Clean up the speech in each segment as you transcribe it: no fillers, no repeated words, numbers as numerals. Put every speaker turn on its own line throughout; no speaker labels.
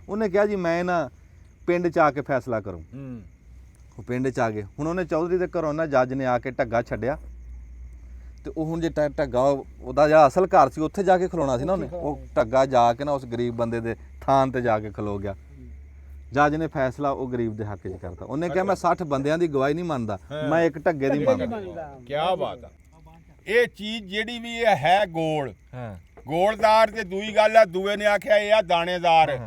ਉਹਨੇ ਕਿਹਾ ਜੀ ਮੈਂ ਨਾ ਪਿੰਡ 'ਚ ਆ ਕੇ ਫੈਸਲਾ ਕਰੂੰ। ਉਹ ਪਿੰਡ 'ਚ ਆ ਗਏ। ਹੁਣ ਉਹਨੇ ਚੌਧਰੀ ਦੇ ਘਰੋਂ ਨਾ ਜੱਜ ਨੇ ਆ ਕੇ ਢੱਗਾ ਛੱਡਿਆ ਤੇ ਉਹ ਹੁਣ ਜੇ ਢੱਗਾ ਉਹਦਾ ਜਿਹੜਾ ਅਸਲ ਘਰ ਸੀ ਉੱਥੇ ਜਾ ਕੇ ਖਲੋਣਾ ਸੀ ਨਾ ਉਹਨੇ, ਉਹ ਢੱਗਾ ਜਾ ਕੇ ਨਾ ਉਸ ਗਰੀਬ ਬੰਦੇ ਦੇ ਥਾਂ ਤੇ ਜਾ ਕੇ ਖਲੋ ਗਿਆ। ਜੱਜ ਨੇ ਫੈਸਲਾ ਉਹ ਗਰੀਬ ਦੇ ਹੱਕ 'ਚ ਕਰਤਾ। ਉਹਨੇ ਕਿਹਾ ਮੈਂ 60 ਬੰਦਿਆਂ ਦੀ ਗਵਾਹੀ ਨਹੀਂ ਮੰਨਦਾ, ਮੈਂ ਇੱਕ ਢੱਗੇ ਦੀ ਮੰਨਦਾ।
ਕੀ ਬਾਤ ਆ। ਇਹ ਚੀਜ਼ ਜਿਹੜੀ ਵੀ ਇਹ ਹੈ ਗੋਲ ਗੋਲਦਾਰ ਤੇ ਦੂਈ ਗੱਲ ਆ, ਦੂਏ ਨੇ ਆਖਿਆ ਇਹ ਆ ਦਾਣੇਦਾਰ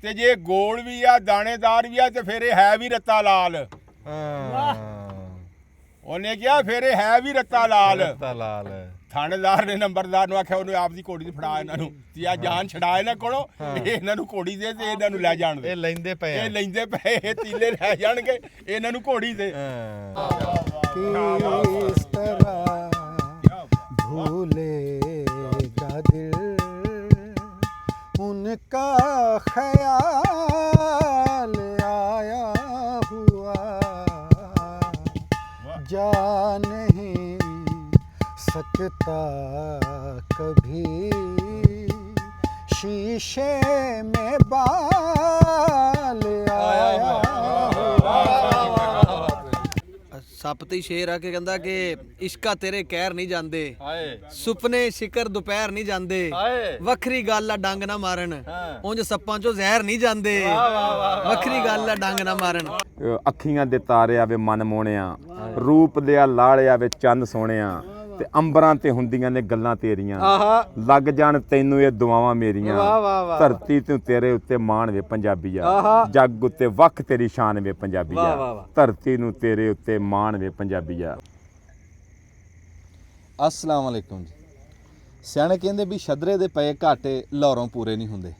ਤੇ ਜੇ ਗੋਲ ਵੀ ਆ ਦਾਣੇਦਾਰ ਵੀ ਆ ਤੇ ਫਿਰ ਇਹ ਹੈ ਵੀ ਰੱਤਾ ਲਾਲ। ਉਹਨੇ ਕਿਹਾ ਫਿਰ ਇਹ ਹੈ ਵੀ ਰੱਤਾ ਲਾਲ। ਥਾਣੇਦਾਰ ਨੇ ਨੰਬਰਦਾਰ ਨੂੰ ਆਖਿਆ ਉਹਨੂੰ ਆਪਦੀ ਘੋੜੀ ਤੇ ਫੜਾ ਇਹਨਾਂ ਨੂੰ ਤੇ ਆ ਜਾਨ ਛਡਾ ਇਹਨਾਂ ਕੋਲੋਂ, ਇਹਨਾਂ ਨੂੰ ਘੋੜੀ ਦੇ ਤੇ ਇਹਨਾਂ ਨੂੰ ਲੈ ਜਾਣ ਦੇ।
ਇਹ ਲੈਂਦੇ ਪਏ
ਇਹ ਤੀਲੇ ਲੈ ਜਾਣਗੇ ਇਹਨਾਂ ਨੂੰ ਘੋੜੀ ਤੇ।
किस तरह भूलेगा दिल उनका ख्याल आया हुआ, जा नहीं सकता कभी शीशे में बाल आया हुआ।
ਸੱਪ ਤੇ ਸ਼ੇਰ ਆ ਕੇ ਕਹਿੰਦਾ ਕਿ ਇਸ਼ਕਾ ਤੇਰੇ ਕਹਿਰ ਨਹੀਂ ਜਾਂਦੇ, ਸੁਪਨੇ ਸ਼ਿਕਰ ਦੁਪਹਿਰ ਨਹੀਂ ਜਾਂਦੇ, ਵੱਖਰੀ ਗੱਲ ਆ ਡੰਗ ਨਾ ਮਾਰਨ, ਉਂਝ ਸੱਪਾਂ ਚੋਂ ਜ਼ਹਿਰ ਨਹੀਂ ਜਾਂਦੇ, ਵੱਖਰੀ ਗੱਲ ਆ ਡੰਗ ਨਾ ਮਾਰਨ।
ਅੱਖੀਆਂ ਦੇ ਤਾਰਿਆ ਵੇ ਮਨ ਮੋਹਣਿਆ, ਰੂਪ ਦਿਆ ਲਾਲਿਆ ਵੇ ਚੰਨ ਸੋਹਣਿਆ, ਤੇ ਅੰਬਰਾਂ ਤੇ ਹੁੰਦੀਆਂ ਨੇ ਗੱਲਾਂ ਤੇਰੀਆਂ, ਲੱਗ ਜਾਣ ਤੈਨੂੰ ਇਹ ਦੁਆਵਾਂ ਮੇਰੀਆਂ, ਧਰਤੀ ਤੂੰ ਤੇਰੇ ਉੱਤੇ ਮਾਣ ਵੇ ਪੰਜਾਬੀਆ, ਜੱਗ ਉੱਤੇ ਵੱਖ ਤੇਰੀ ਸ਼ਾਨ ਵੇ ਪੰਜਾਬੀਆ, ਧਰਤੀ ਨੂੰ ਤੇਰੇ ਉੱਤੇ ਮਾਣ ਵੇ ਪੰਜਾਬੀਆ।
अस्सलाम वालेकुम जी। ਸਿਆਣੇ ਕਹਿੰਦੇ ਵੀ ਛਦਰੇ ਦੇ ਪਏ ਘਾਟੇ ਲਾਹੌਰੋਂ ਪੂਰੇ ਨਹੀਂ ਹੁੰਦੇ।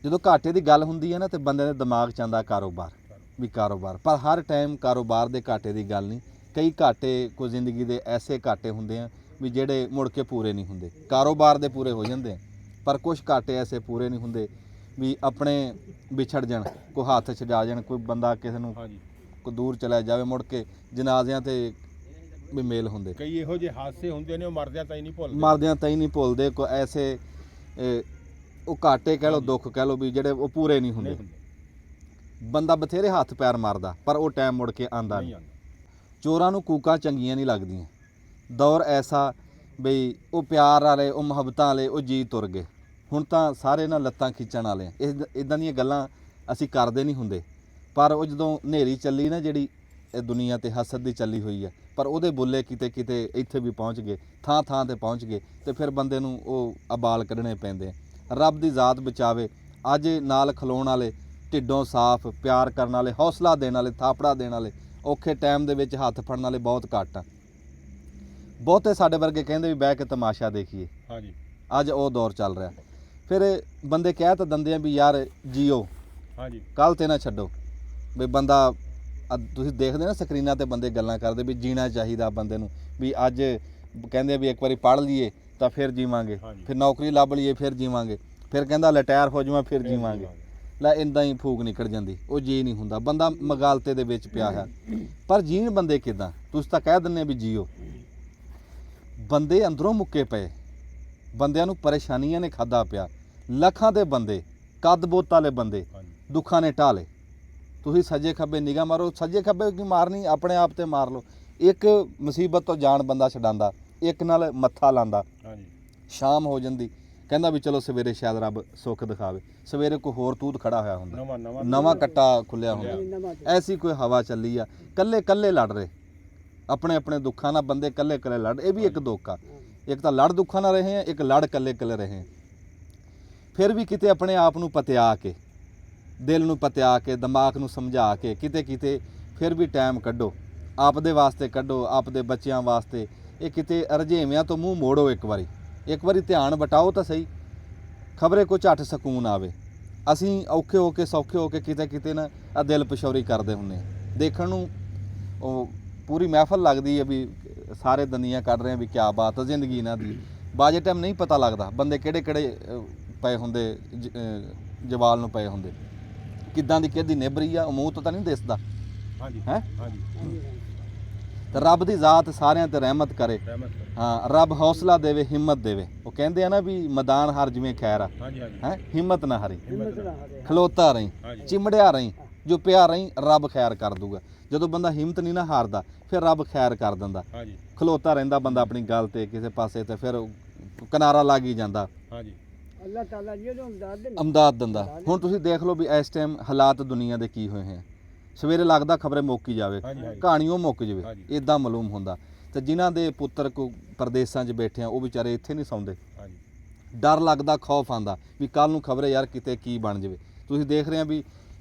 ਜਦੋਂ ਘਾਟੇ ਦੀ ਗੱਲ ਹੁੰਦੀ ਹੈ ਨਾ ਤੇ ਬੰਦੇ ਦੇ ਦਿਮਾਗ 'ਚ ਆਉਂਦਾ ਕਾਰੋਬਾਰ, ਵੀ ਕਾਰੋਬਾਰ, ਪਰ ਹਰ ਟਾਈਮ ਕਾਰੋਬਾਰ ਦੇ ਘਾਟੇ ਦੀ ਗੱਲ ਨਹੀਂ। ਕਈ ਘਾਟੇ ਕੋਈ ਜ਼ਿੰਦਗੀ ਦੇ ਐਸੇ ਘਾਟੇ ਹੁੰਦੇ ਆ ਵੀ ਜਿਹੜੇ ਮੁੜ ਕੇ ਪੂਰੇ ਨਹੀਂ ਹੁੰਦੇ। ਕਾਰੋਬਾਰ ਦੇ ਪੂਰੇ ਹੋ ਜਾਂਦੇ ਆ ਪਰ ਕੁਝ ਘਾਟੇ ਐਸੇ ਪੂਰੇ ਨਹੀਂ ਹੁੰਦੇ ਵੀ ਆਪਣੇ ਵਿਛੜ ਜਾਣ, ਕੋਈ ਹੱਥ ਛਡਾ ਜਾਣ, ਕੋਈ ਬੰਦਾ ਕਿਸੇ ਨੂੰ ਕੋਈ ਦੂਰ ਚਲਾ ਜਾਵੇ, ਮੁੜ ਕੇ ਜਨਾਜ਼ਿਆਂ ਤੇ ਵੀ ਮੇਲ ਹੁੰਦੇ।
ਕਈ ਇਹੋ ਜਿਹੇ ਹਾਦਸੇ ਹੁੰਦੇ ਨੇ ਉਹ ਮਰਦਿਆਂ ਤਾਈਂ ਨਹੀਂ ਭੁੱਲਦੇ,
ਮਰਦਿਆਂ ਤਾਈਂ ਨਹੀਂ ਭੁੱਲਦੇ। ਕੋਈ ਐਸੇ ਉਹ ਘਾਟੇ ਕਹਿ ਲਓ, ਦੁੱਖ ਕਹਿ ਲਓ, ਵੀ ਜਿਹੜੇ ਉਹ ਪੂਰੇ ਨਹੀਂ ਹੁੰਦੇ। ਬੰਦਾ ਬਥੇਰੇ ਹੱਥ ਪੈਰ ਮਾਰਦਾ ਪਰ ਉਹ ਟਾਈਮ ਮੁੜ ਕੇ ਆਂਦਾ ਨਹੀਂ। ਚੋਰਾਂ ਨੂੰ ਕੂਕਾਂ ਚੰਗੀਆਂ ਨਹੀਂ ਲੱਗਦੀਆਂ। ਦੌਰ ਐਸਾ ਬਈ ਉਹ ਪਿਆਰ ਵਾਲੇ, ਉਹ ਮੁਹੱਬਤਾਂ ਵਾਲੇ, ਉਹ ਜੀ ਤੁਰ ਗਏ। ਹੁਣ ਤਾਂ ਸਾਰੇ ਨਾ ਲੱਤਾਂ ਖਿੱਚਣ ਵਾਲੇ। ਇੱਦਾਂ ਦੀਆਂ ਗੱਲਾਂ ਅਸੀਂ ਕਰਦੇ ਨਹੀਂ ਹੁੰਦੇ, ਪਰ ਉਹ ਜਦੋਂ ਹਨੇਰੀ ਚੱਲੀ ਨਾ ਜਿਹੜੀ ਇਹ ਦੁਨੀਆ ਤੇ ਹਸਦ ਦੀ ਚੱਲੀ ਹੋਈ ਹੈ, ਪਰ ਉਹਦੇ ਬੁੱਲੇ ਕਿਤੇ ਕਿਤੇ ਇੱਥੇ ਵੀ ਪਹੁੰਚ ਗਏ, ਥਾਂ ਥਾਂ ਤੇ ਪਹੁੰਚ ਗਏ ਤੇ ਫਿਰ ਬੰਦੇ ਨੂੰ ਉਹ ਅਬਾਲ ਕੱਢਣੇ ਪੈਂਦੇ। ਰੱਬ ਦੀ ਜ਼ਾਤ ਬਚਾਵੇ। ਅੱਜ ਨਾਲ ਖਲੋਣ ਵਾਲੇ, ਢਿੱਡੋਂ ਸਾਫ਼, ਪਿਆਰ ਕਰਨ ਵਾਲੇ, ਹੌਸਲਾ ਦੇਣ ਵਾਲੇ, ਥਾਪੜਾ ਦੇਣ ਵਾਲੇ, ਔਖੇ ਟਾਈਮ ਦੇ ਵਿੱਚ ਹੱਥ ਫੜਨ ਵਾਲੇ ਬਹੁਤ ਘੱਟ ਆ। ਬਹੁਤੇ ਸਾਡੇ ਵਰਗੇ ਕਹਿੰਦੇ ਵੀ ਬਹਿ ਕੇ ਤਮਾਸ਼ਾ ਦੇਖੀਏ।
ਹਾਂਜੀ,
ਅੱਜ ਉਹ ਦੌਰ ਚੱਲ ਰਿਹਾ। ਫਿਰ ਬੰਦੇ ਕਹਿ ਤਾਂ ਦਿੰਦੇ ਆ ਵੀ ਯਾਰ ਜੀਓ,
ਹਾਂਜੀ,
ਕੱਲ੍ਹ ਤੇ ਨਾ ਛੱਡੋ। ਵੀ ਬੰਦਾ ਤੁਸੀਂ ਦੇਖਦੇ ਨਾ ਸਕਰੀਨਾਂ ਤੇ ਬੰਦੇ ਗੱਲਾਂ ਕਰਦੇ ਵੀ ਜੀਣਾ ਚਾਹੀਦਾ ਬੰਦੇ ਨੂੰ, ਵੀ ਅੱਜ ਕਹਿੰਦੇ ਵੀ ਇੱਕ ਵਾਰੀ ਪੜ੍ਹ ਲਈਏ ਤਾਂ ਫਿਰ ਜੀਵਾਂਗੇ, ਫਿਰ ਨੌਕਰੀ ਲੱਭ ਲਈਏ ਫਿਰ ਜੀਵਾਂਗੇ, ਫਿਰ ਕਹਿੰਦਾ ਰਿਟਾਇਰ ਹੋ ਜਾਵਾਂ ਫਿਰ ਜੀਵਾਂਗੇ। ਲੈ ਇੱਦਾਂ ਹੀ ਫੂਕ ਨਿਕਲ ਜਾਂਦੀ, ਉਹ ਜੀ ਨਹੀਂ ਹੁੰਦਾ। ਬੰਦਾ ਮਗਾਲਤੇ ਦੇ ਵਿੱਚ ਪਿਆ ਹੈ। ਪਰ ਜੀਣ ਬੰਦੇ ਕਿੱਦਾਂ? ਤੁਸੀਂ ਤਾਂ ਕਹਿ ਦਿੰਦੇ ਵੀ ਜੀਓ। ਬੰਦੇ ਅੰਦਰੋਂ ਮੁੱਕੇ ਪਏ, ਬੰਦਿਆਂ ਨੂੰ ਪਰੇਸ਼ਾਨੀਆਂ ਨੇ ਖਾਧਾ ਪਿਆ। ਲੱਖਾਂ ਦੇ ਬੰਦੇ, ਕੱਦ ਬੋਤ ਵਾਲੇ ਬੰਦੇ ਦੁੱਖਾਂ ਨੇ ਢਾਹ ਲਏ। ਤੁਸੀਂ ਸੱਜੇ ਖੱਬੇ ਨਿਗਾਹ ਮਾਰੋ, ਸੱਜੇ ਖੱਬੇ ਕੀ ਮਾਰਨੀ, ਆਪਣੇ ਆਪ ਤੇ ਮਾਰ ਲਓ। ਇੱਕ ਮੁਸੀਬਤ ਤੋਂ ਜਾਨ ਬੰਦਾ ਛਡਾਉਂਦਾ, ਇੱਕ ਨਾਲ ਮੱਥਾ ਲਾਉਂਦਾ। ਸ਼ਾਮ ਹੋ ਜਾਂਦੀ, ਕਹਿੰਦਾ ਵੀ ਚਲੋ ਸਵੇਰੇ ਸ਼ਾਇਦ ਰੱਬ ਸੁੱਖ ਦਿਖਾਵੇ। ਸਵੇਰੇ ਕੋਈ ਹੋਰ ਤੂਤ ਖੜਾ ਹੋਇਆ ਹੁੰਦਾ, ਨਵਾਂ ਕੱਟਾ ਖੁੱਲਿਆ ਹੁੰਦਾ। ਐਸੀ ਕੋਈ ਹਵਾ ਚੱਲੀ ਆ। ਕੱਲੇ ਕੱਲੇ ਲੜ ਰਹੇ ਆਪਣੇ ਆਪਣੇ ਦੁੱਖਾਂ ਨਾਲ, ਬੰਦੇ ਕੱਲੇ ਕੱਲੇ ਲੜ। ਇਹ ਵੀ ਇੱਕ ਦੁੱਖ ਆ। ਇੱਕ ਤਾਂ ਲੜ ਦੁੱਖਾਂ ਨਾਲ ਰਹੇ ਆ, ਇੱਕ ਲੜ ਕੱਲੇ ਕੱਲੇ ਰਹੇ ਆ। ਫਿਰ ਵੀ ਕਿਤੇ ਆਪਣੇ ਆਪ ਨੂੰ ਪਤਿਆ ਕੇ, ਦਿਲ ਨੂੰ ਪਤਿਆ ਕੇ, ਦਿਮਾਗ ਨੂੰ ਸਮਝਾ ਕੇ ਕਿਤੇ ਕਿਤੇ ਫਿਰ ਵੀ ਟਾਈਮ ਕੱਢੋ, ਆਪਦੇ ਵਾਸਤੇ ਕੱਢੋ, ਆਪਦੇ ਬੱਚਿਆਂ ਵਾਸਤੇ। ਇਹ ਕਿਤੇ ਰੁਝੇਵਿਆਂ ਤੋਂ ਮੂੰਹ ਮੋੜੋ। ਇੱਕ ਵਾਰੀ ਧਿਆਨ ਵਟਾਓ ਤਾਂ ਸਹੀ, ਖਬਰੇ ਕੋ ਝੱਟ ਸਕੂਨ ਆਵੇ। ਅਸੀਂ ਔਖੇ ਹੋ ਕੇ ਸੌਖੇ ਹੋ ਕੇ ਕਿਤੇ ਕਿਤੇ ਨਾ ਆ ਦਿਲ ਪਸ਼ੌਰੀ ਕਰਦੇ ਹੁੰਦੇ। ਦੇਖਣ ਨੂੰ ਉਹ ਪੂਰੀ ਮਹਿਫਲ ਲੱਗਦੀ ਹੈ ਵੀ ਸਾਰੇ ਦੰਦੀਆਂ ਕੱਢ ਰਹੇ ਆ, ਵੀ ਕਿਆ ਬਾਤ ਹੈ ਜ਼ਿੰਦਗੀ ਇਹਨਾਂ ਦੀ। ਬਾਜੇ ਟਾਈਮ ਨਹੀਂ ਪਤਾ ਲੱਗਦਾ ਬੰਦੇ ਕਿਹੜੇ ਕਿਹੜੇ ਪਏ ਹੁੰਦੇ, ਜਵਾਲ ਨੂੰ ਪਏ ਹੁੰਦੇ। ਕਿੱਦਾਂ ਦੀ ਕਿਹਦੀ ਨਿਭਰੀ ਆ, ਉਹ ਮੂੰਹ ਤੋਂ ਤਾਂ ਨਹੀਂ ਦਿਸਦਾ।
ਹਾਂਜੀ,
ਹੈ
ਹਾਂਜੀ।
ਤੇ ਰੱਬ ਦੀ ਜ਼ਾਤ ਸਾਰਿਆਂ ਤੇ ਰਹਿਮਤ ਕਰੇ। ਹਾਂ, ਰੱਬ ਹੌਸਲਾ ਦੇਵੇ, ਹਿੰਮਤ ਦੇਵੇ। ਉਹ ਕਹਿੰਦੇ ਆ ਨਾ ਵੀ ਮੈਦਾਨ ਹਾਰ ਜਿਵੇਂ ਖੈਰ ਆ, ਹੈ ਹਿੰਮਤ ਨਾ ਹਾਰੀ, ਖਲੋਤਾ ਰਹੀਂ, ਚਿਮੜਿਆ ਰਹੀਂ, ਜੋ ਪਿਆ ਰਹੀਂ, ਰੱਬ ਖੈਰ ਕਰ ਦੂਗਾ। ਜਦੋਂ ਬੰਦਾ ਹਿੰਮਤ ਨਹੀਂ ਨਾ ਹਾਰਦਾ ਫਿਰ ਰੱਬ ਖੈਰ ਕਰ ਦਿੰਦਾ। ਖਲੋਤਾ ਰਹਿੰਦਾ ਬੰਦਾ ਆਪਣੀ ਗੱਲ ਤੇ ਕਿਸੇ ਪਾਸੇ ਤੇ ਫਿਰ ਕਿਨਾਰਾ ਲੱਗ ਹੀ ਜਾਂਦਾ।
ਅੱਲਾਹ ਤਾਲਾ ਜੀ ਉਹਨੂੰ
ਅਮਦਾਦ ਦਿੰਦਾ। ਹੁਣ ਤੁਸੀਂ ਦੇਖ ਲਓ ਵੀ ਇਸ ਟਾਈਮ ਹਾਲਾਤ ਦੁਨੀਆ ਦੇ ਕੀ ਹੋਏ ਹੈ। ਸਵੇਰੇ ਲੱਗਦਾ ਖਬਰੇ ਮੁੱਕ ਹੀ ਜਾਵੇ, ਕਹਾਣੀਓ ਮੁੱਕ ਜਾਵੇ, ਇਦਾਂ ਮਾਲੂਮ ਹੁੰਦਾ। ਤੇ ਜਿਨ੍ਹਾਂ ਦੇ ਪੁੱਤਰ ਕੋ ਪ੍ਰਦੇਸਾਂ 'ਚ ਬੈਠੇ ਆ ਉਹ ਵਿਚਾਰੇ ਇੱਥੇ ਨਹੀਂ ਸੌਂਦੇ। ਡਰ ਲੱਗਦਾ, ਖੌਫ ਆਂਦਾ ਵੀ ਕੱਲ ਨੂੰ ਖਬਰੇ ਯਾਰ ਕਿਤੇ ਕੀ ਬਣ ਜਾਵੇ। ਤੁਸੀਂ ਦੇਖ ਰਹੇ ਆ ਵੀ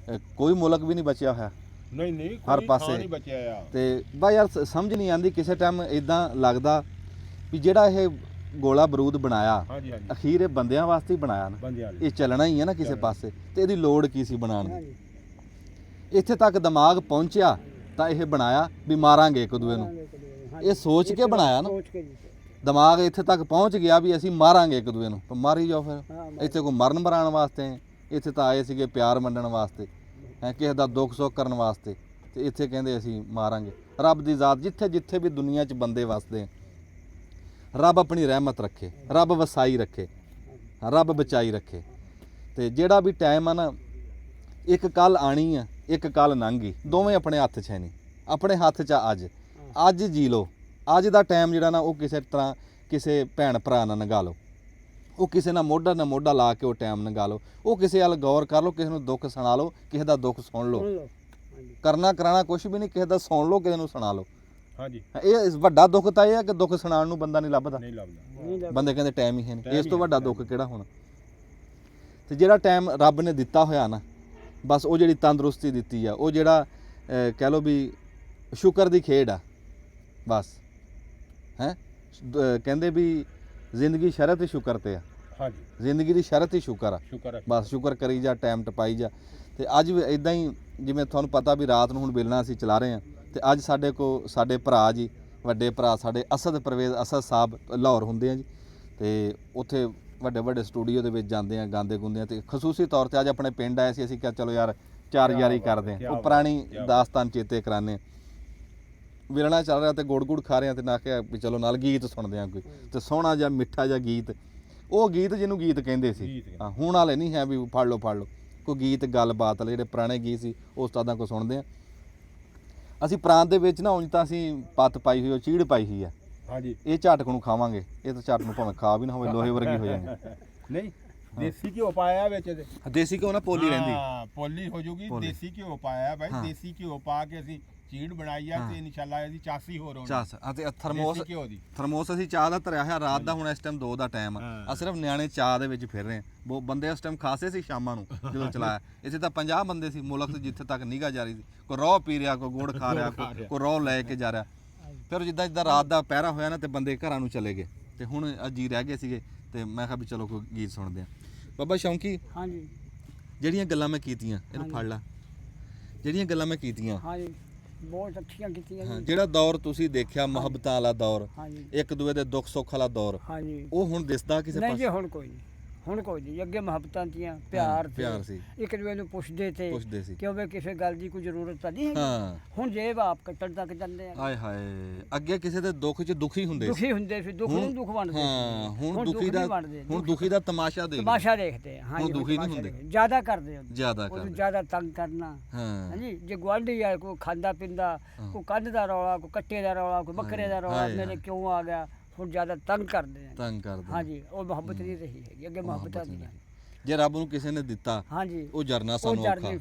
ਕੋਈ ਮੁਲਕ ਵੀ ਨਹੀਂ ਬਚਿਆ ਹੋਇਆ,
ਨਹੀਂ
ਹਰ ਪਾਸੇ
ਨਹੀਂ ਬਚਿਆ ਆ।
ਤੇ ਬਾ ਯਾਰ ਸਮਝ ਨਹੀਂ ਆਂਦੀ ਕਿਸੇ ਟਾਈਮ ਇਦਾਂ ਲੱਗਦਾ ਵੀ ਜਿਹੜਾ ਇਹ ਗੋਲਾ ਬਰੂਦ ਬਣਾਇਆ ਅਖੀਰ ਇਹ ਬੰਦਿਆਂ ਵਾਸਤੇ ਹੀ ਬਣਾਇਆ ਨਾ। ਇਹ ਚੱਲਣਾ ਹੀ ਹੈ ਨਾ ਕਿਸੇ ਪਾਸੇ, ਤੇ ਇਹਦੀ ਲੋੜ ਕੀ ਸੀ ਬਣਾਉਣ ਦੀ। ਇੱਥੇ ਤੱਕ ਦਿਮਾਗ ਪਹੁੰਚਿਆ ਤਾਂ ਇਹ ਬਣਾਇਆ ਵੀ ਮਾਰਾਂਗੇ ਇੱਕ ਦੂਏ ਨੂੰ, ਇਹ ਸੋਚ ਕੇ ਬਣਾਇਆ ਨਾ। ਦਿਮਾਗ ਇੱਥੇ ਤੱਕ ਪਹੁੰਚ ਗਿਆ ਵੀ ਅਸੀਂ ਮਾਰਾਂਗੇ ਇੱਕ ਦੂਏ ਨੂੰ, ਤਾਂ ਮਾਰੀ ਜਾਓ ਫਿਰ। ਇੱਥੇ ਕੋਈ ਮਰਨ ਮਰਾਉਣ ਵਾਸਤੇ, ਇੱਥੇ ਤਾਂ ਆਏ ਸੀਗੇ ਪਿਆਰ ਵੰਡਣ ਵਾਸਤੇ, ਹੈ ਕਿਸੇ ਦਾ ਦੁੱਖ ਸੁੱਖ ਕਰਨ ਵਾਸਤੇ, ਤੇ ਇੱਥੇ ਕਹਿੰਦੇ ਅਸੀਂ ਮਾਰਾਂਗੇ। ਰੱਬ ਦੀ ਜ਼ਾਤ ਜਿੱਥੇ ਜਿੱਥੇ ਵੀ ਦੁਨੀਆ 'ਚ ਬੰਦੇ ਵਸਦੇ ਆ, ਰੱਬ ਆਪਣੀ ਰਹਿਮਤ ਰੱਖੇ, ਰੱਬ ਵਸਾਈ ਰੱਖੇ, ਰੱਬ ਬਚਾਈ ਰੱਖੇ। ਤੇ ਜਿਹੜਾ ਵੀ ਟਾਈਮ ਆ ਨਾ, ਇੱਕ ਕੱਲ ਆਣੀ ਆ, ਇੱਕ ਕੱਲ ਲੰਘ ਗਈ, ਦੋਵੇਂ ਆਪਣੇ ਹੱਥ 'ਚ ਹੈ ਨਹੀਂ। ਆਪਣੇ ਹੱਥ 'ਚ ਅੱਜ ਜੀ ਲਓ। ਅੱਜ ਦਾ ਟਾਈਮ ਜਿਹੜਾ ਨਾ ਉਹ ਕਿਸੇ ਤਰ੍ਹਾਂ ਕਿਸੇ ਭੈਣ ਭਰਾ ਨਾਲ ਲੰਘਾ ਲਓ, ਉਹ ਕਿਸੇ ਨਾਲ ਮੋਢਾ ਲਾ ਕੇ ਉਹ ਟਾਈਮ ਲੰਘਾ ਲਓ। ਉਹ ਕਿਸੇ ਵੱਲ ਗੌਰ ਕਰ ਲਓ, ਕਿਸੇ ਨੂੰ ਦੁੱਖ ਸੁਣਾ ਲਓ, ਕਿਸੇ ਦਾ ਦੁੱਖ ਸੁਣ ਲਓ। ਕਰਨਾ ਕਰਾਣਾ ਕੁਝ ਵੀ ਨਹੀਂ, ਕਿਸੇ ਦਾ ਸੁਣ ਲਓ, ਕਿਸੇ ਨੂੰ ਸੁਣਾ ਲਓ। ਇਹ ਵੱਡਾ ਦੁੱਖ ਤਾਂ ਇਹ ਹੈ ਕਿ ਦੁੱਖ ਸੁਣਾਉਣ ਨੂੰ ਬੰਦਾ ਨਹੀਂ ਲੱਭਦਾ। ਬੰਦੇ ਕਹਿੰਦੇ ਟਾਈਮ ਹੀ ਹੈ ਨਹੀਂ। ਇਸ ਤੋਂ ਵੱਡਾ ਦੁੱਖ ਕਿਹੜਾ ਹੋਣਾ। ਤੇ ਜਿਹੜਾ ਟਾਈਮ ਰੱਬ ਨੇ ਦਿੱਤਾ ਹੋਇਆ ਨਾ, ਬਸ ਉਹ ਜਿਹੜੀ ਤੰਦਰੁਸਤੀ ਦਿੱਤੀ ਆ, ਉਹ ਜਿਹੜਾ ਕਹਿ ਲਓ ਵੀ ਸ਼ੁਕਰ ਦੀ ਖੇਡ ਆ ਬਸ। ਹੈ ਕਹਿੰਦੇ ਵੀ ਜ਼ਿੰਦਗੀ ਸ਼ਰਤ ਹੀ ਸ਼ੁਕਰ ਤੇ ਆ। ਜ਼ਿੰਦਗੀ ਦੀ ਸ਼ਰਤ ਹੀ ਸ਼ੁਕਰ ਆ। ਬਸ ਸ਼ੁਕਰ ਕਰੀ ਜਾ, ਟਾਈਮ ਟਪਾਈ ਜਾ। ਤੇ ਅੱਜ ਵੀ ਇਦਾਂ ਹੀ, ਜਿਵੇਂ ਤੁਹਾਨੂੰ ਪਤਾ ਵੀ ਰਾਤ ਨੂੰ ਹੁਣ ਬਿਲਣਾ ਅਸੀਂ ਚਲਾ ਰਹੇ ਹਾਂ, ਤੇ ਅੱਜ ਸਾਡੇ ਭਰਾ ਜੀ, ਵੱਡੇ ਭਰਾ ਸਾਡੇ ਅਸਦ ਪਰਵੇਜ਼ ਅਸਦ ਸਾਹਿਬ ਲਾਹੌਰ ਹੁੰਦੇ ਆ ਜੀ, ਤੇ ਉੱਥੇ ਵੱਡੇ ਵੱਡੇ ਸਟੂਡੀਓ ਦੇ ਵਿੱਚ ਜਾਂਦੇ ਆ, ਗਾਉਂਦੇ ਗੁੰਦੇ ਆ। ਤੇ ਖਸੂਸੀ ਤੌਰ ਤੇ ਅੱਜ ਆਪਣੇ ਪਿੰਡ ਆਏ ਸੀ। ਅਸੀਂ ਕਿਹਾ ਚਲੋ ਯਾਰ ਚਾਰ ਯਾਰੀ ਕਰਦੇ ਆ, ਉਹ ਪੁਰਾਣੀ ਦਾਸਤਾਨ ਚੇਤੇ ਕਰਾਨੇ। ਵਿਲਣਾ ਚੱਲ ਰਿਹਾ ਤੇ ਗੁੜ ਖਾ ਰਹੇ ਆ, ਤੇ ਨਾ ਕਿਹਾ ਵੀ ਚਲੋ ਨਾਲ ਗੀਤ ਸੁਣਦੇ ਆ ਕੋਈ, ਤੇ ਸੋਹਣਾ ਜਿਹਾ ਮਿੱਠਾ ਜਿਹਾ ਗੀਤ, ਉਹ ਗੀਤ ਜਿਹਨੂੰ ਗੀਤ ਕਹਿੰਦੇ ਸੀ। ਹਾਂ, ਹੁਣ ਵਾਲੇ ਨਹੀਂ ਹੈ ਵੀ ਫੜ ਲਓ ਕੋਈ ਗੀਤ ਗੱਲਬਾਤ ਵਾਲੇ ਜਿਹੜੇ ਪੁਰਾਣੇ ਗੀਤ ਸੀ ਉਹ ਉਸਤਾਦਾਂ ਕੋਲ ਸੁਣਦੇ ਆ। ਅਸੀਂ ਪ੍ਰਾਂਤ ਦੇ ਵਿੱਚ ਨਾ ਉਂਝ ਤਾਂ ਅਸੀਂ ਪੱਤ ਪਾਈ ਹੋਈ, ਉਹ ਚੀੜ ਪਾਈ ਹੋਈ ਆ। ਇਹ ਝਾਟਕ ਨੂੰ ਖਾਵਾਂਗੇ, ਇਹ ਤਾਂ ਝਾਟ ਨੂੰ ਭਾਵੇਂ ਖਾ ਵੀ ਨਾ ਹੋਵੇ, ਲੋਹੇ ਵਰਗੀ ਹੋ ਜਾਂਦੀ।
ਨਹੀਂ, ਦੇਸੀ ਘਿਓ ਪਾਇਆ ਵਿੱਚ ਇਹਦੇ।
ਦੇਸੀ ਘਿਓ ਨਾ ਪੋਲੀ ਰਹਿੰਦੀ,
ਪੋਲੀ ਹੋ ਜੂਗੀ। ਦੇਸੀ ਘਿਓ ਪਾਇਆ ਬਾਈ, ਦੇਸੀ ਘਿਓ ਪਾ ਕੇ ਅਸੀਂ ਚੀੜ ਬਣਾਈ ਆ, ਤੇ ਇਨਸ਼ਾਅੱਲਾ ਇਹਦੀ ਚਾਸੀ ਹੋਰ ਹੋਣੀ।
ਅਤੇ ਥਰਮੋਸ ਅਸੀਂ ਚਾਹ ਦਾ ਧਰਿਆ ਹੋਇਆ ਰਾਤ ਦਾ। ਹੁਣ ਇਸ ਟਾਈਮ 2 ਦਾ ਟਾਈਮ ਆ, ਸਿਰਫ ਨਿਆਣੇ ਚਾਹ ਦੇ ਵਿੱਚ ਫਿਰ ਰਹੇ ਆ। ਬੰਦੇ ਉਸ ਟਾਈਮ ਖਾਸੇ ਸੀ ਸ਼ਾਮਾਂ ਨੂੰ ਜਦੋਂ ਚਲਾਇਆ। ਇੱਥੇ ਤਾਂ 50 ਬੰਦੇ ਸੀ ਮੁਲਕ ਤੇ, ਜਿੱਥੇ ਤੱਕ ਨਿਗਾਹ ਜਾ ਰਹੀ ਸੀ। ਕੋਈ ਰੋਹ ਪੀ ਰਿਹਾ, ਕੋਈ ਗੁੜ ਖਾ ਰਿਹਾ, ਕੋਈ ਰੋਹ ਲੈ ਕੇ ਜਾ ਰਿਹਾ। ਫਿਰ ਜਿੱਦਾਂ ਰਾਤ ਦਾ ਪਹਿਰਾ ਹੋਇਆ ਨਾ, ਤੇ ਬੰਦੇ ਘਰਾਂ ਨੂੰ ਚਲੇ ਗਏ, ਤੇ ਹੁਣ ਜੀ ਰਹਿ ਗਏ ਸੀਗੇ। ਤੇ ਮੈਂ ਕਿਹਾ ਵੀ ਚਲੋ ਕੋਈ ਗੀਤ ਸੁਣਦੇ ਆ। ਬਾਬਾ ਸ਼ੌਂਕੀ,
ਹਾਂਜੀ,
ਜਿਹੜੀਆਂ ਗੱਲਾਂ ਮੈਂ ਕੀਤੀਆਂ, ਇਹਨੂੰ ਫੜ ਲਾ, ਜਿਹੜੀਆਂ ਗੱਲਾਂ ਮੈਂ ਕੀਤੀਆਂ,
ਹਾਂਜੀ, ਬਹੁਤ ਅੱਛੀਆਂ ਕੀਤੀਆਂ ਜੀ।
ਜਿਹੜਾ ਦੌਰ ਤੁਸੀਂ ਦੇਖਿਆ ਮੁਹੱਬਤਾਂ ਵਾਲਾ ਦੌਰ,
ਹਾਂਜੀ,
ਇੱਕ ਦੂਏ ਦੇ ਦੁੱਖ ਸੁੱਖ ਵਾਲਾ ਦੌਰ,
ਹਾਂਜੀ,
ਉਹ ਹੁਣ ਦਿਸਦਾ ਕਿਸੇ
ਨਹੀਂ ਜੀ।
ਪਾਸੇ?
ਹੁਣ ਕੋਈ ਨਹੀਂ। ਅੱਗੇ ਮੁਹੱਬਤਾਂ ਤੀਆਂ, ਪਿਆਰ
ਸੀ,
ਇੱਕ ਦੂਏ ਨੂੰ ਪੁੱਛਦੇ
ਸੀ
ਕਿਉਂ ਵੀ ਕਿਸੇ ਗੱਲ ਦੀ ਕੋਈ ਜ਼ਰੂਰਤ ਤਾਂ ਨਹੀਂ
ਹਾਂ।
ਹੈ। ਹੁਣ ਜੇਬ ਆਪ ਕੱਟਣ ਤੱਕ ਜਾਂਦੇ ਆ।
ਹਾਏ ਹਾਏ, ਅੱਗੇ ਕਿਸੇ ਦੇ ਦੁੱਖ 'ਚ ਦੁਖੀ ਹੁੰਦੇ ਸੀ,
ਫਿਰ ਦੁੱਖ ਨੂੰ ਦੁੱਖ ਵੰਡਦੇ।
ਹਾਂ, ਹੁਣ ਦੁਖੀ ਦਾ ਤਮਾਸ਼ਾ
ਦੇਖਦੇ ਆ।
ਹੁਣ ਦੁਖੀ ਨਹੀਂ ਹੁੰਦੇ,
ਜ਼ਿਆਦਾ ਕਰਦੇ
ਜ਼ਿਆਦਾ
ਤੰਗ ਕਰਨਾ।
ਹਾਂ
ਹਾਂਜੀ, ਜੇ ਗੁਆਂਢੀ ਆ ਕੋਈ ਖਾਂਦਾ ਪੀਂਦਾ, ਕੋਈ ਕੰਧ ਦਾ ਰੌਲਾ, ਕੋਈ ਕੱਟੇ ਦਾ ਰੌਲਾ, ਕੋਈ ਬੱਕਰੇ ਦਾ ਰੌਲਾ, ਮੇਰੇ ਕਿਉਂ ਆ ਗਿਆ, ਹੁਣ ਜ਼ਿਆਦਾ ਤੰਗ ਕਰਦੇ ਆ। ਹਾਂਜੀ, ਉਹ ਮੁਹੱਬਤ ਨਹੀਂ ਰਹੀ ਹੈਗੀ ਅੱਗੇ। ਮੁਹੱਬਤਾਂ ਦੀ
ਜੇ ਰੱਬ ਨੂੰ ਕਿਸੇ ਨੇ ਦਿੱਤਾ,
ਹਾਂਜੀ,
ਉਹ ਜਰਨਾ ਸਾਨੂੰ ਔਖਾ,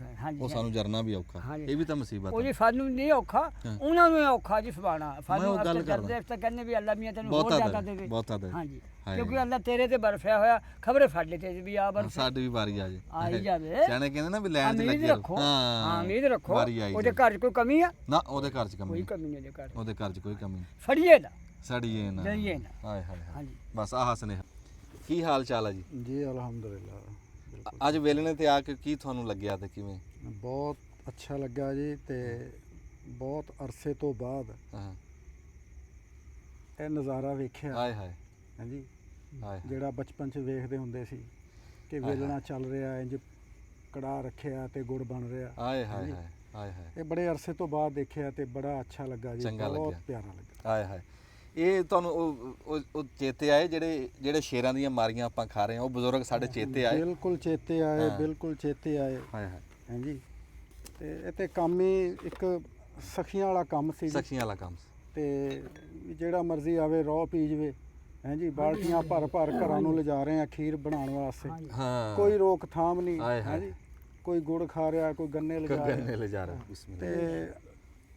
ਉਹ ਸਾਨੂੰ ਜਰਨਾ ਵੀ ਔਖਾ। ਇਹ ਵੀ ਤਾਂ ਮੁਸੀਬਤ
ਉਹ ਜੀ ਸਾਨੂੰ ਨਹੀਂ ਔਖਾ, ਉਹਨਾਂ ਨੂੰ ਔਖਾ ਜੀ ਸੁਭਾਣਾ। ਸਾਨੂੰ ਅਫਸਰ ਕਰਦੇ ਤਾਂ ਕਹਿੰਦੇ ਵੀ ਅੱਲਾ ਮੀਆਂ ਤੈਨੂੰ ਹੋਰ ਜ਼ਿਆਦਾ ਦੇਵੇ। ਹਾਂਜੀ, ਕਿਉਂਕਿ ਅੱਲਾ ਤੇਰੇ ਤੇ ਬਰਫਿਆ ਹੋਇਆ, ਖਬਰੇ ਫਾੜੇ ਤੇ ਵੀ ਆ ਬਰਫ
ਸਾਡੀ ਵੀ ਵਾਰੀ ਆ
ਜਾਵੇ।
ਸਿਆਣੇ ਕਹਿੰਦੇ ਨਾ ਵੀ ਲੈਣ 'ਚ ਲੱਗੇ ਰਹੋ।
ਹਾਂ, ਉਮੀਦ ਰੱਖੋ। ਉਹਦੇ ਘਰ 'ਚ ਕੋਈ ਕਮੀ ਆ?
ਨਾ, ਉਹਦੇ ਘਰ 'ਚ
ਕੋਈ ਕਮੀ ਨਹੀਂ।
ਉਹਦੇ ਘਰ 'ਚ ਕੋਈ ਕਮੀ ਨਹੀਂ।
ਫੜੀਏ ਨਾ,
ਸੜੀਏ ਨਾ,
ਜਾਈਏ ਨਾ।
ਹਾਏ ਹਾਏ,
ਹਾਂਜੀ,
ਬਸ ਆਹ ਸੁਨੇਹਾ। ਕੀ ਹਾਲ ਚਾਲ ਆ ਜੀ?
ਜੀ ਅਲਹਮਦੁਲਿਲਾ।
ਅੱਜ ਵੇਲਣੇ ਤੇ ਆ ਕੇ ਕੀ ਤੁਹਾਨੂੰ ਲੱਗਿਆ ਤੇ ਕਿਵੇਂ?
ਬਹੁਤ ਅੱਛਾ ਲੱਗਾ ਜੀ, ਤੇ ਬਹੁਤ ਅਰਸੇ ਤੋਂ ਬਾਅਦ ਇਹ ਨਜ਼ਾਰਾ ਵੇਖਿਆ।
ਹਾਏ ਹਾਏ,
ਹਾਂਜੀ,
ਹਾਏ
ਜਿਹੜਾ ਬਚਪਨ 'ਚ ਵੇਖਦੇ ਹੁੰਦੇ ਸੀ ਕਿ ਵੇਲਣਾ ਚੱਲ ਰਿਹਾ, ਇੰਜ ਕੜਾਹ ਰੱਖਿਆ ਤੇ ਗੁੜ ਬਣ ਰਿਹਾ।
ਹਾਏ ਹਾਏ ਹਾਏ ਹਾਏ
ਇਹ ਬੜੇ ਅਰਸੇ ਤੋਂ ਬਾਅਦ ਦੇਖਿਆ ਤੇ ਬੜਾ ਅੱਛਾ ਲੱਗਾ ਜੀ,
ਚੰਗਾ
ਬਹੁਤ
ਲੱਗਿਆ।
ਪਿਆਰਾ ਲੱਗਾ।
ਹਾਏ ਹਾਏ ਇਹ ਤੁਹਾਨੂੰ ਉਹ ਚੇਤੇ ਆਏ ਜਿਹੜੇ ਸ਼ੇਰਾਂ ਦੀਆਂ ਮਾਰੀਆਂ ਆਪਾਂ ਖਾ ਰਹੇ ਹਾਂ, ਉਹ ਬਜ਼ੁਰਗ ਸਾਡੇ ਚੇਤੇ ਆਏ।
ਬਿਲਕੁਲ ਚੇਤੇ ਆਏ, ਬਿਲਕੁਲ ਚੇਤੇ ਆਏ।
ਹਾਏ ਹਾਏ
ਹਾਂਜੀ ਤੇ ਇਹ ਤੇ ਕੰਮ ਹੀ ਇੱਕ ਸਖੀਆਂ ਵਾਲਾ ਕੰਮ ਸੀ ਜੀ।
ਸਖੀਆਂ ਵਾਲਾ ਕੰਮ ਸੀ।
ਤੇ ਜਿਹੜਾ ਮਰਜ਼ੀ ਆਵੇ ਰੋਹ ਪੀ ਜਵੇ। ਹਾਂਜੀ ਬਾਲਟੀਆਂ ਭਰ ਭਰ ਘਰਾਂ ਨੂੰ ਲਿਜਾ ਰਹੇ ਆ ਖੀਰ ਬਣਾਉਣ ਵਾਸਤੇ,
ਹਾਂ
ਕੋਈ ਰੋਕਥਾਮ ਨਹੀਂ।
ਹਾਏ ਹਾਏ।
ਹਾਂਜੀ ਕੋਈ ਗੁੜ ਖਾ ਰਿਹਾ, ਕੋਈ ਗੰਨੇ ਲਿਜਾ ਰਿਹਾ।
ਗੰਨੇ ਲੈ ਜਾ ਰਿਹਾ ਬਿਸਮਿਲ੍ਲਾ।
ਤੇ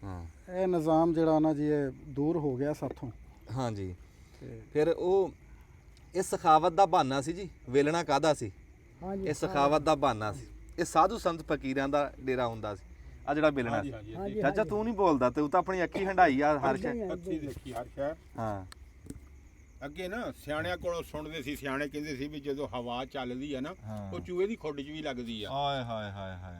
ਹਾਂ
ਇਹ ਨਿਜ਼ਾਮ ਜਿਹੜਾ ਨਾ ਜੀ ਇਹ ਦੂਰ ਹੋ ਗਿਆ ਸਾਥੋਂ।
ਹਾਂਜੀ
ਤੇ
ਫਿਰ ਉਹ ਇਹ ਸਖਾਵਤ ਦਾ ਬਹਾਨਾ ਸੀ ਜੀ। ਵੇਲਣਾ ਕਾਹਦਾ ਸੀ? ਇਹ ਸਖਾਵਤ ਦਾ ਬਹਾਨਾ ਸੀ। ਇਹ ਸਾਧੂ ਸੰਤ ਫਕੀਰਾਂ ਦਾ ਡੇਰਾ ਹੁੰਦਾ ਸੀ। ਆ ਜਿਹੜਾ ਵੇਲਣਾ ਸੀ। ਚਾਚਾ ਤੂੰ ਨਹੀਂ ਬੋਲਦਾ, ਤੂੰ ਤਾਂ ਆਪਣੀ ਅੱਖੀ ਹੰਡਾਈ ਆ ਹਰ ਸ਼ੈ।
ਅੱਖੀ ਦੇਖੀ ਹਰ ਸ਼ੈ।
ਹਾਂ
ਅੱਗੇ ਨਾ ਸਿਆਣਿਆਂ ਕੋਲੋਂ ਸੁਣਦੇ ਸੀ, ਸਿਆਣੇ ਕਹਿੰਦੇ ਸੀ ਵੀ ਜਦੋਂ ਹਵਾ ਚੱਲਦੀ ਆ ਨਾ
ਹਾਂ।
ਉਹ ਚੂਹੇ ਦੀ ਖੁੱਡ 'ਚ ਵੀ ਲੱਗਦੀ ਆ।
ਹਾਏ ਹਾਏ ਹਾਏ ਹਾਏ।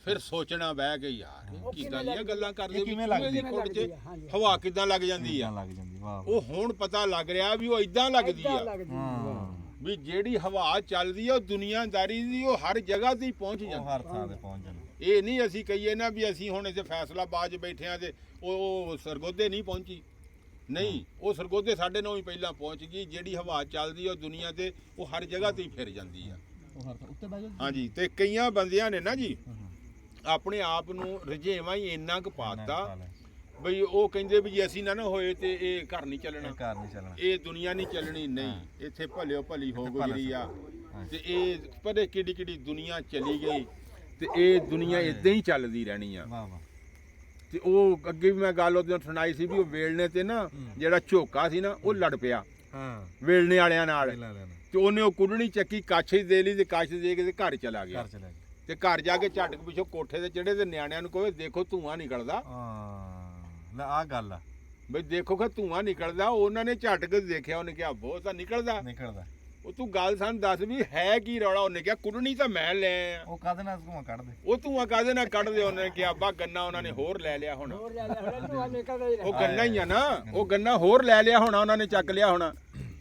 ਫਿਰ ਸੋਚਣਾ ਬਹਿ ਕੇ ਯਾਰ ਇਹ ਕਿੱਦਾਂ ਦੀਆਂ ਗੱਲਾਂ ਕਰਦੇ
ਇਹ
ਵੀ
ਕਿਵੇਂ
ਚੂਹੇ ਦੀ
ਲੱਗਦੀ?
ਖੁੱਡ 'ਚ ਹਵਾ ਕਿੱਦਾਂ ਲੱਗ ਜਾਂਦੀ ਆ।
ਲੱਗ ਜਾਂਦੀ ਵਾਹ
ਉਹ ਹੁਣ ਪਤਾ ਲੱਗ ਰਿਹਾ ਵੀ ਉਹ ਇਦਾਂ ਲੱਗਦੀ ਆ
ਹਾਂ
ਵੀ ਜਿਹੜੀ ਹਵਾ ਚੱਲਦੀ ਆ ਉਹ ਦੁਨੀਆਦਾਰੀ ਦੀ ਉਹ ਹਰ ਜਗ੍ਹਾ ਤੇ ਹੀ ਪਹੁੰਚ
ਉਹ
ਜਾਂਦੀ।
ਹਰ ਥਾਂ ਤੇ ਪਹੁੰਚ ਜਾਣਾ।
ਇਹ ਨਹੀਂ ਅਸੀਂ ਕਹੀਏ ਨਾ ਵੀ ਅਸੀਂ ਹੁਣ ਇੱਥੇ ਫੈਸਲਾਬਾਦ 'ਚ ਬੈਠੇ ਆ ਤੇ ਉਹ ਸਰਗੋਧੇ ਨਹੀਂ ਪਹੁੰਚੀ। ਨਹੀਂ, ਉਹ ਸਰਗੋਧੇ ਸਾਡੇ ਨਾਲੋਂ ਹੀ ਪਹਿਲਾਂ ਪਹੁੰਚ ਗਈ। ਜਿਹੜੀ ਹਵਾ ਚੱਲਦੀ ਆ ਉਹ ਦੁਨੀਆ ਤੇ ਉਹ ਹਰ ਜਗ੍ਹਾ ਤੇ ਹੀ ਫਿਰ ਜਾਂਦੀ ਆ।
ਉਹ ਹਰ ਥਾਂ ਉੱਤੇ ਬਹਿ ਜਾ।
ਹਾਂਜੀ ਤੇ ਕਈਆਂ ਬੰਦਿਆਂ ਨੇ ਨਾ ਜੀ ਆਪਣੇ ਆਪ ਨੂੰ ਰਜੇਵਾਂ ਹੀ ਇੰਨਾ ਕੁ ਪਾਤਾ ਬਈ ਉਹ ਕਹਿੰਦੇ ਵੀ ਜੇ ਅਸੀਂ ਨਾ ਹੋਏ ਤੇ ਇਹ ਘਰ ਨਹੀਂ ਚੱਲਣਾ,
ਘਰ ਨਹੀਂ ਚੱਲਣਾ।
ਇਹ ਦੁਨੀਆ ਨਹੀਂ ਚੱਲਣੀ। ਨਹੀਂ, ਇੱਥੇ ਭਲਿਓ ਭਲੀ ਹੋ ਗੁਜ਼ਰੀ ਆ ਤੇ ਇਹ ਪਰੇ ਕਿੱਡੀ ਕਿੱਡੀ ਦੁਨੀਆ ਚਲੀ ਗਈ ਤੇ ਇਹ ਦੁਨੀਆ ਇਦਾਂ ਹੀ ਚੱਲਦੀ ਰਹਿਣੀ ਆ।
ਵਾਹ ਵਾਹ।
ਤੇ ਉਹ ਅੱਗੇ ਵੀ ਮੈਂ ਗੱਲ ਉਹਦੇ ਨਾਲ ਸੁਣਾਈ ਸੀ ਵੀ ਉਹ ਵੇਲਣੇ ਤੇ ਨਾ ਜਿਹੜਾ ਝੋਕਾ ਸੀ ਨਾ ਉਹ ਲੜ ਪਿਆ
ਹਾਂ
ਵੇਲਣੇ ਵਾਲਿਆਂ ਨਾਲ
ਲੈ ਲੈਣਾ।
ਤੇ ਉਹਨੇ ਉਹ ਕੁੱਢਣੀ ਚੱਕੀ ਕੱਛ ਦੇ ਲਈ ਤੇ ਕੱਛ ਦੇ ਕੇ ਤੇ ਘਰ ਚਲਾ ਗਿਆ।
ਘਰ ਚਲਾ ਗਿਆ।
ਤੇ ਘਰ ਜਾ ਕੇ ਝਟਕ ਪਿੱਛੋਂ ਕੋਠੇ ਤੇ ਚੜੇ ਤੇ ਨਿਆਣਿਆਂ ਨੂੰ ਕਹੇ ਦੇਖੋ ਧੂਆਂ ਨਿਕਲਦਾ।
ਹਾਂ ਲੈ ਆ ਗੱਲ ਆ।
ਬਈ ਦੇਖੋ ਕਿ ਧੂਆਂ ਨਿਕਲਦਾ। ਉਹਨਾਂ ਨੇ ਝਟਕ ਦੇਖਿਆ, ਉਹਨੇ ਕਿਹਾ ਬਹੁਤ ਤਾਂ ਨਿਕਲਦਾ।
ਨਿਕਲਦਾ।
ਉਹ ਤੂੰ ਗੱਲ ਸਾਨੂੰ ਦੱਸ ਵੀ ਹੈ ਕੀ ਰੌਲਾ। ਉਹਨੇ ਕਿਹਾ ਕੁੱਢਣੀ ਤਾਂ ਮੈਂ ਲੈ ਆਇਆ।
ਉਹ ਕਾਹਦੇ ਨਾਲ ਧੂਆਂ ਕੱਢਦੇ?
ਉਹ ਧੂਆਂ ਕਾਹਦੇ ਨਾਲ ਕੱਢਦੇ? ਉਹਨੇ ਕਿਹਾ ਅੱਬਾ ਗੰਨਾ ਉਹਨਾਂ ਨੇ ਹੋਰ ਲੈ ਲਿਆ ਹੋਣਾ। ਉਹ ਗੰਨਾ ਹੀ ਆ ਨਾ, ਉਹ ਗੰਨਾ ਹੋਰ ਲੈ ਲਿਆ ਹੋਣਾ, ਉਹਨਾਂ ਨੇ ਚੱਕ ਲਿਆ ਹੋਣਾ।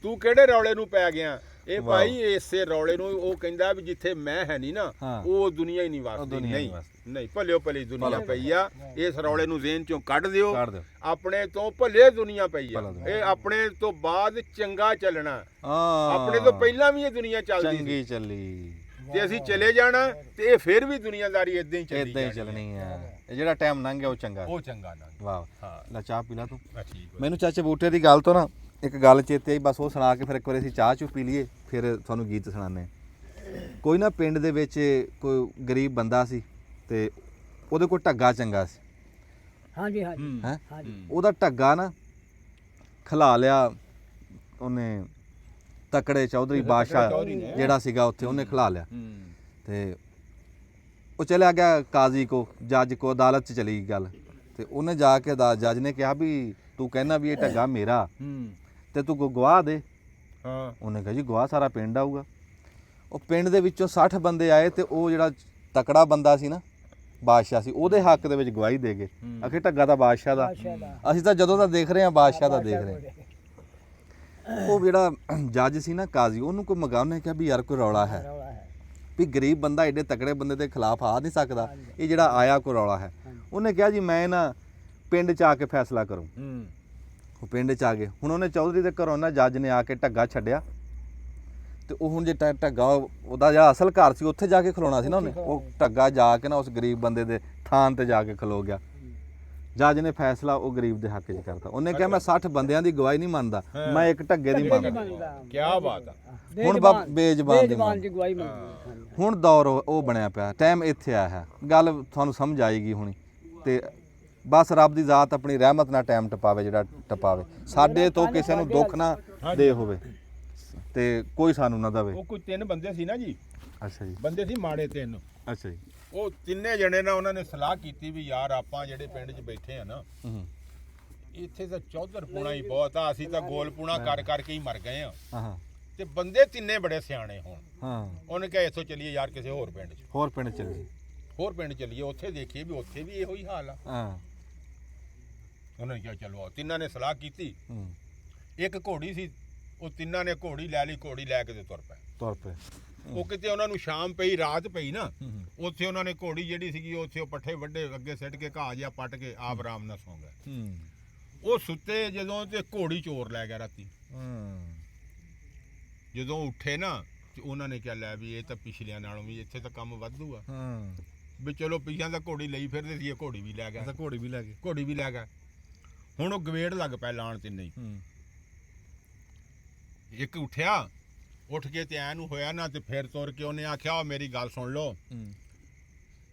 ਤੂੰ ਕਿਹੜੇ ਰੌਲੇ ਨੂੰ ਪੈ ਗਿਆ? ਇਹ ਭਾਈ ਇਸੇ ਰੌਲੇ ਨੂੰ ਉਹ ਕਹਿੰਦਾ ਵੀ ਜਿੱਥੇ ਮੈਂ ਹੈ ਨਹੀਂ ਨਾ ਉਹ ਦੁਨੀਆ ਹੀ ਨਹੀਂ ਵਸਦੀ। ਨਹੀਂ ਭਲਿਓ ਭਲੀ ਦੁਨੀਆ ਪਈ ਆ। ਇਸ ਰੌਲੇ ਨੂੰ ਜ਼ੇਨ ਚੋਂ ਕੱਢ ਦਿਓ। ਆਪਣੇ ਤੋਂ ਭਲੇ ਦੁਨੀਆ ਪਈ ਆ। ਇਹ ਆਪਣੇ ਤੋਂ ਬਾਅਦ ਚੰਗਾ ਚੱਲਣਾ। ਆਪਣੇ ਤੋਂ ਪਹਿਲਾਂ ਵੀ ਇਹ ਦੁਨੀਆ ਚੱਲਦੀ
ਚੰਗੀ ਚੱਲੀ
ਤੇ ਅਸੀਂ ਚਲੇ ਜਾਣਾ ਤੇ ਇਹ ਫਿਰ ਵੀ ਦੁਨੀਆਦਾਰੀ ਇਦਾਂ ਹੀ ਚੱਲਦੀ
ਇਦਾਂ ਹੀ ਚੱਲਣੀ ਆ। ਇਹ ਜਿਹੜਾ ਟਾਈਮ ਲੰਘ ਗਿਆ ਉਹ ਚੰਗਾ।
ਉਹ ਚੰਗਾ ਨਾ।
ਵਾਹ
ਹਾਂ
ਲੈ ਚਾਹ ਪੀ ਲਾ ਤੂੰ।
ਠੀਕ
ਮੈਨੂੰ ਚਾਚੇ ਬੂਟੇ ਦੀ ਗੱਲ ਤੋਂ ਨਾ ਇੱਕ ਗੱਲ ਚੇਤੇ ਆਈ, ਬਸ ਉਹ ਸੁਣਾ ਕੇ ਫਿਰ ਇੱਕ ਵਾਰੀ ਅਸੀਂ ਚਾਹ ਚੂ ਪੀ ਲਈਏ, ਫਿਰ ਤੁਹਾਨੂੰ ਗੀਤ ਸੁਣਾਉਂਦੇ। ਕੋਈ ਨਾ ਪਿੰਡ ਦੇ ਵਿੱਚ ਕੋਈ ਗਰੀਬ ਬੰਦਾ ਸੀ ਤੇ ਉਹਦੇ ਕੋਲ ਢੱਗਾ ਚੰਗਾ ਸੀ।
ਹਾਂਜੀ ਹਾਂਜੀ
ਹੈ
ਹਾਂਜੀ।
ਉਹਦਾ ਢੱਗਾ ਨਾ ਖਿਲਾ ਲਿਆ ਉਹਨੇ, ਤਕੜੇ ਚੌਧਰੀ ਬਾਦਸ਼ਾਹ ਜਿਹੜਾ ਸੀਗਾ ਉੱਥੇ ਉਹਨੇ ਖਿਲਾ ਲਿਆ। ਤੇ ਉਹ ਚਲਿਆ ਗਿਆ ਕਾਜ਼ੀ ਕੋ, ਜੱਜ ਕੋ, ਅਦਾਲਤ 'ਚ ਚਲੀ ਗਈ ਗੱਲ। ਤੇ ਉਹਨੇ ਜਾ ਕੇ ਜੱਜ ਨੇ ਕਿਹਾ ਵੀ ਤੂੰ ਕਹਿਣਾ ਵੀ ਇਹ ਢੱਗਾ ਮੇਰਾ ਤੇ ਤੂੰ ਗਵਾਹ ਦੇ।
ਹਾਂ
ਉਹਨੇ ਕਿਹਾ ਜੀ ਗਵਾਹ ਸਾਰਾ ਪਿੰਡ ਆਊਗਾ। ਉਹ ਪਿੰਡ ਦੇ ਵਿੱਚੋਂ 60 ਬੰਦੇ ਆਏ ਤੇ ਉਹ ਜਿਹੜਾ ਤਕੜਾ ਬੰਦਾ ਸੀ ਨਾ ਬਾਦਸ਼ਾਹ ਸੀ, ਉਹਦੇ ਹੱਕ ਦੇ ਵਿੱਚ ਗਵਾਹੀ ਦੇ ਗਏ। ਆਖੇ ਢੱਗਾ ਤਾਂ ਬਾਦਸ਼ਾਹ ਦਾ, ਅਸੀਂ ਤਾਂ ਜਦੋਂ ਦਾ ਦੇਖ ਰਹੇ ਹਾਂ ਬਾਦਸ਼ਾਹ ਦਾ ਦੇਖ ਰਹੇ ਹਾਂ। ਉਹ ਜਿਹੜਾ ਜੱਜ ਸੀ ਨਾ ਕਾਜ਼ੀ, ਉਹਨੂੰ ਕੋਈ ਮੰਗਾ, ਉਹਨੇ ਕਿਹਾ ਵੀ ਯਾਰ ਕੋਈ ਰੌਲਾ ਹੈ ਵੀ ਗਰੀਬ ਬੰਦਾ ਏਡੇ ਤਕੜੇ ਬੰਦੇ ਦੇ ਖਿਲਾਫ ਆ ਨਹੀਂ ਸਕਦਾ, ਇਹ ਜਿਹੜਾ ਆਇਆ ਕੋਈ ਰੌਲਾ ਹੈ। ਉਹਨੇ ਕਿਹਾ ਜੀ ਮੈਂ ਨਾ ਪਿੰਡ 'ਚ ਆ ਕੇ ਫੈਸਲਾ ਕਰੂੰ। ਉਹ ਪਿੰਡ 'ਚ ਆ ਗਏ। ਹੁਣ ਉਹਨੇ ਚੌਧਰੀ ਦੇ ਘਰੋਂ ਨਾ ਜੱਜ ਨੇ ਆ ਕੇ ਢੱਗਾ ਛੱਡਿਆ ਤੇ ਉਹ ਹੁਣ ਜੇ ਢੱਗਾ ਉਹਦਾ ਜਿਹੜਾ ਅਸਲ ਘਰ ਸੀ ਉੱਥੇ ਜਾ ਕੇ ਖਲੋਣਾ ਸੀ ਨਾ ਉਹਨੇ, ਉਹ ਢੱਗਾ ਜਾ ਕੇ ਨਾ ਉਸ ਗਰੀਬ ਬੰਦੇ ਦੇ ਥਾਂ ਤੇ ਜਾ ਕੇ ਖਲੋ ਗਿਆ। ਜੱਜ ਨੇ ਫੈਸਲਾ ਉਹ ਗਰੀਬ ਦੇ ਹੱਕ 'ਚ ਕਰਤਾ। ਉਹਨੇ ਕਿਹਾ ਮੈਂ 60 ਬੰਦਿਆਂ ਦੀ ਗਵਾਹੀ ਨਹੀਂ ਮੰਨਦਾ, ਮੈਂ ਇੱਕ ਢੱਗੇ ਦੀ ਮੰਨਦਾ।
ਕੀ ਬਾਤ ਆ।
ਹੁਣ ਬੇਜ਼ਬਾਨ ਦੀ
ਗਵਾਹੀ ਮੰਗਦੀ।
ਹੁਣ ਦੌਰ ਉਹ ਬਣਿਆ ਪਿਆ, ਟਾਈਮ ਇੱਥੇ ਆਇਆ ਹੈ। ਗੱਲ ਤੁਹਾਨੂੰ ਸਮਝ ਆਏਗੀ ਹੁਣੀ। ਤੇ ਬਸ ਰੱਬ ਦੀ ਜ਼ਾਤ ਆਪਣੀ ਰਹਿਮਤ ਨਾਲ ਟਾਈਮ ਟਪਾਵੇ, ਜਿਹੜਾ ਟਪਾਵੇ। ਸਾਡੇ ਤੋਂ ਕਿਸੇ ਨੂੰ ਦੁੱਖ ਨਾ ਦੇ ਹੋਵੇ ਤੇ ਕੋਈ ਸਾਨੂੰ ਨਾ ਦਵੇ।
ਉਹ ਕੋਈ 3 ਬੰਦੇ ਸੀ ਨਾ ਜੀ।
ਅੱਛਾ ਜੀ।
ਬੰਦੇ ਸੀ ਮਾੜੇ 3।
ਅੱਛਾ ਜੀ।
ਉਹ ਤਿੰਨੇ ਜਣੇ ਨਾ ਉਹਨਾਂ ਨੇ ਸਲਾਹ ਕੀਤੀ ਵੀ ਯਾਰ ਆਪਾਂ ਜਿਹੜੇ ਪਿੰਡ 'ਚ ਬੈਠੇ ਆ ਨਾ ਇੱਥੇ ਤਾਂ ਚੌਧਰ ਪੁਣਾ ਹੀ ਬਹੁਤ ਆ। ਅਸੀਂ ਤਾਂ ਗੋਲ ਪੁਣਾ ਕਰ ਕਰਕੇ ਹੀ ਮਰ ਗਏ ਆ।
ਹਾਂ
ਤੇ ਬੰਦੇ ਤਿੰਨੇ ਬੜੇ ਸਿਆਣੇ ਹੋਣ।
ਹਾਂ।
ਉਹਨੇ ਕਿਹਾ ਇੱਥੋਂ ਚੱਲੀਏ ਯਾਰ ਕਿਸੇ ਹੋਰ ਪਿੰਡ 'ਚ,
ਹੋਰ ਪਿੰਡ ਚੱਲੀ।
ਹੋਰ ਪਿੰਡ ਚੱਲੀਏ, ਉੱਥੇ ਦੇਖੀਏ ਵੀ ਉੱਥੇ ਵੀ ਇਹੋ ਹੀ ਹਾਲ ਆ।
ਹਾਂ।
ਉਹਨਾਂ ਨੇ ਕਿਹਾ ਚਲੋ। ਤਿੰਨਾਂ ਨੇ ਸਲਾਹ ਕੀਤੀ। ਇੱਕ ਘੋੜੀ ਸੀ, ਉਹ ਤਿੰਨਾਂ ਨੇ ਘੋੜੀ ਲੈ ਲਈ, ਘੋੜੀ ਲੈ ਕੇ ਤੇ ਤੁਰ ਪਏ। ਉਹ ਕਿਤੇ ਉਹਨਾਂ ਨੂੰ ਸ਼ਾਮ ਪਈ ਰਾਤ ਪਈ ਨਾ ਉੱਥੇ ਉਹਨਾਂ ਨੇ ਘੋੜੀ ਜਿਹੜੀ ਸੀਗੀ ਉੱਥੇ ਉਹ ਪੱਠੇ ਵੱਡੇ ਅੱਗੇ ਸਿੱਟ ਕੇ ਘਾਹ ਜਿਹਾ ਪੱਟ ਕੇ ਆਪ ਆਰਾਮ ਨਾਲ ਸੌਂ ਗਏ। ਉਹ ਸੁੱਤੇ ਜਦੋਂ ਤੇ ਘੋੜੀ ਚੋਰ ਲੈ ਗਿਆ ਰਾਤੀ। ਜਦੋਂ ਉੱਠੇ ਨਾ ਤੇ ਉਹਨਾਂ ਨੇ ਕਿਹਾ ਲੈ ਵੀ ਇਹ ਤਾਂ ਪਿਛਲਿਆਂ ਨਾਲੋਂ ਵੀ ਇੱਥੇ ਤਾਂ ਕੰਮ ਵਾਧੂ ਆ। ਵੀ ਚਲੋ ਪਿਛਿਆਂ ਦਾ ਘੋੜੀ ਲਈ ਫਿਰਦੇ ਸੀ, ਇਹ ਘੋੜੀ ਵੀ ਲੈ ਗਿਆ।
ਘੋੜੀ ਵੀ ਲੈ ਗਏ।
ਘੋੜੀ ਵੀ ਲੈ ਗਿਆ। ਹੁਣ ਉਹ ਗਵੇੜ ਲੱਗ ਪਿਆ ਲਾਣ ਤੇ ਨਹੀਂ। ਇੱਕ ਉੱਠਿਆ, ਉੱਠ ਕੇ ਤੇ ਐ ਨੂੰ ਹੋਇਆ ਨਾ ਤੇ ਫਿਰ ਤੁਰ ਕੇ ਉਹਨੇ ਆਖਿਆ ਉਹ ਮੇਰੀ ਗੱਲ ਸੁਣ ਲਓ,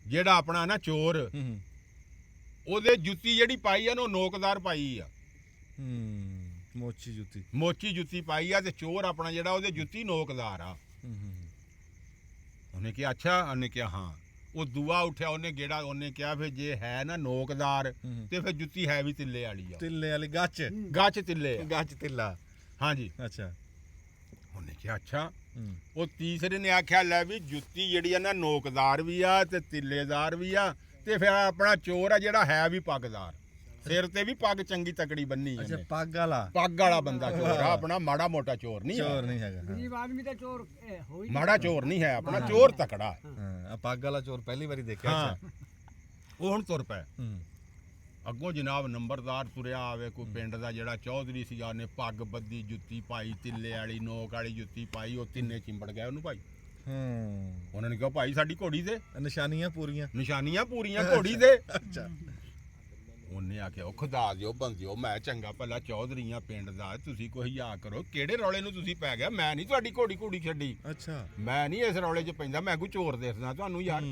ਜਿਹੜਾ ਆਪਣਾ ਨਾ ਚੋਰ ਉਹਦੇ ਜੁੱਤੀ ਜਿਹੜੀ ਪਾਈ ਆ ਨਾ ਉਹ ਨੋਕਦਾਰ ਪਾਈ ਆ। ਮੋਚੀ ਜੁੱਤੀ ਪਾਈ ਆ ਤੇ ਚੋਰ ਆਪਣਾ ਜਿਹੜਾ ਉਹਦੇ ਜੁੱਤੀ ਨੋਕਦਾਰ ਆ। ਉਹਨੇ ਕਿਹਾ ਅੱਛਾ? ਉਹਨੇ ਕਿਹਾ ਹਾਂ। ਉਹ ਦੂਆ ਉੱਠਿਆ, ਉਹਨੇ ਗੇੜਾ, ਉਹਨੇ ਕਿਹਾ ਫਿਰ ਜੇ ਹੈ ਨਾ ਨੋਕਦਾਰ ਤੇ ਫਿਰ ਜੁੱਤੀ ਹੈ ਵੀ ਤਿੱਲੇ ਵਾਲੀ ਆ।
ਤਿੱਲੇ ਵਾਲੀ ਗੱਚ
ਤਿੱਲੇ ਆ।
ਗੱਚ ਤਿੱਲਾ।
ਹਾਂਜੀ।
ਅੱਛਾ।
ਉਹਨੇ ਕਿਹਾ ਅੱਛਾ। ਉਹ ਤੀਸਰੇ ਨੇ ਆਖਿਆ ਲੈ ਵੀ ਜੁੱਤੀ ਜਿਹੜੀ ਆ ਨਾ ਨੋਕਦਾਰ ਵੀ ਆ ਤੇ ਤਿੱਲੇਦਾਰ ਵੀ ਆ ਤੇ ਫਿਰ ਆਪਣਾ ਚੋਰ ਆ ਜਿਹੜਾ ਹੈ ਵੀ ਪੱਗਦਾਰ, ਸਿਰ ਤੇ ਵੀ ਪੱਗ ਚੰਗੀ ਤਕੜੀ ਬੰਨੀ
ਅੱਛਾ,
ਇਹਨੇ।
ਪੱਗ ਵਾਲਾ
ਬੰਦਾ ਚੋਰ ਆ ਆਪਣਾ, ਮਾੜਾ ਮੋਟਾ ਚੋਰ ਨਹੀਂ
ਚੋਰ ਨਹੀਂ ਹੈਗਾ।
ਗਰੀਬ ਆਦਮੀ ਤਾਂ ਚੋਰ ਹੋਈ
ਮਾੜਾ ਚੋਰ ਨਹੀਂ ਹੈ ਆਪਣਾ, ਚੋਰ ਤਕੜਾ।
ਹਾਂ, ਪੱਗ ਵਾਲਾ ਚੋਰ ਪਹਿਲੀ ਵਾਰੀ ਦੇਖਿਆ।
ਹਾਂ। ਉਹ ਹੁਣ ਤੁਰ ਪਿਆ। ਅੱਗੋਂ ਜਨਾਬ ਨੰਬਰਦਾਰ ਤੁਰਿਆ ਆਵੇ, ਕੋਈ ਪਿੰਡ ਦਾ ਜਿਹੜਾ ਚੌਧਰੀ ਸੀ, ਉਹਨੇ ਪੱਗ ਬੱਦੀ, ਜੁੱਤੀ ਪਾਈ, ਤਿੱਲੇ ਵਾਲੀ ਨੋਕ ਵਾਲੀ ਜੁੱਤੀ ਪਾਈ। ਉਹ ਤਿੰਨੇ ਚਿੰਬੜ ਗਏ ਉਹਨੂੰ ਭਾਈ। ਉਹਨਾਂ ਨੇ ਕਿਹਾ ਭਾਈ ਸਾਡੀ ਘੋੜੀ ਦੇ
ਨਿਸ਼ਾਨੀਆਂ ਪੂਰੀਆਂ
ਘੋੜੀ ਦੇ।
ਅੱਛਾ।
ਉਹਨੇ ਆਖਿਆ ਉਹ ਖੁਦਾ ਦਿਓ ਬੰਦਿਓ, ਮੈਂ ਚੰਗਾ ਭਲਾ ਚੌਧਰੀ ਆ ਪਿੰਡ ਦਾ, ਤੁਸੀਂ ਕੋਈ ਹਿਆ ਕਰੋ, ਕਿਹੜੇ ਰੌਲੇ ਨੂੰ ਤੁਸੀਂ ਪੈ ਗਿਆ? ਮੈਂ ਨਹੀਂ ਤੁਹਾਡੀ ਘੋੜੀ ਛੱਡੀ।
ਅੱਛਾ।
ਮੈਂ ਨਹੀਂ ਇਸ ਰੌਲੇ 'ਚ ਪੈਂਦਾ, ਮੈਂ ਕੋਈ ਚੋਰ ਦੇਖਦਾ ਤੁਹਾਨੂੰ ਯਾਰ।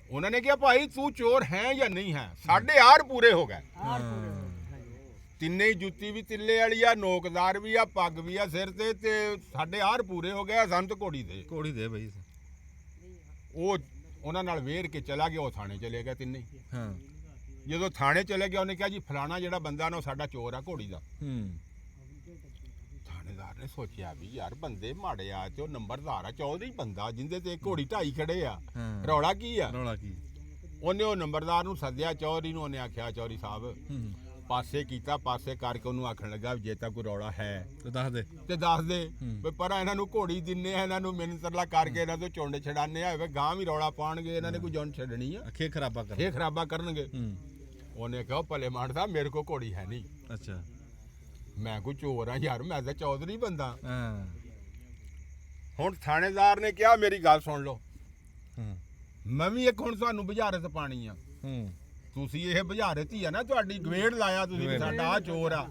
ਉਹਨਾਂ ਨੇ ਕਿਹਾ ਭਾਈ ਤੂੰ ਚੋਰ ਹੈ ਜਾਂ ਨਹੀਂ ਹੈ? ਸਾਡੇ ਆਰ ਪੂਰੇ ਹੋ ਗਏ। ਤਿੰਨੇ ਹੀ ਜੁੱਤੀ ਵੀ ਤਿੱਲੇ ਵਾਲੀ ਆ, ਨੋਕਦਾਰ ਵੀ ਆ, ਪੱਗ ਵੀ ਆ ਸਿਰ ਤੇ ਸਾਡੇ ਆਰ ਪੂਰੇ ਹੋ ਗਏ। ਸਾਨੂੰ ਤਾਂ ਘੋੜੀ ਦੇ
ਬਈ।
ਉਹ ਉਹਨਾਂ ਨਾਲ ਵੇਰ ਕੇ ਚਲਾ ਗਿਆ। ਉਹ ਥਾਣੇ ਚਲੇ ਗਿਆ ਤਿੰਨੇ।
ਹਾਂ।
ਜਦੋਂ ਥਾਣੇ ਚਲੇ ਗਿਆ ਉਹਨੇ ਕਿਹਾ ਜੀ ਫਲਾਣਾ ਜਿਹੜਾ ਬੰਦਾ ਨਾ ਉਹ ਸਾਡਾ ਚੋਰ ਆ ਘੋੜੀ ਦਾ। ਥਾਣੇਦਾਰ ਨੇ ਸੋਚਿਆ ਵੀ ਯਾਰ ਬੰਦੇ ਮਾੜੇ ਆ ਤੇ ਉਹ ਨੰਬਰਦਾਰ ਆ, ਚੌਧਰੀ ਬੰਦਾ ਜਿੰਦੇ ਤੇ ਘੋੜੀ ਢਾਈ ਖੜੇ ਆ, ਰੌਲਾ ਕੀ ਆ? ਉਹਨੇ ਉਹ ਨੰਬਰਦਾਰ ਨੂੰ ਸੱਦਿਆ, ਚੌਧਰੀ ਨੂੰ। ਉਹਨੇ ਆਖਿਆ ਚੌਧਰੀ ਸਾਹਿਬ ਪਾਸੇ ਕੀਤਾ, ਪਾਸੇ ਕਰਕੇ ਉਹਨੂੰ ਆਖਣ ਲੱਗਾ ਜੇ ਤਾਂ ਕੋਈ ਰੌਲਾ ਹੈ ਤੇ ਦੱਸ ਦੇ ਵੀ ਪਰ ਇਹਨਾਂ ਨੂੰ ਘੋੜੀ ਦਿੰਨੇ ਆ, ਇਹਨਾਂ ਨੂੰ ਮਿੰਨਤਰਲਾ ਕਰਕੇ ਇਹਨਾਂ ਤੋਂ ਚੁੰਡ ਛਡਾਨੇ ਆ, ਗਾਂ ਵੀ ਰੌਲਾ ਪਾਉਣਗੇ, ਇਹਨਾਂ ਨੇ ਕੋਈ ਜੁੰਡ ਛੱਡਣੀ ਆ, ਖੇ ਖਰਾਬਾ ਕਰਨਗੇ। ਉਹਨੇ ਕਿਹਾ ਭਲੇ ਮਾਨ ਸਾਹਿਬ ਮੇਰੇ ਕੋਲ ਘੋੜੀ ਹੈ ਨਹੀਂ।
ਅੱਛਾ।
ਮੈਂ ਕੋਈ ਚੋਰ ਆ ਯਾਰ, ਮੈਂ ਤਾਂ ਚੌਧਰੀ ਬੰਦਾ। ਹੁਣ ਥਾਣੇਦਾਰ ਨੇ ਕਿਹਾ ਮੇਰੀ ਗੱਲ ਸੁਣ ਲਓ, ਮੈਂ ਵੀ ਇੱਕ ਹੁਣ ਤੁਹਾਨੂੰ ਬੁਝਾਰਤ ਪਾਣੀ ਆ। ਤੁਸੀਂ ਇਹ ਬੁਝਾਰਤ ਹੀ ਆ ਨਾ, ਤੁਹਾਡੀ ਗਵੇੜ ਲਾਇਆ ਤੁਸੀਂ ਵੀ ਸਾਡਾ ਆ ਚੋਰ ਆ।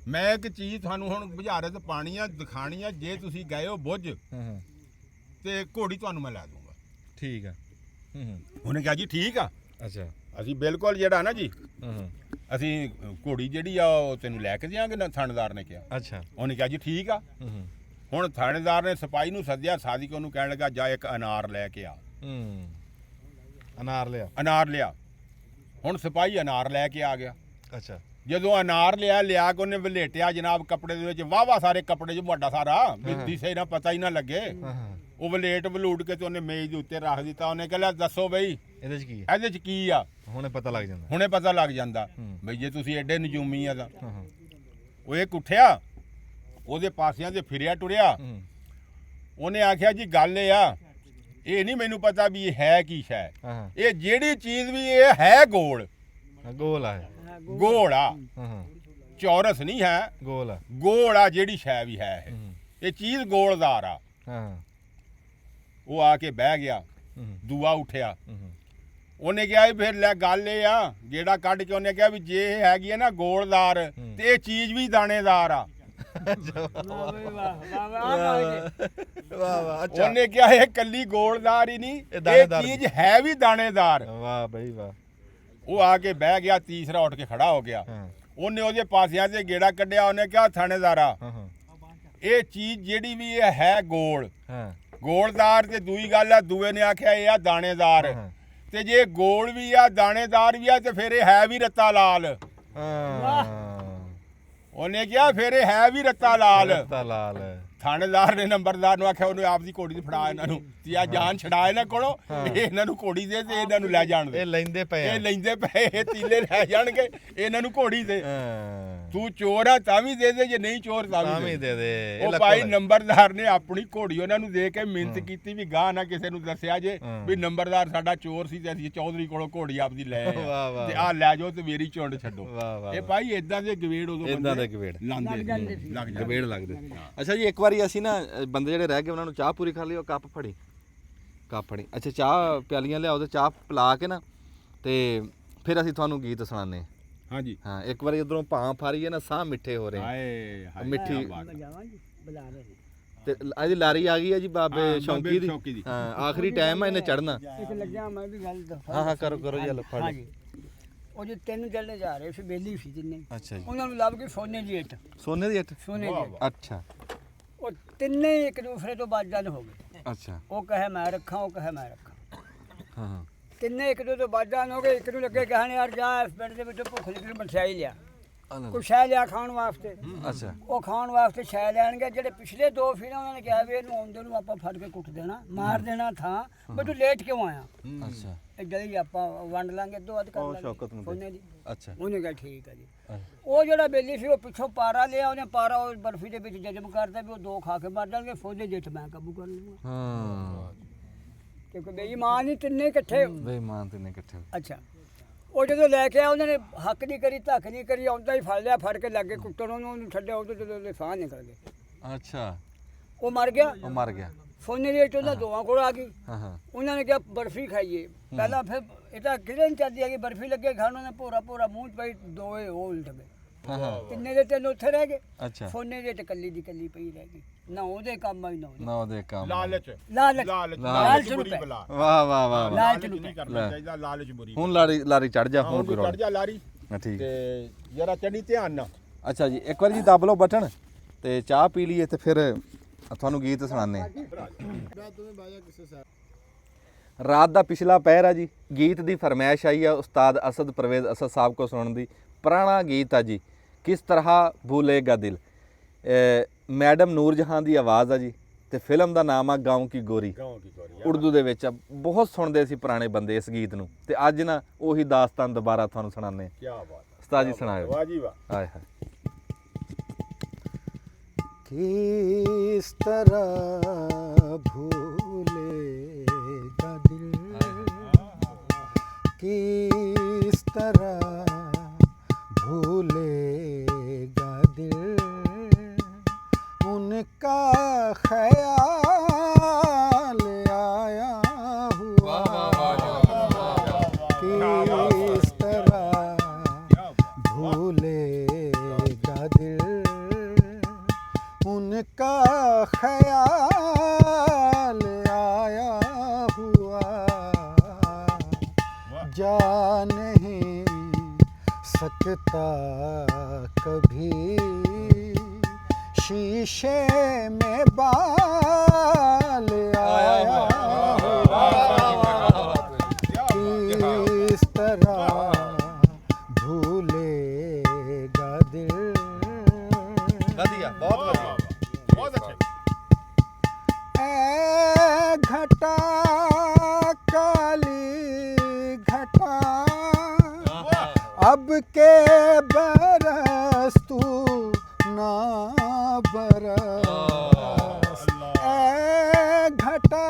ਮੈਂ ਇੱਕ ਚੀਜ਼ ਤੁਹਾਨੂੰ ਹੁਣ ਬੁਝਾਰਤ ਪਾਣੀ ਆ, ਦਿਖਾਣੀ ਆ। ਜੇ ਤੁਸੀਂ ਗਏ ਹੋ ਬੁੱਝ ਤੇ ਘੋੜੀ ਤੁਹਾਨੂੰ ਮੈਂ ਲੈ ਦੂੰਗਾ।
ਠੀਕ ਆ।
ਉਹਨੇ ਕਿਹਾ ਜੀ ਠੀਕ ਆ।
ਅੱਛਾ।
ਅਸੀਂ ਬਿਲਕੁਲ ਜਿਹੜਾ ਨਾ ਜੀ ਅਸੀਂ ਘੋੜੀ ਜਿਹੜੀ ਆ ਉਹ ਤੈਨੂੰ ਲੈ ਕੇ ਦਿਆਂਗੇ ਨਾ, ਥਾਣੇਦਾਰ ਨੇ ਕਿਹਾ।
ਅੱਛਾ।
ਉਹਨੇ ਕਿਹਾ ਜੀ ਠੀਕ ਆ। ਹੁਣ ਥਾਣੇਦਾਰ ਨੇ ਸਿਪਾਹੀ ਨੂੰ ਸੱਦਿਆ, ਸਾਦਿਕ ਉਹਨੂੰ ਕਹਿਣ ਲੱਗਾ ਜਾ ਇੱਕ ਅਨਾਰ ਲੈ ਕੇ ਆ। ਅਨਾਰ ਲਿਆ। ਹੁਣ ਸਿਪਾਹੀ ਅਨਾਰ ਲੈ ਕੇ ਆ ਗਿਆ।
ਅੱਛਾ।
ਜਦੋਂ ਅਨਾਰ ਲਿਆ ਕੇ ਉਹਨੇ ਵਲੇਟਿਆ ਜਨਾਬ ਕੱਪੜੇ ਦੇ ਵਿੱਚ, ਵਾਵਾ ਸਾਰੇ ਕੱਪੜੇ 'ਚ ਵੱਡਾ ਸਾਰਾ ਦਿਸੇ ਨਾ, ਪਤਾ ਹੀ ਨਾ ਲੱਗੇ। ਉਹ ਵਲੇਟ ਵਲੂਟ ਕੇ ਤੇ ਉਹਨੇ ਮੇਜ਼ ਦੇ ਉੱਤੇ ਰੱਖ ਦਿੱਤਾ। ਉਹਨੇ ਕਹਿੰਦਾ ਦੱਸੋ ਬਈ ਇਹਦੇ 'ਚ ਕੀ ਆ? ਹੁਣੇ ਪਤਾ ਲੱਗ ਜਾਂਦਾ ਬਈ ਜੇ ਤੁਸੀਂ ਐਡੇ ਨਜੂਮੀ ਆ ਤਾਂ। ਉਹ ਇੱਕ ਉੱਠਿਆ, ਉਹਦੇ ਪਾਸਿਆਂ ਤੇ ਫਿਰਿਆ ਟੁਰਿਆ। ਉਹਨੇ ਆਖਿਆ ਜੀ ਗੱਲ ਇਹ ਆ, ਇਹ ਨਹੀਂ ਮੈਨੂੰ ਪਤਾ ਵੀ ਇਹ ਹੈ ਕੀ ਸ਼ੈ, ਇਹ ਜਿਹੜੀ ਚੀਜ਼ ਵੀ ਇਹ ਹੈ ਗੋਲ ਆ, ਚੌਰਸ ਨਹੀਂ ਹੈ, ਗੋਲ ਆ ਜਿਹੜੀ ਸ਼ੈ ਵੀ ਹੈ ਇਹ ਚੀਜ਼ ਗੋਲਦਾਰ ਆ। ਉਹ ਆ ਕੇ ਬਹਿ ਗਿਆ। ਦੂਆ ਉੱਠਿਆ, ਉਹਨੇ ਕਿਹਾ ਵੀ ਫਿਰ ਲੈ ਗੱਲ ਇਹ ਆ, ਗੇੜਾ ਕੱਢ ਕੇ ਉਹਨੇ ਕਿਹਾ ਵੀ ਜੇ ਇਹ ਹੈਗੀ ਆ ਨਾ ਗੋਲਦਾਰ ਤੇ ਇਹ ਚੀਜ਼ ਵੀ ਦਾਣੇਦਾਰ ਆ। ਉਹਨੇ ਕਿਹਾ ਇਹ ਕੱਲੀ ਗੋਲਦਾਰ ਹੀ ਨਹੀਂ, ਇਹ ਚੀਜ਼ ਹੈ ਵੀ ਦਾਣੇਦਾਰ।
ਵਾਹ ਬਈ ਵਾਹ।
ਉਹ ਆ ਕੇ ਬਹਿ ਗਿਆ। ਤੀਸਰਾ ਉੱਠ ਕੇ ਖੜਾ ਹੋ ਗਿਆ। ਉਹਨੇ ਉਹਦੇ ਪਾਸਿਆਂ ਤੇ ਗੇੜਾ ਕੱਢਿਆ। ਉਹਨੇ ਕਿਹਾ ਥਾਣੇਦਾਰਾ ਇਹ ਚੀਜ਼ ਜਿਹੜੀ ਵੀ ਇਹ ਹੈ ਗੋਲਦਾਰ ਤੇ ਦੂਈ ਗੱਲ ਆ, ਦੂਏ ਨੇ ਆਖਿਆ ਇਹ ਆ ਦਾਣੇਦਾਰ, ਤੇ ਜੇ ਗੋਲ ਵੀ ਆ ਦਾਣੇਦਾਰ ਵੀ ਆ ਤੇ ਫਿਰ ਇਹ ਹੈ ਵੀ ਰੱਤਾ ਲਾਲ। ਉਹਨੇ ਕਿਹਾ ਫਿਰ ਇਹ ਹੈ ਵੀ ਰੱਤਾ ਲਾਲ। ਥਾਣੇਦਾਰ ਨੇ ਨੰਬਰਦਾਰ ਨੂੰ ਆਖਿਆ ਉਹਨੂੰ ਆਪਦੀ ਘੋੜੀ ਤੇ ਫੜਾ ਇਹਨਾਂ ਨੂੰ ਤੇ ਆ ਜਾਨ ਛਡਾ ਇਹਨਾਂ ਕੋਲੋਂ ਇਹ ਇਹਨਾਂ ਨੂੰ ਘੋੜੀ ਦੇ ਤੇ ਇਹਨਾਂ ਨੂੰ ਲੈ ਜਾਣ ਦੇ
ਇਹ ਲੈਂਦੇ ਪਏ ਆ
ਇਹ ਲੈਂਦੇ ਪਏ ਇਹ ਤੀਲੇ ਲੈ ਜਾਣਗੇ ਇਹਨਾਂ ਨੂੰ ਘੋੜੀ ਦੇ ਤੂੰ ਚੋਰ ਆ ਤਾਂ ਵੀ ਦੇ ਦੇ ਜੇ ਨਹੀਂ ਚੋਰ ਤਾਂ ਵੀ ਦੇ
ਦੇ
ਉਹ ਭਾਈ ਨੰਬਰਦਾਰ ਨੇ ਆਪਣੀ ਘੋੜੀ ਉਹਨਾਂ ਨੂੰ ਦੇ ਕੇ ਮਿਹਨਤ ਕੀਤੀ ਵੀ ਗਾਹ ਨਾ ਕਿਸੇ ਨੂੰ ਦੱਸਿਆ ਜੇ ਵੀ ਨੰਬਰਦਾਰ ਸਾਡਾ ਚੋਰ ਸੀ ਤੇ ਅਸੀਂ ਚੌਧਰੀ ਕੋਲੋਂ ਘੋੜੀ ਆਪਦੀ ਲੈ ਆਏ ਆ ਤੇ ਆ ਲੈ ਜਾਓ ਤੇ ਮੇਰੀ ਝੁੰਡ ਛੱਡੋ ਇਹ ਭਾਈ ਇਦਾਂ ਦੇ ਗਵੇੜ ਉਦੋਂ
ਇਦਾਂ ਦੇ ਗਵੇੜ
ਲਾਂਦੇ ਲੱਗ ਜਾਂਦੇ
ਗਵੇੜ ਲੱਗਦੇ। ਅੱਛਾ ਜੀ ਇੱਕ ਵਾਰੀ ਅਸੀਂ ਨਾ ਬੰਦੇ ਜਿਹੜੇ ਰਹਿ ਗਏ ਉਹਨਾਂ ਨੂੰ ਚਾਹ ਪੂਰੀ ਖਾ ਲਈ ਉਹ ਕੱਪ ਫੜੀ ਅੱਛਾ ਚਾਹ ਪਿਆਲੀਆਂ ਲਿਆਓ ਤੇ ਚਾਹ ਪਿਲਾ ਕੇ ਨਾ ਤੇ ਫਿਰ ਅਸੀਂ ਤੁਹਾਨੂੰ ਗੀਤ ਸੁਣਾਉਂਦੇ
ਹਾਂਜੀ
ਹਾਂ ਇੱਕ ਵਾਰੀ ਉਧਰੋਂ ਭਾਂ ਫਾਰੀ ਹੈ ਨਾ ਸਾਹ ਮਿੱਠੇ ਹੋ ਰਹੇ
ਹਾਏ ਹਾਏ
ਮਿੱਠੀ
ਜਾਵਾਂਗੇ ਬੁਲਾ ਰਹੇ ਨੇ।
ਤੇ ਇਹਦੀ ਲਾਰੀ ਆ ਗਈ ਹੈ ਜੀ ਬਾਬੇ
ਹਾਂ,
ਸ਼ੌਂਕੀ ਦੀ
ਸ਼ੌਂਕੀ ਦੀ।
ਹਾਂ ਆਖਰੀ ਟਾਈਮ ਹੈ ਇਹਨੇ ਚੜਨਾ
ਇੱਕ ਲੱਗਿਆ ਮੈਂ ਵੀ ਗੱਲ ਦੱਸਾਂ।
ਹਾਂ ਕਰੋ ਜੀ ਫੜ
ਹਾਂਜੀ ਉਹ ਜੇ ਤਿੰਨ ਜਣੇ ਜਾ ਰਹੇ ਸੀ ਬੇਲੀ ਸੀ ਜਿੰਨੇ
ਅੱਛਾ ਜੀ
ਉਹਨਾਂ ਨੂੰ ਲੱਭ ਕੇ ਸੋਨੇ ਦੀ ਇੱਟ
ਸੋਨੇ ਦੀ ਇੱਟ
ਸੋਨੇ ਦੀ ਇੱਟ।
ਅੱਛਾ
ਉਹ ਤਿੰਨੇ ਇੱਕ ਦੂਸਰੇ ਤੋਂ ਬਾਜਾਂ ਹੋ ਗਏ।
ਅੱਛਾ
ਉਹ ਕਹੇ ਮੈਂ ਰੱਖਾਂ ਉਹ ਕਹੇ ਮੈਂ ਰੱਖਾਂ
ਹਾਂ ਹਾਂ
ਤਿੰਨੇ ਇੱਕ ਦੂਜੇ ਤੋਂ ਬਾਜਾਂ ਹੋ ਗਏ। ਇੱਕ ਨੂੰ ਲੱਗੇ ਕਹਿਣ ਯਾਰ ਜਾ ਇਸ ਪਿੰਡ ਦੇ ਵਿੱਚੋਂ ਭੁੱਖ ਲੱਗੀ ਮਠਿਆਈ ਲਿਆ ਕੋਈ ਸ਼ੈ ਲਿਆ ਖਾਣ ਵਾਸਤੇ।
ਅੱਛਾ
ਉਹ ਖਾਣ ਵਾਸਤੇ ਸ਼ੈ ਲੈਣਗੇ। ਜਿਹੜੇ ਪਿਛਲੇ ਦੋ ਸੀ ਨਾ ਉਹਨਾਂ ਨੇ ਕਿਹਾ ਵੀ ਇਹਨੂੰ ਆਉਂਦੇ ਨੂੰ ਆਪਾਂ ਫੜ ਕੇ ਕੁੱਟ ਦੇਣਾ ਮਾਰ ਦੇਣਾ ਥਾਂ ਵੀ ਤੂੰ ਲੇਟ ਕਿਉਂ ਆਇਆ
ਅੱਛਾ
ਇਹ ਜਲਦੀ ਆਪਾਂ ਵੰਡ ਲਾਂਗੇ ਦੋ ਅੱਧ ਕਰ
ਉਹ
ਲਾਂਗੇ
ਸ਼ੌਕਤ ਨੂੰ ਦੇ।
ਸੋਨੇ ਦੀ।
ਅੱਛਾ
ਉਹਨੇ ਕਿਹਾ ਠੀਕ ਹੈ ਜੀ। ਉਹ ਜਿਹੜਾ ਬੇਲੀ ਸੀ ਉਹ ਪਿੱਛੋਂ ਪਾਰਾ ਲਿਆ ਉਹਨੇ ਪਾਰਾ ਉਹ ਬਰਫੀ ਦੇ ਵਿੱਚ ਜਜ਼ਮ ਕਰਦਾ ਵੀ ਉਹ ਦੋ ਖਾ ਕੇ ਮਰ ਜਾਣਗੇ ਫੌਜੇ ਜੇਠ ਮੈਂ ਕਾਬੂ ਕਰ ਲੂੰਗਾ
ਹਾਂ
ਕਿਉਂਕਿ ਬੇਈਮਾਨ ਹੀ ਤਿੰਨੇ ਇਕੱਠੇ।
ਬੇਈਮਾਨ ਤੇ ਨੇ ਇਕੱਠੇ
ਅੱਛਾ ਉਹ ਜਦੋਂ ਲੈ ਕੇ ਆਇਆ ਉਹਨਾਂ ਨੇ ਹੱਕ ਨਹੀਂ ਕਰੀ ਧੱਕ ਨਹੀਂ ਕਰੀ ਆਉਂਦਾ ਹੀ ਫੜ ਲਿਆ ਫੜ ਕੇ ਲੱਗੇ ਕੁੱਟਣ ਉਹਨੂੰ ਛੱਡਿਆ ਉਦੋਂ ਜਦੋਂ ਉਹਦੇ ਸਾਹ ਨਿਕਲ ਗਏ
ਅੱਛਾ
ਉਹ ਮਰ ਗਿਆ।
ਉਹ ਮਰ ਗਿਆ
ਸੋਨੇ ਦੀ ਇੱਟ ਉਹਨਾਂ ਦੋਵਾਂ ਕੋਲ ਆ ਗਈ।
ਹਾਂ ਹਾਂ
ਉਹਨਾਂ ਨੇ ਕਿਹਾ ਬਰਫੀ ਖਾਈਏ ਪਹਿਲਾਂ ਫਿਰ ਇਹ ਤਾਂ ਕਿਹੜੇ ਨਹੀਂ ਚੱਲਦੀ ਹੈਗੀ ਬਰਫੀ ਲੱਗੇ ਖਾਣ ਉਹਨੇ ਭੋਰਾ ਮੂੰਹ ਚ ਪਈ ਦੋਏ ਉਹ ਉਲਟ ਗਏ।
ਹਾਂ ਹਾਂ
ਤਿੰਨੇ ਦੇ ਤਿੰਨ ਉੱਥੇ ਰਹਿ ਗਏ।
ਅੱਛਾ
ਸੋਨੇ ਦੇ ਟੱਕਲੀ ਦੀ ਕੱਲੀ ਪਈ ਰਹਿ ਗਈ ਨਾ ਉਹਦੇ ਕੰਮ ਆਈ ਨਾ ਉਹਦੇ।
ਨਾ ਉਹਦੇ ਕੰਮ
ਲਾਲਚ
ਲਾਲਚ
ਲਾਲਚ ਬੁਰੀ
ਪੈ।
ਬਲਾ
ਵਾਹ ਵਾਹ ਵਾਹ
ਲਾਲਚ
ਲਾਲਚ
ਨੂੰ
ਨਹੀਂ ਕਰਨਾ ਚਾਹੀਦਾ ਲਾਲਚ ਬੁਰੀ
ਹੁਣ ਲਾਰੀ ਚੜ ਜਾ ਹੁਣ ਕੋਈ
ਚੜ
ਰੋਣ
ਜਾ ਲਾਰੀ
ਠੀਕ
ਤੇ ਜਰਾ ਚੜੀ ਧਿਆਨ ਨਾਲ
ਅੱਛਾ ਜੀ ਇੱਕ ਵਾਰੀ ਜੀ ਦੱਬ ਲਓ ਬਟਨ ਤੇ ਚਾਹ ਪੀ ਲਈਏ ਤੇ ਫਿਰ ਤੁਹਾਨੂੰ ਗੀਤ ਸੁਣਾਉਂਦੇ ਹਾਂ। ਰਾਤ ਦਾ ਪਿਛਲਾ ਪਹਿਰ ਆ ਜੀ ਗੀਤ ਦੀ ਫਰਮਾਇਸ਼ ਆਈ ਆ ਉਸਤਾਦ ਅਸਦ ਪਰਵੇਜ਼ ਅਸਦ ਸਾਹਿਬ ਕੋ ਸੁਣਨ ਦੀ ਪੁਰਾਣਾ ਗੀਤ ਆ ਜੀ ਕਿਸ ਤਰ੍ਹਾਂ ਭੂਲੇਗਾ ਦਿਲ ਮੈਡਮ ਨੂਰ ਜਹਾਂ ਦੀ ਆਵਾਜ਼ ਆ ਜੀ ਤੇ ਫਿਲਮ ਦਾ ਨਾਮ ਆ ਗਾਉਂ ਕੀ ਗੋਰੀ ਉਰਦੂ ਦੇ ਵਿੱਚ ਆ ਬਹੁਤ ਸੁਣਦੇ ਸੀ ਪੁਰਾਣੇ ਬੰਦੇ ਇਸ ਗੀਤ ਨੂੰ ਤੇ ਅੱਜ ਨਾ ਉਹੀ ਦਾਸਤਾਨ ਦੁਬਾਰਾ ਤੁਹਾਨੂੰ ਸੁਣਾਉਂਦੇ
ਕੀ ਬਾਤ
ਉਸਤਾਦ ਜੀ ਸੁਣਾਓ
ਵਾਹ ਜੀ ਵਾਹ
ਹਾਏ ਹਾਏ
किस तरह भूलेगा दिल किस तरह भूलेगा दिल उनका ख्याल आया हुआ किस तरह भूलेगा दिल उनका ख्याल आया हुआ जा नहीं सकता कभी शीशे में बाल आया हुआ किस तरह भूलेगा दिल
ਵਧੀਆ ਬਹੁਤ ਵਧੀਆ
बहुत अच्छे
ऐ घटा काली घटा अब के बरस तू ना बरस ऐ घटा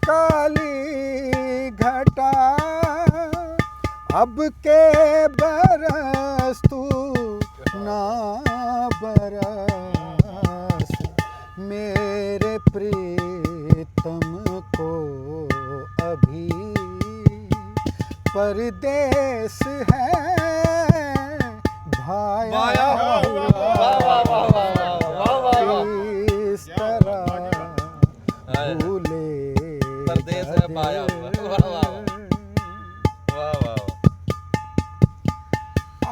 काली घटा अब के बरस तू ना बरस मेरे प्रीतम को अभी परदेस है भाया इस तरह भूले
परदेस है भाया हुआ। वाह, वाह, वाह वाह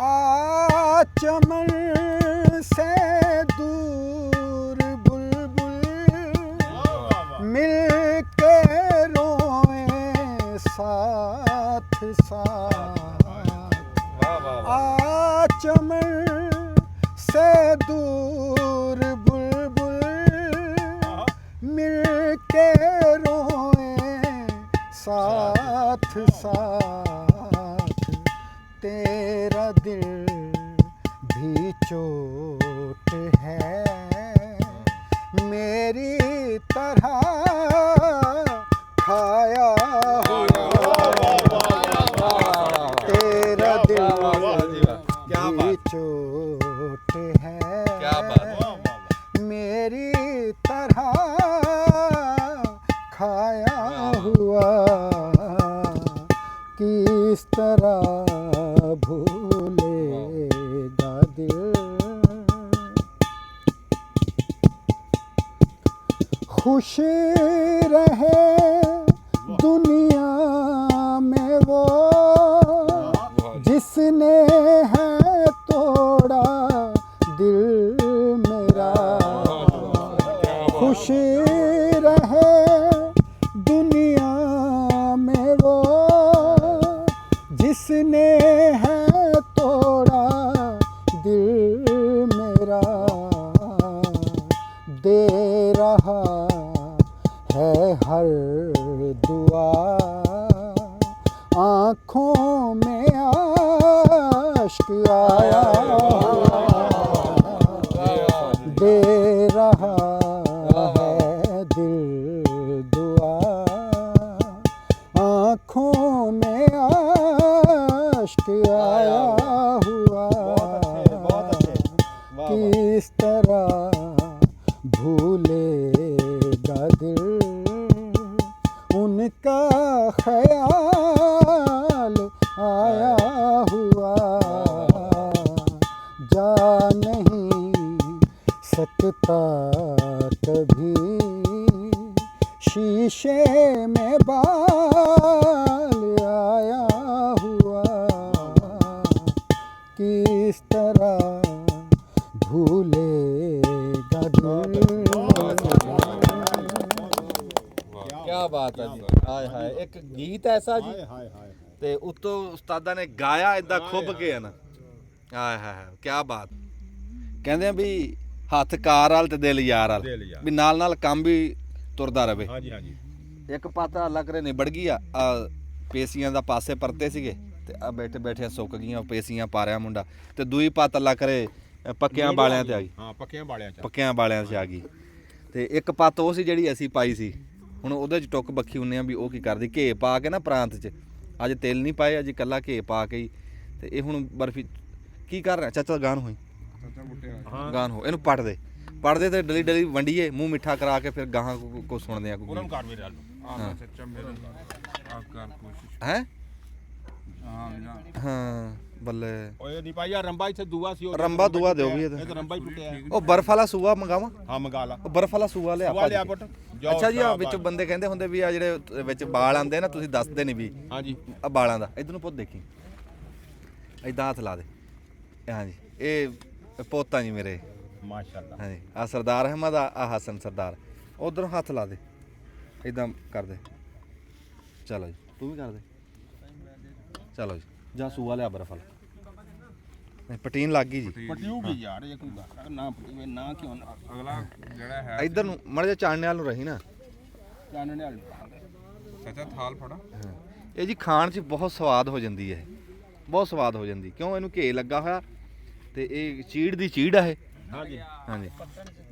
आ चमन से दूर बुलबुल मिल के रोए साथ साथ आ चमन से दूर बुलबुल मिल के रोए साथ साथ, तेरा दिल भी चोट है मेरी तरह खाया तेरा दिल भी चोट है मेरी तरह खाया हुआ, किस तरह भूलेगा दिल। खुश रहे दुनिया में वो जिसने है तोड़ा दिल मेरा, खुश रहे दुनिया में वो जिसने है तोड़ा दिल मेरा, दे रहा है हर दुआ आँखों में आश्क आया हुआ, दे रहा है दिल दुआ आँखों में आश्क आया हुआ, किस तरह भूलेगा दिल उनका ख्याल आया हुआ, जा नहीं सकता कभी शीशे में बाल आया हुआ, किस तरह भूलेगा दिल।
क्या बात है जी, ਹਾਏ ਹਾਏ ਇੱਕ ਗੀਤ ਐਸਾ ਜੀ ਤੇ ਉਤੋਂ ਉਸਤਾਦਾਂ ਨੇ ਗਾਇਆ ਇਦਾਂ ਖੁੱਭ ਕੇ ਨਾ, ਹਾਏ ਹਾਏ ਕੀ ਬਾਤ। ਕਹਿੰਦੇ ਆ ਵੀ ਹੱਥ ਕਾਰ ਵਾਲ ਤੇ ਦਿਲ ਯਾਰ ਵਾਲ, ਵੀ ਨਾਲ ਨਾਲ ਕੰਮ ਵੀ ਤੁਰਦਾ ਰਵੇ।
ਹਾਂਜੀ ਹਾਂਜੀ।
ਇੱਕ ਪਾਤਾ ਅੱਲਾ ਕਰੇ ਨਿਬੜ ਗਈ ਆ ਪੇਸੀਆਂ ਦਾ ਪਾਸੇ ਪਰਤੇ ਸੀਗੇ ਤੇ ਆ ਬੈਠੇ ਬੈਠੇ ਸੁੱਕ ਗਈਆਂ ਪੇਸੀਆਂ ਪਾ ਰਿਆ ਮੁੰਡਾ, ਤੇ ਦੂਈ ਪੱਤ ਅੱਲਾ ਕਰੇ ਪੱਕਿਆਂ ਬਾਲਿਆਂ ਤੇ ਆ ਗਈ।
ਹਾਂ ਪੱਕਿਆਂ ਬਾਲਿਆਂ ਚ,
ਪੱਕਿਆਂ ਬਾਲਿਆਂ 'ਚ ਆ ਗਈ। ਤੇ ਇੱਕ ਪੱਤ ਉਹ ਸੀ ਜਿਹੜੀ ਅਸੀਂ ਪਾਈ ਸੀ, ਹੁਣ ਉਹਦੇ 'ਚ ਟੁੱਕ ਬੱਖੀ ਹੁੰਨੇ ਆ ਵੀ ਉਹ ਕੀ ਕਰਦੀ, ਘੇ ਪਾ ਕੇ ਨਾ ਪ੍ਰਾਂਤ 'ਚ ਅੱਜ ਤੇਲ ਨਹੀਂ ਪਾਏ, ਅੱਜ ਇਕੱਲਾ ਘੇ ਪਾ ਕੇ ਹੀ। ਤੇ ਇਹ ਹੁਣ ਬਰਫੀ ਕੀ ਕਰ ਰਿਹਾ ਚਾਚਾ, ਗਾਨ ਹੋਈ ਗਾਨ ਹੋ, ਇਹਨੂੰ ਪੜਦੇ ਤੇ ਡਲੀ ਡਲੀ ਵੰਡੀਏ, ਮੂੰਹ ਮਿੱਠਾ ਕਰਾ ਕੇ ਫਿਰ ਗਾਹਾਂ ਕੋ ਸੁਣਦੇ ਆ
ਉਹਨਾਂ ਨੂੰ ਕਰ ਮੇਰੇ ਹਾਲ
ਹਾਂ
ਸੱਚਾ ਮੇਰੇ ਆ ਕਰ ਕੋਸ਼ਿਸ਼
ਹੈ
ਹਾਂ
ਹਾਂ ਬੱਲੇ।
ਓਏ ਨਹੀਂ ਭਾਈ ਆ ਰੰਬਾ ਇੱਥੇ ਦੂਆ ਸੀ,
ਰੰਬਾ ਦੂਆ ਦਿਓ ਵੀ
ਇਹ ਤਾਂ ਰੰਬਾ ਹੀ ਟੁੱਟਿਆ।
ਉਹ ਬਰਫ ਵਾਲਾ ਸੂਆ ਮੰਗਾਵਾਂ?
ਹਾਂ ਮੰਗਾ ਲਾ,
ਉਹ ਬਰਫ ਵਾਲਾ ਸੂਆ ਲਿਆ
ਸੂਆ ਲਿਆ ਪੁੱਤ।
ਅੱਛਾ ਜੀ, ਆ ਵਿੱਚ ਬੰਦੇ ਕਹਿੰਦੇ ਹੁੰਦੇ ਵੀ ਆ ਜਿਹੜੇ ਵਿੱਚ ਵਾਲ ਆਂਦੇ ਨਾ, ਤੁਸੀਂ ਦੱਸਦੇ ਨਹੀਂ ਵੀ
ਹਾਂਜੀ
ਆ ਵਾਲਾਂ ਦਾ। ਇਧਰ ਨੂੰ ਪੁੱਤ ਦੇਖੀ, ਇਦਾਂ ਹੱਥ ਲਾ ਦੇ। ਹਾਂਜੀ ਇਹ ਪੋਤਾ ਜੀ ਮੇਰੇ,
ਮਾਸ਼ਾਅੱਲਾ।
ਹਾਂਜੀ ਆ ਸਰਦਾਰ ਅਹਿਮਦ, ਆ ਹਸਨ ਸਰਦਾਰ। ਉਧਰੋਂ ਹੱਥ ਲਾ ਦੇ, ਇਦਾਂ ਕਰ ਦੇ। ਚਲੋ ਜੀ ਤੂੰ ਵੀ ਕਰ ਦੇ। ਚਲੋ ਜੀ ਜਾ ਸੂਆ ਲਿਆ ਬਰਫ ਵਾਲਾ। ਨਹੀਂ ਪਟੀਨ ਲੱਗ ਗਈ ਜੀ,
ਪਟਿਊਗੀ ਯਾਰ, ਇਹ ਕੋਈ ਗੱਲ ਨਾ ਪਟੀਵੇ ਨਾ ਕਿਉਂ ਨਾ। ਅਗਲਾ ਜਿਹੜਾ ਹੈ
ਇਧਰ ਨੂੰ ਮੜ ਜਾ ਚਾਣਨੇ ਵਾਲ ਨੂੰ ਰਹੀ ਨਾ,
ਚਾਨਣੇ ਵਾਲ ਸੱਚਾ ਥਾਲ ਫੜਾ।
ਇਹ ਜੀ ਖਾਣ 'ਚ ਬਹੁਤ ਸਵਾਦ ਹੋ ਜਾਂਦੀ ਹੈ, ਬਹੁਤ ਸਵਾਦ ਹੋ ਜਾਂਦੀ। ਕਿਉਂ ਇਹਨੂੰ ਘੇ ਲੱਗਾ ਹੋਇਆ ਤੇ ਇਹ ਚੀੜ ਦੀ ਚੀੜ ਆ ਇਹ।
ਹਾਂਜੀ
ਹਾਂਜੀ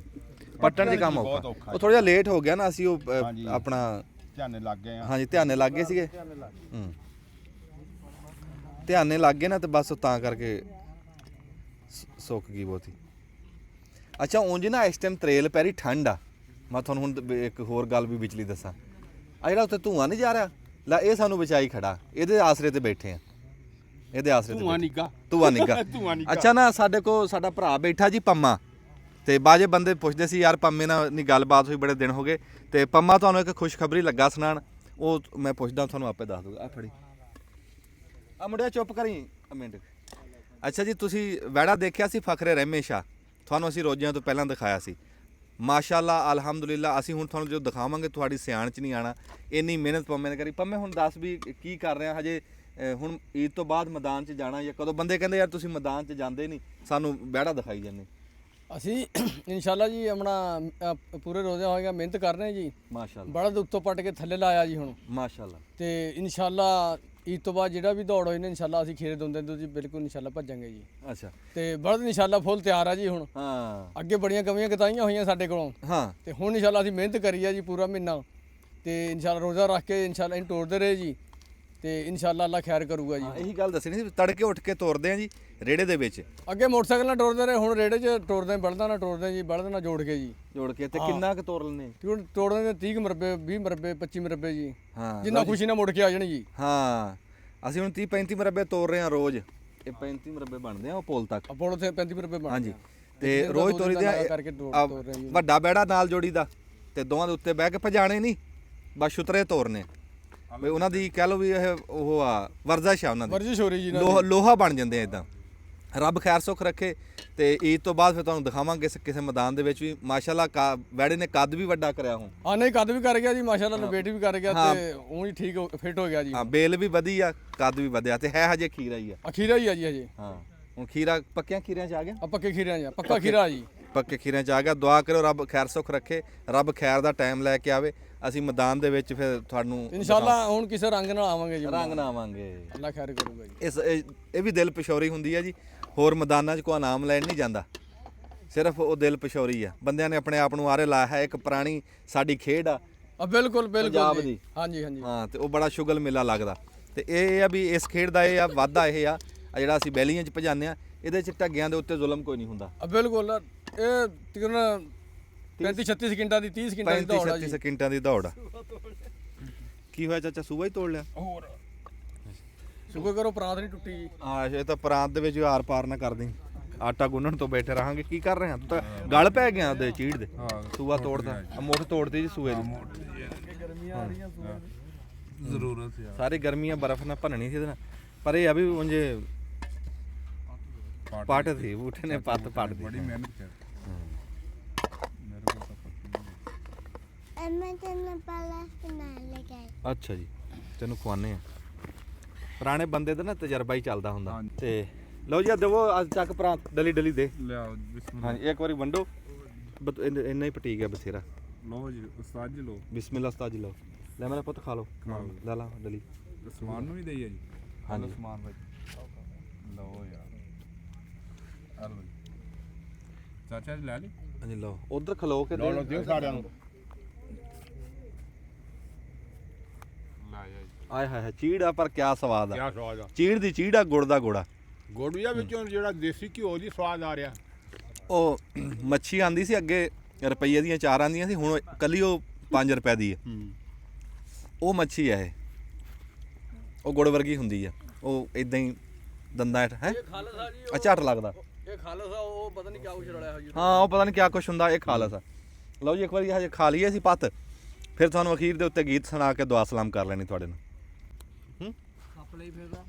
ਪੱਟਣ ਦੀ ਕੰਮ
ਬਹੁਤ
ਔਖਾ।
ਔਖਾ
ਉਹ ਥੋੜਾ ਜਿਹਾ ਲੇਟ ਹੋ ਗਿਆ ਨਾ, ਅਸੀਂ ਉਹ
ਹਾਂਜੀ।
ਆਪਣਾ
ਧਿਆਨੇ ਲੱਗ ਗਏ ਆ।
ਹਾਂਜੀ ਧਿਆਨੇ ਲੱਗ ਗਏ ਸੀਗੇ। ਧਿਆਨੇ ਲੱਗ ਗਏ ਨਾ ਤੇ ਬਸ ਤਾਂ ਕਰਕੇ ਸੁੱਕ ਗਈ ਬਹੁਤੀ। ਅੱਛਾ ਉਂਝ ਨਾ ਇਸ ਟਾਈਮ ਤਰੇਲ ਪੈਰੀ ਠੰਡ ਆ। ਮੈਂ ਤੁਹਾਨੂੰ ਹੁਣ ਇੱਕ ਹੋਰ ਗੱਲ ਵੀ ਵਿਚਲੀ ਦੱਸਾਂ, ਆ ਜਿਹੜਾ ਉੱਥੇ ਧੂਆਂ ਨਹੀਂ ਜਾ ਰਿਹਾ, ਲੈ ਇਹ ਸਾਨੂੰ ਬਚਾਈ ਖੜਾ, ਇਹਦੇ ਆਸਰੇ ਤੇ ਬੈਠੇ ਆ, ਇਹਦੇ ਆਸਰੇ ਤੇ
ਧੂਆਂ ਨਿੱਗਾ
ਧੂਆਂ ਨਿੱਗਾ। ਅੱਛਾ ਨਾ ਸਾਡੇ ਕੋਲ ਸਾਡਾ ਭਰਾ ਬੈਠਾ ਜੀ ਪੰਮਾ, ਤੇ ਬਾਜੇ ਬੰਦੇ ਪੁੱਛਦੇ ਸੀ ਯਾਰ ਪੰਮੇ ਨਾਲ ਨਹੀਂ ਗੱਲਬਾਤ ਹੋਈ, ਬੜੇ ਦਿਨ ਹੋ ਗਏ। ਤੇ ਪੰਮਾ ਤੁਹਾਨੂੰ ਇੱਕ ਖੁਸ਼ਖਬਰੀ ਲੱਗਾ ਸੁਣਾਉਣ, ਉਹ ਮੈਂ ਪੁੱਛਦਾ ਤੁਹਾਨੂੰ ਆਪੇ ਦੱਸ ਦੂਗਾ। ਆ ਫੜੀ ਆ ਮੁੰਡਿਆ, ਚੁੱਪ ਕਰੀ ਮਿੰਟ। ਅੱਛਾ ਜੀ ਤੁਸੀਂ ਵੈੜਾ ਦੇਖਿਆ ਸੀ ਫਖਰੇ ਰਹਿਮੇ ਸ਼ਾਹ, ਤੁਹਾਨੂੰ ਅਸੀਂ ਰੋਜ਼ਿਆਂ ਤੋਂ ਪਹਿਲਾਂ ਦਿਖਾਇਆ ਸੀ। ਮਾਸ਼ਾਅੱਲਾ ਅਲਹਮਦੁਲਿਲਾ। ਅਸੀਂ ਹੁਣ ਤੁਹਾਨੂੰ ਜੋ ਦਿਖਾਵਾਂਗੇ ਤੁਹਾਡੀ ਸਿਆਣ 'ਚ ਨਹੀਂ ਆਣਾ, ਇੰਨੀ ਮਿਹਨਤ ਪੰਮੇ ਨੇ ਕਰੀ। ਪੰਮੇ ਹੁਣ ਦੱਸ ਵੀ ਕੀ ਕਰ ਰਿਹਾ ਹਜੇ, ਹੁਣ ਈਦ ਤੋਂ ਬਾਅਦ ਮੈਦਾਨ 'ਚ ਜਾਣਾ ਜਾਂ ਕਦੋਂ? ਬੰਦੇ ਕਹਿੰਦੇ ਯਾਰ ਤੁਸੀਂ ਮੈਦਾਨ 'ਚ ਜਾਂਦੇ ਨਹੀਂ, ਸਾਨੂੰ ਵੈੜਾ ਦਿਖਾਈ ਜਾਂਦੇ।
ਅਸੀਂ ਇਨਸ਼ਾਅੱਲਾ ਜੀ ਆਪਣਾ ਪੂਰੇ ਰੋਜ਼ੇ ਹੋਏਗਾ ਮਿਹਨਤ ਕਰ ਰਹੇ ਜੀ।
ਮਾਸ਼ਾਅੱਲਾ
ਬਲਦ ਉੱਤੋਂ ਪੱਟ ਕੇ ਥੱਲੇ ਲਾਇਆ ਜੀ ਹੁਣ,
ਮਾਸ਼ਾਅੱਲਾ।
ਤੇ ਇਨਸ਼ਾਅੱਲਾ ਈਦ ਤੋਂ ਬਾਅਦ ਜਿਹੜਾ ਵੀ ਦੌੜ ਹੋਈ ਨੇ ਇਨਸ਼ਾਅੱਲਾ ਅਸੀਂ ਖੀਰੇ ਦੋਂਦੇ ਤੋਂ ਜੀ ਬਿਲਕੁਲ ਇਨਸ਼ਾਅੱਲਾ ਭੱਜਾਂਗੇ ਜੀ।
ਅੱਛਾ
ਤੇ ਬਲਦ ਇਨਸ਼ਾਅੱਲਾ ਫੁੱਲ ਤਿਆਰ ਆ ਜੀ ਹੁਣ।
ਹਾਂ
ਅੱਗੇ ਬੜੀਆਂ ਕਮੀਆਂ ਕਤਾਈਆਂ ਹੋਈਆਂ ਸਾਡੇ ਕੋਲੋਂ,
ਹਾਂ
ਤੇ ਹੁਣ ਇਨਸ਼ਾਅੱਲਾ ਅਸੀਂ ਮਿਹਨਤ ਕਰੀ ਆ ਜੀ ਪੂਰਾ ਮਹੀਨਾ, ਤੇ ਇਨਸ਼ਾਅੱਲਾ ਰੋਜ਼ਾ ਰੱਖ ਕੇ ਇਨਸ਼ਾਅੱਲਾ ਇਹਨੂੰ ਤੋੜਦੇ ਰਹੇ ਜੀ, ਤੇ ਇਨਸ਼ਾਅੱਲਾ ਅੱਲਾ ਖੈਰ ਕਰੂਗਾ ਜੀ।
ਇਹੀ ਗੱਲ ਦੱਸਣੀ ਸੀ, ਤੜਕੇ ਉੱਠ ਕੇ ਤੋਰਦੇ ਆ ਜੀ ਰੇੜੇ ਦੇ ਵਿੱਚ
ਅੱਗੇ ਮੋਟਰਸਾਈਕਲ ਨਾਲ ਟੋਰਦੇ ਰਹੇ, ਹੁਣ ਰੇੜੇ 'ਚ ਟੋਰਦੇ ਬਲਦਾਂ ਨਾਲ ਟੋਰਦੇ ਜੀ, ਬਲਦ ਨਾਲ ਜੋੜ ਕੇ ਜੀ।
ਜੋੜ ਕੇ। ਤੇ ਕਿੰਨਾ ਕੁ ਤੋਰ ਲੈਂਦੇ?
ਤੇ ਹੁਣ ਤੋੜਨ ਦੇ 30 ਮਰਬੇ 20 ਮਰਬੇ 25 ਮਰਬੇ ਜੀ,
ਹਾਂ
ਜਿੰਨਾ ਖੁਸ਼ੀ ਨਾਲ ਮੁੜ ਕੇ ਆ ਜਾਣ ਜੀ।
ਹਾਂ ਅਸੀਂ ਹੁਣ 30 35 ਮਰਬੇ ਤੋਰ ਰਹੇ ਹਾਂ ਰੋਜ਼। ਇਹ 35 ਮਰਬੇ ਬਣਦੇ ਆ ਉਹ ਪੋਲ ਤੱਕ।
ਆਪੋਂ ਉੱਥੇ 35 ਮਰਬੇ ਬਣ
ਹਾਂਜੀ
ਗਏ।
ਤੇ ਰੋਜ਼ ਤੋਰੀ ਦੇ
ਕਰਕੇ ਤੋੜ ਰਹੇ ਜੀ।
ਵੱਡਾ ਬੈੜਾ ਨਾਲ ਜੋੜੀ ਦਾ, ਤੇ ਦੋਵਾਂ ਦੇ ਉੱਤੇ ਬਹਿ ਕੇ ਭਜਾਣੇ ਨਹੀਂ, ਬਸ ਛੁਤਰੇ ਤੋਰਨੇ ਵੀ ਉਹਨਾਂ ਦੀ ਕਹਿ ਲਓ ਵੀ ਇਹ ਉਹ ਆ ਵਰਜ਼ਿਸ਼ ਆ ਉਹਨਾਂ ਦੀ,
ਵਰਜਿਸ਼ ਹੋ ਰਹੀ ਜੀ
ਲੋਹਾ ਬਣ ਜਾਂਦੇ ਆ ਇਦਾਂ। ਰੱਬ ਖੈਰ ਸੁੱਖ ਰੱਖੇ। ਤੇ ਈਦ ਤੋਂ ਬਾਅਦ ਫਿਰ ਤੁਹਾਨੂੰ ਦਿਖਾਵਾਂਗੇ ਕਿਸੇ ਮੈਦਾਨ ਦੇ ਵਿੱਚ ਵੀ ਮਾਸ਼ਾਅੱਲਾ ਬੈੜੇ ਨੇ ਕੱਦ ਵੀ ਵੱਡਾ ਕਰਿਆ ਹੁਣ।
ਹਾਂ ਨਹੀਂ ਕੱਦ ਵੀ ਕਰ ਗਿਆ ਜੀ ਮਾਸ਼ਾਅੱਲਾ, ਲਪੇਟ ਵੀ ਕਰ ਗਿਆ, ਤੇ ਉਹ ਹੀ ਠੀਕ ਫਿੱਟ ਹੋ ਗਿਆ ਜੀ।
ਹਾਂ ਬੇਲ ਵੀ ਵਧੀ ਆ, ਕੱਦ ਵੀ ਵਧਿਆ, ਤੇ ਹੈ ਹਜੇ ਖੀਰਾ ਹੀ ਆ।
ਅਖੀਰਾ ਹੀ ਆ ਜੀ ਹਜੇ।
ਹਾਂ ਹੁਣ ਖੀਰਾ ਪੱਕਿਆਂ ਖੀਰਿਆਂ 'ਚ ਆ ਗਿਆ,
ਆ ਪੱਕੇ ਖੀਰਿਆਂ ਜਾਂ ਪੱਕਾ ਖੀਰਾ ਜੀ।
ਪੱਕੇ ਖੀਰਿਆਂ 'ਚ ਆ ਗਿਆ। ਦੁਆ ਕਰੋ ਰੱਬ ਖੈਰ ਸੁੱਖ ਰੱਖੇ, ਰੱਬ ਖੈਰ ਦਾ ਟਾਈਮ ਲੈ ਕੇ ਆਵੇ। ਅਸੀਂ ਮੈਦਾਨ ਦੇ ਵਿੱਚ ਫਿਰ ਤੁਹਾਨੂੰ
ਇਨਸ਼ਾਅੱਲਾ ਹੁਣ ਕਿਸੇ ਰੰਗ ਨਾਲ ਆਵਾਂਗੇ ਜੀ,
ਰੰਗ ਨਾ ਆਵਾਂਗੇ।
ਅੱਲਾ ਖੈਰ ਕਰੂਗਾ ਜੀ।
ਇਹ ਵੀ ਦਿਲ ਪਸ਼ੌਰੀ ਹੁੰਦੀ ਹੈ ਜੀ। ਹੋਰ ਮੈਦਾਨਾਂ 'ਚ ਕੋਈ ਇਨਾਮ ਲੈਣ ਨਹੀਂ ਜਾਂਦਾ, ਸਿਰਫ ਉਹ ਦਿਲ ਪਸ਼ੌਰੀ ਆ। ਬੰਦਿਆਂ ਨੇ ਆਪਣੇ ਆਪ ਨੂੰ ਆਰੇ ਲਾਇਆ ਹੈ। ਇੱਕ ਪੁਰਾਣੀ ਸਾਡੀ ਖੇਡ ਆ
ਬਿਲਕੁਲ
ਪੰਜਾਬ
ਬਿਲਕੁਲ
ਦੀ।
ਜੀ। ਹਾਂਜੀ ਹਾਂਜੀ
ਹਾਂ ਤੇ ਉਹ ਬੜਾ ਸ਼ੁਗਲ ਮੇਲਾ ਲੱਗਦਾ। ਤੇ ਇਹ ਆ ਵੀ ਇਸ ਖੇਡ ਦਾ ਇਹ ਆ ਵਾਧਾ ਇਹ ਆ ਜਿਹੜਾ ਅਸੀਂ ਬੈਲੀਆਂ 'ਚ ਭਜਾਉਂਦੇ ਆ, ਇਹਦੇ 'ਚ ਢੱਗਿਆਂ ਦੇ ਉੱਤੇ ਜ਼ੁਲਮ ਕੋਈ ਨਹੀਂ ਹੁੰਦਾ।
ਬਿਲਕੁਲ ਇਹ ਤਕਰੀਬਨ 35 36 ਸਕਿੰਟਾਂ ਦੀ 30 ਸਕਿੰਟਾਂ ਦੀ
35
ਦੌੜ ਆ
36
ਜੀ।
ਸਕਿੰਟਾਂ ਦੀ ਦੌੜ ਆ। ਕੀ ਹੋਇਆ ਚਾਚਾ, ਸੂਆ ਹੀ ਤੋੜ ਲਿਆ?
ਹੋਰ
ਸ਼ੁਕਰ ਕਰੋ ਪ੍ਰਾਂਤ ਨਹੀਂ ਟੁੱਟੀ ਜੀ।
ਹਾਂ ਇਹ ਤਾਂ ਪ੍ਰਾਂਤ ਦੇ ਵਿੱਚ ਆਰ ਪਾਰ ਨਾ ਕਰਦੀ। ਆਟਾ ਗੁੰਨਣ ਤੋਂ ਬੈਠੇ ਰਹਾਂਗੇ। ਕੀ ਕਰ ਰਹੇ ਹਾਂ? ਤੂੰ ਤਾਂ ਗਲ ਪੈ ਗਿਆ ਉਹਦੇ ਚੀੜ ਦੇ। ਸੂਆ ਤੋੜਦਾ, ਮੁੱਠ ਤੋੜਦੀ ਜੀ ਸੂਏ ਦੀ।
ਜ਼ਰੂਰਤ ਹੈ
ਸਾਰੀ ਗਰਮੀਆਂ ਬਰਫ਼ ਨਾਲ ਭੰਨਣੀ ਸੀ ਇਹਦੇ ਨਾਲ, ਪਰ ਇਹ ਆ ਵੀ ਉਂਝੇ ਪੱਟ ਸੀ ਬੂਟੇ ਨੇ ਪੱਤ ਪੱਟ ਦੀ।
ਬੜੀ ਮਿਹਨਤ ਕਰ ਮੇਰੇ ਕੋਲ ਤਾਂ ਪੱਤੀ
ਮੈਂ ਤੈਨੂੰ ਪਹਿਲਾਂ ਸੁਣਾ ਲਗਾਈ।
ਅੱਛਾ ਜੀ, ਤੈਨੂੰ ਖਵਾਨੇ ਆ। ਪੁਰਾਣੇ ਬੰਦੇ ਦਾ ਨਾ ਤਜਰਬਾ ਹੀ ਚੱਲਦਾ ਹੁੰਦਾ। ਤੇ ਲਓ ਜੀ ਆ ਦੇਵੋ, ਅੱਜ ਚੱਕ ਪ੍ਰਾਂਤ ਡਲੀ ਡਲੀ ਦੇ।
ਲਿਆਓ ਬਿਸਮਿਲ੍ਲਾ।
ਹਾਂਜੀ ਇੱਕ ਵਾਰੀ ਵੰਡੋ, ਇੰਨਾ ਹੀ ਪਟੀ ਗਿਆ ਬਥੇਰਾ।
ਲਓ ਜੀ ਉਸਤਾਦ ਜੀ ਲਓ।
ਬਿਸਮਿਲ੍ਲਾ ਉਸਤਾਦ ਜੀ ਲਓ। ਲੈ ਮੇਰਾ ਪੁੱਤ ਖਾ ਲਓ, ਲੈ ਲਾ ਡਲੀ।
ਸਮਾਨ ਨੂੰ ਵੀ ਦਈਏ ਜੀ।
ਹਾਂਜੀ
ਸਮਾਨ ਵਿੱਚ ਲਓ ਯਾਰ। ਆ ਲਓ ਜੀ। ਚਾਚਾ ਜੀ ਲੈ ਲਈ।
ਹਾਂਜੀ ਲਓ, ਉਧਰ ਖਲੋ ਕੇ
ਲੋ ਦਿਓ ਸਾਰਿਆਂ ਨੂੰ।
ਲੈ ਜਾ ਜੀ।
ਆਏ ਹਾਏ ਹਾਏ, ਚੀੜ ਆ ਪਰ ਕਿਆ ਸਵਾਦ ਆ।
ਕਿਆ ਸਵਾਦ ਆ।
ਚੀੜ ਦੀ ਚੀੜ ਆ, ਗੁੜ ਦਾ ਗੁੜਾ।
ਗੋੜੀਆਂ ਵਿੱਚੋਂ ਜਿਹੜਾ ਦੇਸੀ ਘਿਓ ਦੀ ਸਵਾਦ ਆ ਰਿਹਾ।
ਉਹ ਮੱਛੀ ਆਂਦੀ ਸੀ ਅੱਗੇ ਰੁਪਈਏ ਦੀਆਂ 4 ਆਂਦੀਆਂ ਸੀ, ਹੁਣ ਕੱਲੀ ਉਹ 5 ਰੁਪਏ ਦੀ ਹੈ। ਉਹ ਮੱਛੀ ਆ ਇਹ, ਉਹ ਗੁੜ ਵਰਗੀ ਹੁੰਦੀ ਆ। ਉਹ ਇਦਾਂ ਹੀ ਦੰਦਾਂ ਹੇਠ ਹੈ
ਖਾਲਸਾ ਜੀ
ਝੱਟ ਲੱਗਦਾ।
ਇਹ ਖਾਲਸਾ ਉਹ ਪਤਾ ਨਹੀਂ ਕਿਆ ਕੁਛ ਰਲਿਆ ਹੋਇਆ ਜੀ।
ਹਾਂ ਉਹ ਪਤਾ ਨਹੀਂ ਕਿਆ ਕੁਛ ਹੁੰਦਾ। ਇਹ ਖਾਲਸ ਆ। ਲਓ ਜੀ ਇੱਕ ਵਾਰੀ ਹਜੇ ਖਾ ਲਈਏ ਅਸੀਂ ਪੱਤ, ਫਿਰ ਤੁਹਾਨੂੰ ਅਖੀਰ ਦੇ ਉੱਤੇ ਗੀਤ ਸੁਣਾ ਕੇ ਦੁਆ ਸਲਾਮ ਕਰ ਲੈਣੀ ਤੁਹਾਡੇ ਨਾਲ।
ਸੱਪ ਲਈ ਫਿਰਦਾ।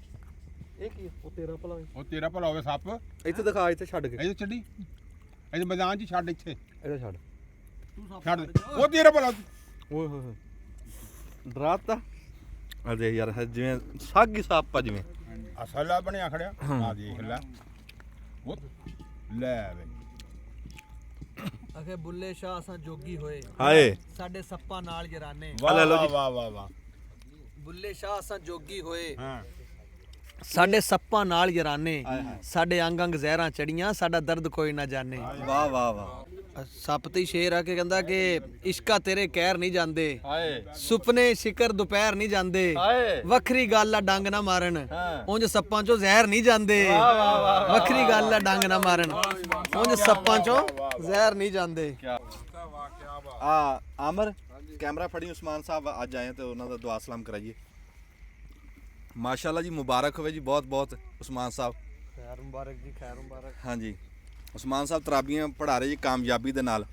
ਇਹ ਕੀ ਉਹ ਤੇਰਾ ਭਲਾ
ਉਹ ਤੇਰਾ ਭਲਾ ਹੋਵੇ ਸੱਪ।
ਇੱਥੇ ਦਿਖਾ, ਇੱਥੇ ਛੱਡ ਕੇ।
ਇਹਦੇ ਛੱਡੀ, ਇਹਦੇ ਮੈਦਾਨ 'ਚ ਛੱਡ ਇੱਥੇ
ਇਹਦਾ ਛੱਡ।
ਛੱਡ ਦੇ। ਉਹ ਤੇਰਾ ਭਲਾ।
ਓਏ ਹੋਏ ਹੋਏ, ਡਰਾਤਾ। ਅਰੇ ਯਾਰ ਜਿਵੇਂ ਸਾਗੀ ਸੱਪ ਆ ਜਿਵੇਂ।
ਅਸਲਾ ਬਣਿਆ ਖੜਿਆ। ਆ ਦੇਖ ਲੈ। ਉਹ ਲੈ ਵੇ।
ਅਖੇ ਬੁੱਲੇ ਸ਼ਾਹ ਅਸਾਂ ਜੋਗੀ ਹੋਏ,
ਹਾਏ
ਸਾਡੇ ਸੱਪਾਂ ਨਾਲ ਜਰਾਨੇ।
ਵਾਹ
ਲੈ ਲਓ ਜੀ।
ਵਾਹ ਵਾਹ ਵਾਹ।
ਬੁੱਲੇ ਸ਼ਾਹ ਅਸਾਂ ਜੋਗੀ ਹੋਏ,
ਹਾਂ
ਸਾਡੇ ਸੱਪਾਂ ਨਾਲ ਜਰਾਨੇ। ਸਾਡੇ ਅੰਗ ਅੰਗ ਜ਼ਹਿਰਾਂ ਚੜੀਆਂ, ਸਾਡਾ ਦਰਦ ਕੋਈ ਨਾ ਜਾਣੇ।
ਵਾਹ ਵਾਹ ਵਾਹ।
ਸੱਪ ਤੇ ਸ਼ੇਰ ਆ ਕੇ ਕਹਿੰਦਾ ਕਿ ਇਸ਼ਕਾ ਤੇਰੇ ਕਹਿਰ ਨਹੀਂ ਜਾਂਦੇ,
ਹਾਏ
ਸੁਪਨੇ ਸ਼ਿਕਰ ਦੁਪਹਿਰ ਨਹੀਂ ਜਾਂਦੇ।
ਹਾਏ
ਵੱਖਰੀ ਗੱਲ ਆ ਡੰਗ ਨਾ ਮਾਰਨ, ਉਂਝ ਸੱਪਾਂ ਚੋਂ ਜ਼ਹਿਰ ਨਹੀਂ ਜਾਂਦੇ। ਵੱਖਰੀ ਗੱਲ ਆ ਡੰਗ ਨਾ ਮਾਰਨ, ਉਂਝ ਸੱਪਾਂ ਚੋਂ ਜ਼ਹਿਰ ਨਹੀਂ ਜਾਂਦੇ।
ਆ ਆਮਰ ਕੈਮਰਾ ਫੜੀ। ਉਸਮਾਨ ਸਾਹਿਬ ਅੱਜ ਆਏ ਤੇ ਉਹਨਾਂ ਦਾ ਦੁਆ ਸਲਾਮ ਕਰਾਈਏ। ਮਾਸ਼ਾਅੱਲਾ ਜੀ, ਮੁਬਾਰਕ ਹੋਵੇ ਜੀ ਬਹੁਤ ਬਹੁਤ ਉਸਮਾਨ ਸਾਹਿਬ।
ਖੈਰ ਮੁਬਾਰਕ ਜੀ, ਖੈਰ ਮੁਬਾਰਕ।
ਹਾਂਜੀ ਉਸਮਾਨ ਸਾਹਿਬ ਤਰਾਬੀਆਂ ਪੜ੍ਹਾ ਰਹੇ ਜੀ ਕਾਮਯਾਬੀ ਦੇ ਨਾਲ,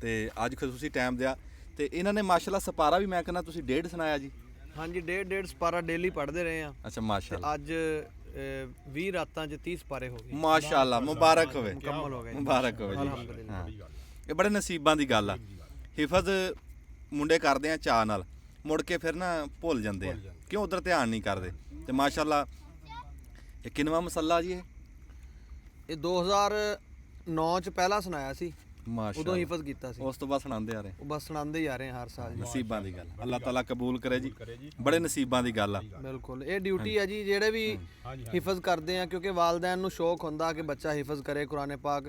ਤੇ ਅੱਜ ਖਸੂਸੀ ਟਾਈਮ ਦਿਆ। ਤੇ ਇਹਨਾਂ ਨੇ ਮਾਸ਼ਾਅੱਲਾ ਸਪਾਰਾ ਵੀ ਮੈਂ ਕਹਿੰਦਾ ਤੁਸੀਂ 1.5 ਸੁਣਾਇਆ ਜੀ।
ਹਾਂਜੀ 1.5 ਸਪਾਰਾ ਡੇਲੀ ਪੜ੍ਹਦੇ ਰਹੇ ਆ।
ਅੱਛਾ ਮਾਸ਼ਾਅੱਲਾ।
ਅੱਜ 20 ਰਾਤਾਂ 'ਚ 30 ਸਪਾਰੇ ਹੋ ਗਏ।
ਮਾਸ਼ਾਅੱਲਾ ਮੁਬਾਰਕ ਹੋਵੇ,
ਮੁਕੰਮਲ ਹੋ ਗਏ ਜੀ।
ਮੁਬਾਰਕ ਹੋਵੇ ਜੀ।
ਅਲਹਮਦੁਲਿਲਾ।
ਹਾਂ ਇਹ ਬੜੇ ਨਸੀਬਾਂ ਦੀ ਗੱਲ ਆ। ਹਿਫਜ਼ ਮੁੰਡੇ ਕਰਦੇ ਆ ਚਾਅ ਨਾਲ, ਮੁੜ ਕੇ ਫਿਰ ਨਾ ਭੁੱਲ ਜਾਂਦੇ ਆ, ਕਿਉਂ ਉਧਰ ਧਿਆਨ ਨਹੀਂ ਕਰਦੇ। ਤੇ ਮਾਸ਼ਾਅੱਲਾ ਇਹ ਕਿੰਨਵਾਂ ਮਸੱਲਾ ਜੀ?
ਇਹ 2000 9 ਚ ਪਹਿਲਾ ਸੁਣਾਇਆ ਸੀ,
ਮਾਸ਼ਾ
ਉਦੋਂ ਹਿਫਜ਼ ਕੀਤਾ ਸੀ।
ਉਸ ਤੋਂ ਬਾਅਦ ਸੁਣਾਉਂਦੇ ਆ ਰਹੇ।
ਉਹ ਬਸ ਸੁਣਾਉਂਦੇ ਹੀ ਆ ਰਹੇ ਹਾਂ ਹਰ ਸਾਲ ਜੀ।
ਨਸੀਬਾਂ ਦੀ ਗੱਲ, ਅੱਲਾਹ ਤਾਲਾ ਕਬੂਲ ਕਰੇ ਜੀ, ਬੜੇ ਨਸੀਬਾਂ ਦੀ ਗੱਲ ਆ।
ਬਿਲਕੁਲ ਇਹ ਡਿਊਟੀ ਹੈ ਜੀ, ਜਿਹੜੇ ਵੀ ਹਿਫਜ਼ ਕਰਦੇ ਆ, ਕਿਉਂਕਿ ਵਾਲਦੈਨ ਨੂੰ ਸ਼ੌਕ ਹੁੰਦਾ ਕਿ ਬੱਚਾ ਹਿਫਜ਼ ਕਰੇ ਕੁਰਾਨ ਪਾਕ,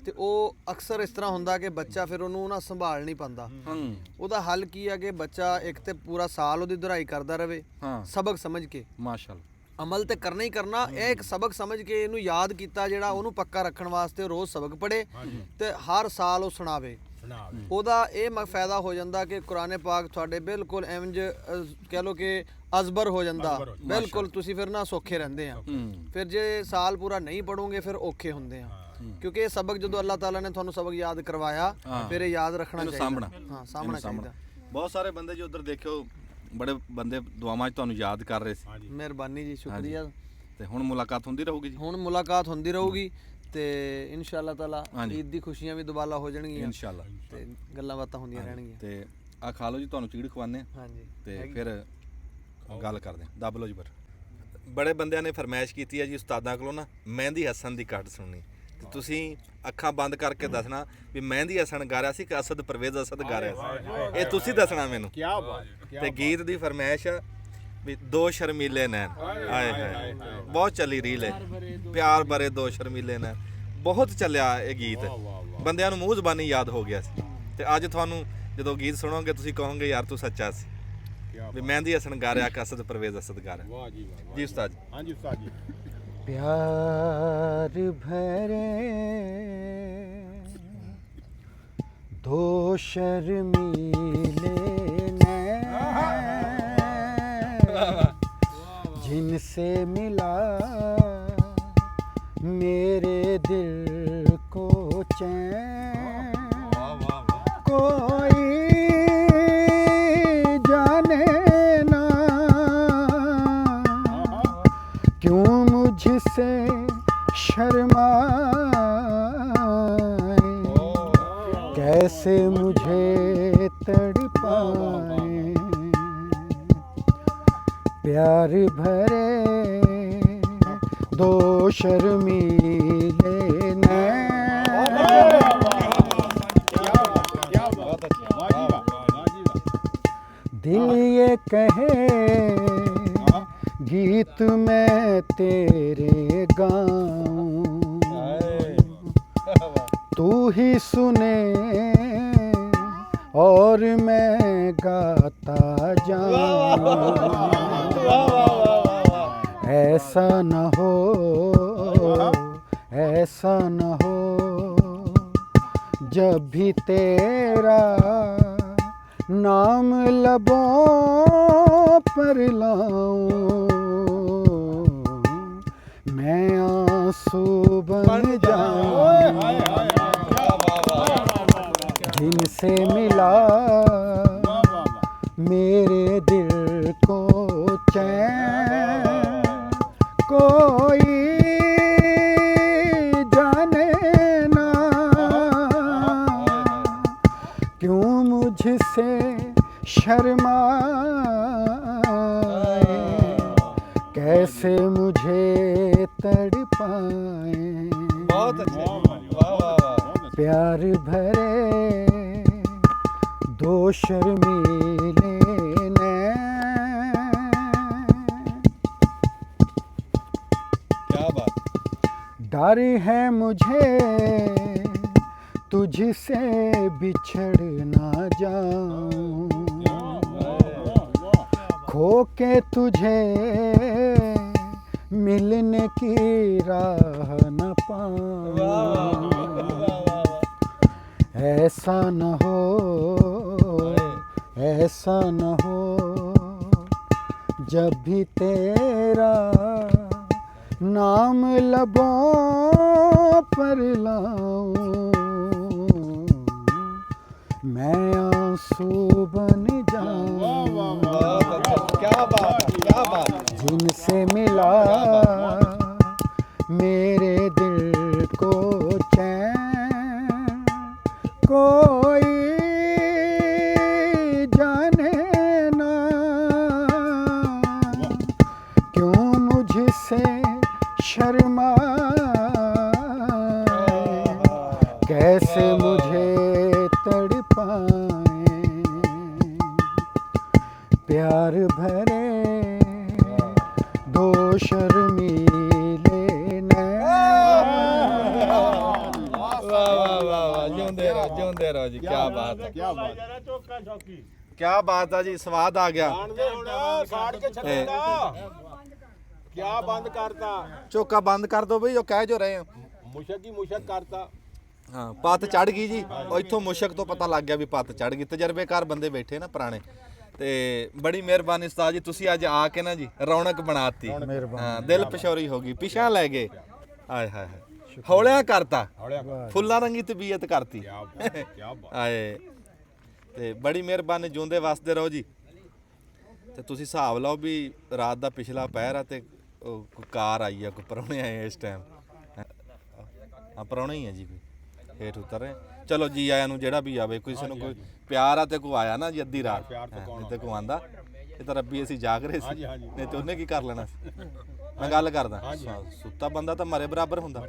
ਤੇ ਉਹ ਅਕਸਰ ਇਸ ਤਰ੍ਹਾਂ ਹੁੰਦਾ ਕਿ ਬੱਚਾ ਫਿਰ ਉਹਨੂੰ ਨਾ ਸੰਭਾਲ ਨਹੀਂ ਪਾਉਂਦਾ। ਉਹਦਾ ਹੱਲ ਕੀ ਹੈ ਕਿ ਬੱਚਾ ਇੱਕ ਤੇ ਪੂਰਾ ਸਾਲ ਉਹਦੀ ਦੁਹਰਾਈ ਕਰਦਾ ਰਵੇ, ਸਬਕ ਸਮਝ ਕੇ।
ਮਾਸ਼ਾਅੱਲਾ,
ਅਮਲ ਤੇ ਕਰਨਾ ਹੀ ਕਰਨਾ, ਇਹ ਇੱਕ ਸਬਕ ਸਮਝ ਕੇ ਇਹਨੂੰ ਯਾਦ ਕੀਤਾ, ਜਿਹੜਾ ਉਹਨੂੰ ਪੱਕਾ ਰੱਖਣ ਵਾਸਤੇ ਰੋਜ਼ ਸਬਕ ਪੜ੍ਹੇ ਤੇ ਹਰ ਸਾਲ ਉਹ ਸੁਣਾਵੇ। ਉਹਦਾ ਇਹ ਫਾਇਦਾ ਹੋ ਜਾਂਦਾ ਕਿ ਕੁਰਾਨ ਪਾਕ ਤੁਹਾਡੇ ਬਿਲਕੁਲ ਇੰਜ ਕਹਿ ਲਓ ਕਿ ਅਜ਼ਬਰ ਹੋ ਜਾਂਦਾ, ਬਿਲਕੁਲ ਤੁਸੀਂ ਫਿਰ ਨਾ ਸੌਖੇ ਰਹਿੰਦੇ ਆ। ਫਿਰ ਜੇ ਸਾਲ ਪੂਰਾ ਨਹੀਂ ਪੜੋਗੇ ਫਿਰ ਔਖੇ ਹੁੰਦੇ ਆ, ਕਿਉਂਕਿ ਇਹ ਸਬਕ ਜਦੋਂ ਅੱਲਾਹ ਤਾਲਾ ਨੇ ਤੁਹਾਨੂੰ ਸਬਕ ਯਾਦ ਕਰਵਾਇਆ ਫਿਰ ਇਹ ਯਾਦ ਰੱਖਣਾ ਚਾਹੀਦਾ। ਹਾਂ, ਸਾਹਮਣਾ ਚਾਹੀਦਾ।
ਬਹੁਤ ਸਾਰੇ ਬੰਦੇ ਜੋ ਉਧਰ ਦੇਖਿਓ, ਬੜੇ ਬੰਦੇ ਦੁਆਵਾਂ 'ਚ ਤੁਹਾਨੂੰ ਯਾਦ ਕਰ ਰਹੇ ਸੀ।
ਮਿਹਰਬਾਨੀ ਜੀ, ਸ਼ੁਕਰੀਆ।
ਤੇ ਹੁਣ ਮੁਲਾਕਾਤ ਹੁੰਦੀ ਰਹੂਗੀ ਜੀ?
ਹੁਣ ਮੁਲਾਕਾਤ ਹੁੰਦੀ ਰਹੂਗੀ ਤੇ ਇਨਸ਼ਾਅੱਲਾ ਤਾਲਾ ਈਦ ਦੀ ਖੁਸ਼ੀਆਂ ਵੀ ਦੁਬਾਰਾ ਹੋ ਜਾਣਗੀਆਂ
ਇਨਸ਼ਾਅੱਲਾ,
ਤੇ ਗੱਲਾਂ ਬਾਤਾਂ ਹੁੰਦੀਆਂ ਰਹਿਣਗੀਆਂ।
ਤੇ ਆ ਖਾ ਲਓ ਜੀ, ਤੁਹਾਨੂੰ ਚੀੜ ਖਵਾਉਂਦੇ ਆ।
ਹਾਂਜੀ,
ਤੇ ਫਿਰ ਗੱਲ ਕਰਦੇ ਆ। ਦੱਬ ਲਓ ਜੀ। ਬੜੇ ਬੰਦਿਆਂ ਨੇ ਫਰਮਾਇਸ਼ ਕੀਤੀ ਹੈ ਜੀ ਉਸਤਾਦਾਂ ਕੋਲੋਂ ਨਾ ਮਹਿੰਦੀ ਹਸਨ ਦੀ ਕੱਟ ਸੁਣਨੀ, ਤੇ ਤੁਸੀਂ ਅੱਖਾਂ ਬੰਦ ਕਰਕੇ ਦੱਸਣਾ ਵੀ ਮਹਿੰਦੀ ਹਸਨ ਗਾ ਰਿਹਾ ਸੀ ਕਿ ਅਸਦ ਪਰਵੇਜ਼ ਅਸਦ ਗਾ ਰਿਹਾ ਸੀ, ਇਹ ਤੁਸੀਂ ਦੱਸਣਾ ਮੈਨੂੰ।
ਕੀ ਬਾਤ।
ਤੇ ਗੀਤ ਦੀ ਫਰਮਾਇਸ਼ ਆ ਵੀ ਦੋ ਸ਼ਰਮੀਲੇ ਨੈਣ, ਆਏ ਹਾਏ ਬਹੁਤ ਚੱਲੀ ਰੀਲ ਹੈ, ਪਿਆਰ ਭਰੇ ਦੋ ਸ਼ਰਮੀਲੇ ਨੈਣ, ਬਹੁਤ ਚੱਲਿਆ ਇਹ ਗੀਤ, ਬੰਦਿਆਂ ਨੂੰ ਮੂੰਹ ਜ਼ਬਾਨੀ ਯਾਦ ਹੋ ਗਿਆ ਸੀ। ਤੇ ਅੱਜ ਤੁਹਾਨੂੰ ਜਦੋਂ ਗੀਤ ਸੁਣੋਗੇ ਤੁਸੀਂ ਕਹੋਗੇ ਯਾਰ ਤੂੰ ਸੱਚਾ ਸੀ, ਵੀ ਮਹਿੰਦੀ ਹਸਨ ਗਾ ਰਿਹਾ ਕਿ ਅਸਦ ਪਰਵੇਜ਼ ਅਸਦ ਗਾ ਰਿਹਾ।
ਵਾਹ ਜੀ ਵਾਹ
ਜੀ ਉਸਤਾਦ ਜੀ।
ਹਾਂਜੀ ਉਸਤਾਦ ਜੀ।
प्यार भरे दो शर्मीले नैन जिनसे मिला मेरे दिल को चैन, कोई जाने ना क्यों मुझसे शर्माए, कैसे मुझे तड़पाए। प्यार भरे दो शर्मीले नैन, दिल ये कहे गीत मैं तेरे गाऊं, तू ही सुने और मैं गाता जाऊं। ऐसा न हो, ऐसा न हो, जब भी तेरा नाम लबों पर लाऊं, मैं आंसू बन जाऊं। जिनसे मिला मेरे दिल को चैन, कोई जाने ना क्यों मुझसे शर्माए, कैसे मुझे तड़पाए।
बहुत अच्छे, वाह वाह वाह।
प्यार भरे दो शर्मीले नैन,
क्या बात।
डर है मुझे तुझसे बिछड़ ना जाऊं, खो के तुझे मिलने की राह न पाऊं। ऐसा न हो, ऐसा न हो, जब भी तेरा नाम लबों पर लाऊं, मैं आंसू बन जाऊं।
क्या बात, क्या बात।
जिनसे मिला मेरे दिल को चैन, कोई जाने ना क्यों मुझसे शर्माए, प्यार भरे दो शर्मीले नैन।
ਵਾਹ ਵਾਹ ਵਾਹ ਵਾਹ ਜਿਉਂਦੇ ਰਹੋ ਜੀ, ਕੀ ਬਾਤ ਹੈ, ਕੀ ਬਾਤ ਹੈ ਜੀ, ਸਵਾਦ ਆ ਗਿਆ।
ਸਾੜ ਕੇ ਛੱਡਦਾ ਕਿਆ ਬੰਦ ਕਰਤਾ,
ਝੋਕਾ ਬੰਦ ਕਰ ਦੋ ਬਈ, ਉਹ ਕਹਿ ਜੋ ਰਹੇ ਆ।
ਮੁਸ਼ਕ ਹੀ ਮੁਸ਼ਕ ਕਰਤਾ।
ਹਾਂ ਪੱਤ ਚੜ ਗਈ ਜੀ, ਉਹ ਇੱਥੋਂ ਮੁਸ਼ਕ ਤੋਂ ਪਤਾ ਲੱਗ ਗਿਆ ਵੀ ਪੱਤ ਚੜ ਗਈ। ਤਜਰਬੇਕਾਰ ਬੰਦੇ ਬੈਠੇ ਨਾ ਪੁਰਾਣੇ, ਤੇ ਬੜੀ ਮਿਹਰਬਾਨੀ ਉਸਤਾਦ ਜੀ, ਤੁਸੀਂ ਅੱਜ ਆ ਕੇ ਨਾ ਜੀ ਰੌਣਕ ਬਣਾਤੀ। ਹਾਂ ਦਿਲ ਪਸ਼ੌਰੀ ਹੋ ਗਈ, ਪਿਛਾਂ ਲੈ ਗਏ। ਆਏ ਹਾਏ ਹਾਏ, ਹੌਲਿਆਂ ਕਰਤਾ, ਫੁੱਲਾਂ ਰੰਗੀ ਤਬੀਅਤ ਕਰਤੀ। ਆਏ ਤੇ ਬੜੀ ਮਿਹਰਬਾਨੀ, ਜਿਉਂਦੇ ਵਸਦੇ ਰਹੋ ਜੀ। ਤੇ ਤੁਸੀਂ ਹਿਸਾਬ ਲਾਓ ਵੀ ਰਾਤ ਦਾ ਪਿਛਲਾ ਪਹਿਰ ਆ ਤੇ ਕੋਈ ਕਾਰ ਆਈ ਆ, ਕੋਈ ਪ੍ਰਾਹੁਣੇ ਆਏ ਇਸ ਟਾਈਮ। ਹਾਂ ਪ੍ਰਾਹੁਣੇ ਹੀ ਆ ਜੀ, ਕੋਈ ਹੇਠ ਉਤਰ ਰਹੇ। ਚਲੋ ਜੀ ਆਇਆਂ ਨੂੰ ਜਿਹੜਾ ਵੀ ਆਵੇ, ਕਿਸੇ ਨੂੰ ਕੋਈ ਪਿਆਰ ਆ ਤੇ ਕੋਈ ਆਇਆ ਨਾ ਜੀ ਅੱਧੀ ਰਾਤ, ਨਹੀਂ ਤੇ ਕੋਈ ਆਂਦਾ। ਇਹ ਤਾਂ ਰੱਬੀ ਅਸੀਂ ਜਾਗ ਰਹੇ ਸੀ, ਨਹੀਂ ਤੇ ਉਹਨੇ ਕੀ ਕਰ ਲੈਣਾ ਸੀ। ਮੈਂ ਗੱਲ ਕਰਦਾ, ਸੁੱਤਾ ਬੰਦਾ ਤਾਂ ਮਰੇ ਬਰਾਬਰ ਹੁੰਦਾ।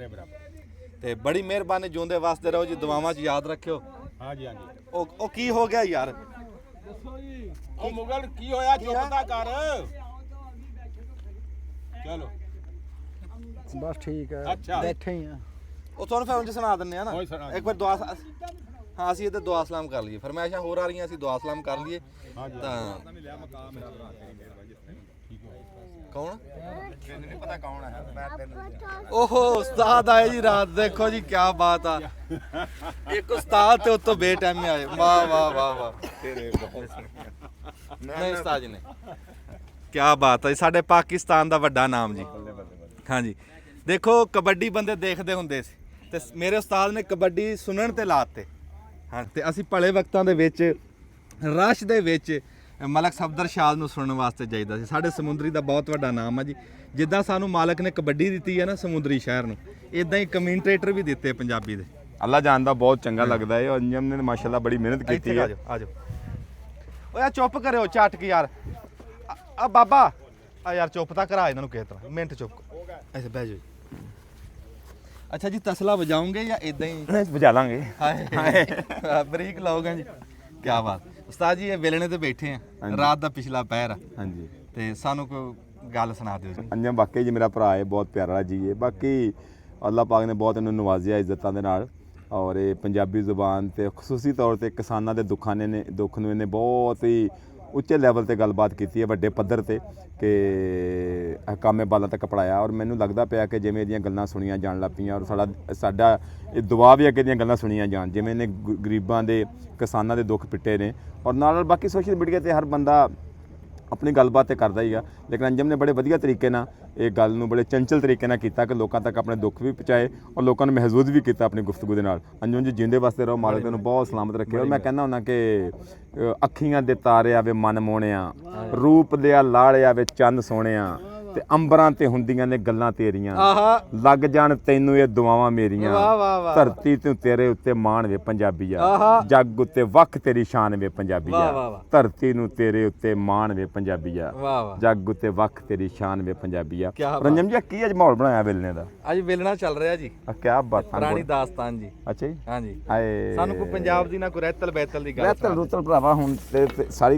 ਤੇ ਬੜੀ ਮਿਹਰਬਾਨੀ, ਜਿਉਂਦੇ ਵਾਸਤੇ ਰਹੋ ਜੀ, ਦੁਆਵਾਂ 'ਚ ਯਾਦ ਰੱਖਿਓ।
ਹਾਂਜੀ ਹਾਂਜੀ।
ਉਹ ਕੀ ਹੋ ਗਿਆ ਯਾਰ?
ਉਹ ਮੁਗਲ ਕੀ ਹੋਇਆ, ਚੁੱਪ ਤਾਂ ਕਰ। ਚਲੋ
बस ठीक है,
अच्छा।
बैठे ही हैं।
ਉਹ ਤੁਹਾਨੂੰ ਫਿਰ ਉਂਝ ਸੁਣਾ ਦਿੰਨੇ ਆ ਨਾ
ਉਹੀ ਸੁਣਾ
ਇੱਕ ਵਾਰ ਦੁਆ। ਹਾਂ ਅਸੀਂ ਇੱਥੇ ਦੁਆ ਸਲਾਮ ਕਰ ਲਈਏ, ਫਰਮਾਇਸ਼ਾਂ ਹੋਰ ਆ ਰਹੀਆਂ, ਅਸੀਂ ਦੁਆ ਸਲਾਮ ਕਰ ਲਈਏ ਤਾਂ। ਕੌਣ?
ਨਹੀਂ ਪਤਾ ਕੌਣ ਹੈ, ਮੈਂ ਤੈਨੂੰ
ਓਹੋ ਉਸਤਾਦ ਆਏ ਜੀ ਰਾਤ, ਦੇਖੋ ਜੀ ਕੀ ਬਾਤ ਆ। ਇੱਕ ਉਸਤਾਦ ਤੇ ਉਤੋਂ ਬੇਟਾਈਮੇ ਆਏ, ਵਾਹ ਵਾਹ ਵਾਹ ਵਾਹ। ਤੇਰੇ ਨਹੀਂ ਉਸਤਾਦ ਜੀ ਨੇ, ਕੀ ਬਾਤ ਹੈ। ਸਾਡੇ ਪਾਕਿਸਤਾਨ ਦਾ ਵੱਡਾ ਨਾਮ ਜੀ। ਹਾਂਜੀ ਦੇਖੋ ਕਬੱਡੀ ਬੰਦੇ ਦੇਖਦੇ ਹੁੰਦੇ ਸੀ, ਤੇ ਮੇਰੇ ਉਸਤਾਦ ਨੇ ਕਬੱਡੀ ਸੁਣਨ ਤੇ ਲਾਤੇ। ਹਾਂ ਤੇ ਅਸੀਂ ਭਲੇ ਵਕਤਾਂ ਦੇ ਵਿੱਚ ਰਸ਼ ਦੇ ਵਿੱਚ ਮਲਕ ਸਫਦਰ ਸ਼ਾਹ ਨੂੰ ਸੁਣਨ ਵਾਸਤੇ ਜਾਈਦਾ ਸੀ। ਸਾਡੇ ਸਮੁੰਦਰੀ ਦਾ ਬਹੁਤ ਵੱਡਾ ਨਾਮ ਆ ਜੀ। ਜਿੱਦਾਂ ਸਾਨੂੰ ਮਾਲਕ ਨੇ ਕਬੱਡੀ ਦਿੱਤੀ ਹੈ ਨਾ ਸਮੁੰਦਰੀ ਸ਼ਹਿਰ ਨੂੰ, ਇਦਾਂ ਹੀ ਕਮੈਂਟੇਟਰ ਵੀ ਦਿੱਤੇ ਪੰਜਾਬੀ ਦੇ।
ਅੱਲਾ ਜਾਣਦਾ ਬਹੁਤ ਚੰਗਾ ਲੱਗਦਾ ਹੈ। ਔਰ ਅੰਜਮ ਨੇ ਮਾਸ਼ਾਅੱਲਾ ਬੜੀ ਮਿਹਨਤ ਕੀਤੀ ਹੈ।
ਆ ਜਾਓ ਓ ਯਾਰ ਚੁੱਪ ਕਰਿਓ ਝਟ ਕੇ ਯਾਰ। ਆ ਬਾਬਾ ਆ ਯਾਰ ਚੁੱਪ ਤਾਂ ਕਰਾ ਇਹਨਾਂ ਨੂੰ ਕਿਸੇ ਤਰ੍ਹਾਂ, ਮਿੰਟ ਚੁੱਪ। ਐਸੇ ਬਹਿ ਜਾਓ। ਅੱਛਾ ਜੀ ਤਸਲਾ ਵਜਾਉਂਗੇ ਜਾਂ ਇਦਾਂ ਹੀ
ਵਜਾ ਲਾਂਗੇ?
ਹਾਏ ਬਰੀਕ ਲਾਓਗੇ ਜੀ, ਕੀ ਬਾਤ। ਉਸਤਾਦ ਜੀ ਇਹ ਵੇਲਣੇ ਤੇ ਬੈਠੇ ਆ, ਰਾਤ ਦਾ ਪਿਛਲਾ ਪਹਿਰ ਆ।
ਹਾਂਜੀ
ਤੇ ਸਾਨੂੰ ਕੋਈ ਗੱਲ ਸੁਣਾ ਦਿਓ ਜੀ।
ਅੰਜਮ ਵਾਕਈ ਜੀ ਮੇਰਾ ਭਰਾ ਹੈ, ਬਹੁਤ ਪਿਆਰਾ ਜੀ ਹੈ। ਬਾਕੀ ਅੱਲਾਹ ਪਾਕ ਨੇ ਬਹੁਤ ਇਹਨੂੰ ਨਵਾਜ਼ਿਆ ਇੱਜ਼ਤਾਂ ਦੇ ਨਾਲ, ਔਰ ਇਹ ਪੰਜਾਬੀ ਜ਼ੁਬਾਨ ਤੇ ਖੁਸੂਸੀ ਤੌਰ ਤੇ ਕਿਸਾਨਾਂ ਦੇ ਦੁੱਖ ਨੂੰ ਇਹਨੇ ਬਹੁਤ ਹੀ ਉੱਚੇ ਲੈਵਲ ਤੇ ਗੱਲਬਾਤ ਕੀਤੀ ਹੈ, ਵੱਡੇ ਪੱਧਰ ਤੇ, ਕਿ ਹਕਾਮੇ ਬਾਲਾ ਤੱਕ ਪੜਾਇਆ। ਔਰ ਮੈਨੂੰ ਲੱਗਦਾ ਪਿਆ ਕਿ ਜਿਵੇਂ ਇਹਦੀਆਂ ਗੱਲਾਂ ਸੁਣੀਆਂ ਜਾਣ ਲੱਗ ਪਈਆਂ, ਔਰ ਸਾਡਾ ਇਹ ਦੁਆ ਵੀ ਅੱਗੇ ਦੀਆਂ ਗੱਲਾਂ ਸੁਣੀਆਂ ਜਾਣ, ਜਿਵੇਂ ਇਹਨੇ ਗਰੀਬਾਂ ਦੇ ਕਿਸਾਨਾਂ ਦੇ ਦੁੱਖ ਪਿੱਟੇ ਨੇ। ਔਰ ਨਾਲ ਬਾਕੀ ਸੋਸ਼ਲ ਮੀਡੀਆ ਤੇ ਹਰ ਬੰਦਾ ਆਪਣੀ ਗੱਲਬਾਤ ਤੇ ਕਰਦਾ ਹੀ ਆ, ਲੇਕਿਨ ਅੰਜਮ ਨੇ ਬੜੇ ਵਧੀਆ ਤਰੀਕੇ ਨਾਲ ਇਹ ਗੱਲ ਨੂੰ ਬੜੇ ਚੰਚਲ ਤਰੀਕੇ ਨਾਲ ਕੀਤਾ ਕਿ ਲੋਕਾਂ ਤੱਕ ਆਪਣੇ ਦੁੱਖ ਵੀ ਪਹੁੰਚਾਏ ਔਰ ਲੋਕਾਂ ਨੂੰ ਮਹਿਸੂਸ ਵੀ ਕੀਤਾ ਆਪਣੀ ਗੁਫ਼ਤਗੂ ਦੇ ਨਾਲ। ਅੰਜਮ ਜੀ ਜਿੰਦੇ ਵਾਸਤੇ ਰਹੋ, ਮਾਲਕ ਨੂੰ ਬਹੁਤ ਸਲਾਮਤ ਰੱਖੇ। ਔਰ ਮੈਂ ਕਹਿੰਦਾ ਹੁੰਦਾ ਕਿ ਅੱਖੀਆਂ ਦੇ ਤਾਰਿਆ ਵੇ ਮਨ ਮੋਹਣਿਆ, ਰੂਪ ਦਿਆ ਲਾਲਿਆ ਵੇ ਚੰਦ ਸੋਹਣਿਆ, ਤੇ ਅੰਬਰਾਂ ਤੇ ਹੁੰਦੀਆਂ ਨੇ ਗੱਲਾਂ ਤੇਰੀਆਂ, ਲੱਗ ਜਾਣ ਤੈਨੂੰ ਇਹ ਦੁਆਵਾਂ ਮੇਰੀਆਂ, ਧਰਤੀ ਤੋਂ ਤੇਰੇ ਉੱਤੇ ਮਾਣ ਵੇ ਪੰਜਾਬੀਆ, ਜੱਗ ਉੱਤੇ ਵੱਖ ਤੇਰੀ ਸ਼ਾਨ ਵੇ ਪੰਜਾਬੀਆ, ਧਰਤੀ ਨੂੰ ਤੇਰੇ ਉੱਤੇ ਮਾਣ ਵੇ ਪੰਜਾਬੀਆ, ਜੱਗ ਉੱਤੇ ਵੱਖ ਤੇਰੀ ਸ਼ਾਨ ਵੇ ਪੰਜਾਬੀਆ। ਰੰਜਮ ਜੀ ਕੀ ਅੱਜ ਮਾਹੌਲ ਬਣਾਇਆ ਵੇਲਣੇ ਦਾ?
ਅੱਜ ਵੇਲਣਾ ਚੱਲ ਰਿਹਾ ਜੀ,
ਕੀ ਬਾਤਾਂ,
ਪੁਰਾਣੀ ਦਾਸਤਾਨ ਜੀ।
ਅੱਛਾ ਜੀ,
ਹਾਂਜੀ
ਹਾਏ
ਸਾਨੂੰ ਕੋਈ ਪੰਜਾਬ ਦੀ ਨਾ ਕੋਈ ਰਹਿਤਲ ਬੈਤਲ ਦੀ ਗੱਲ।
ਰਹਿਤਲ ਰੂਤਲ ਭਰਾਵਾ ਹੁਣ ਸਾਰੀ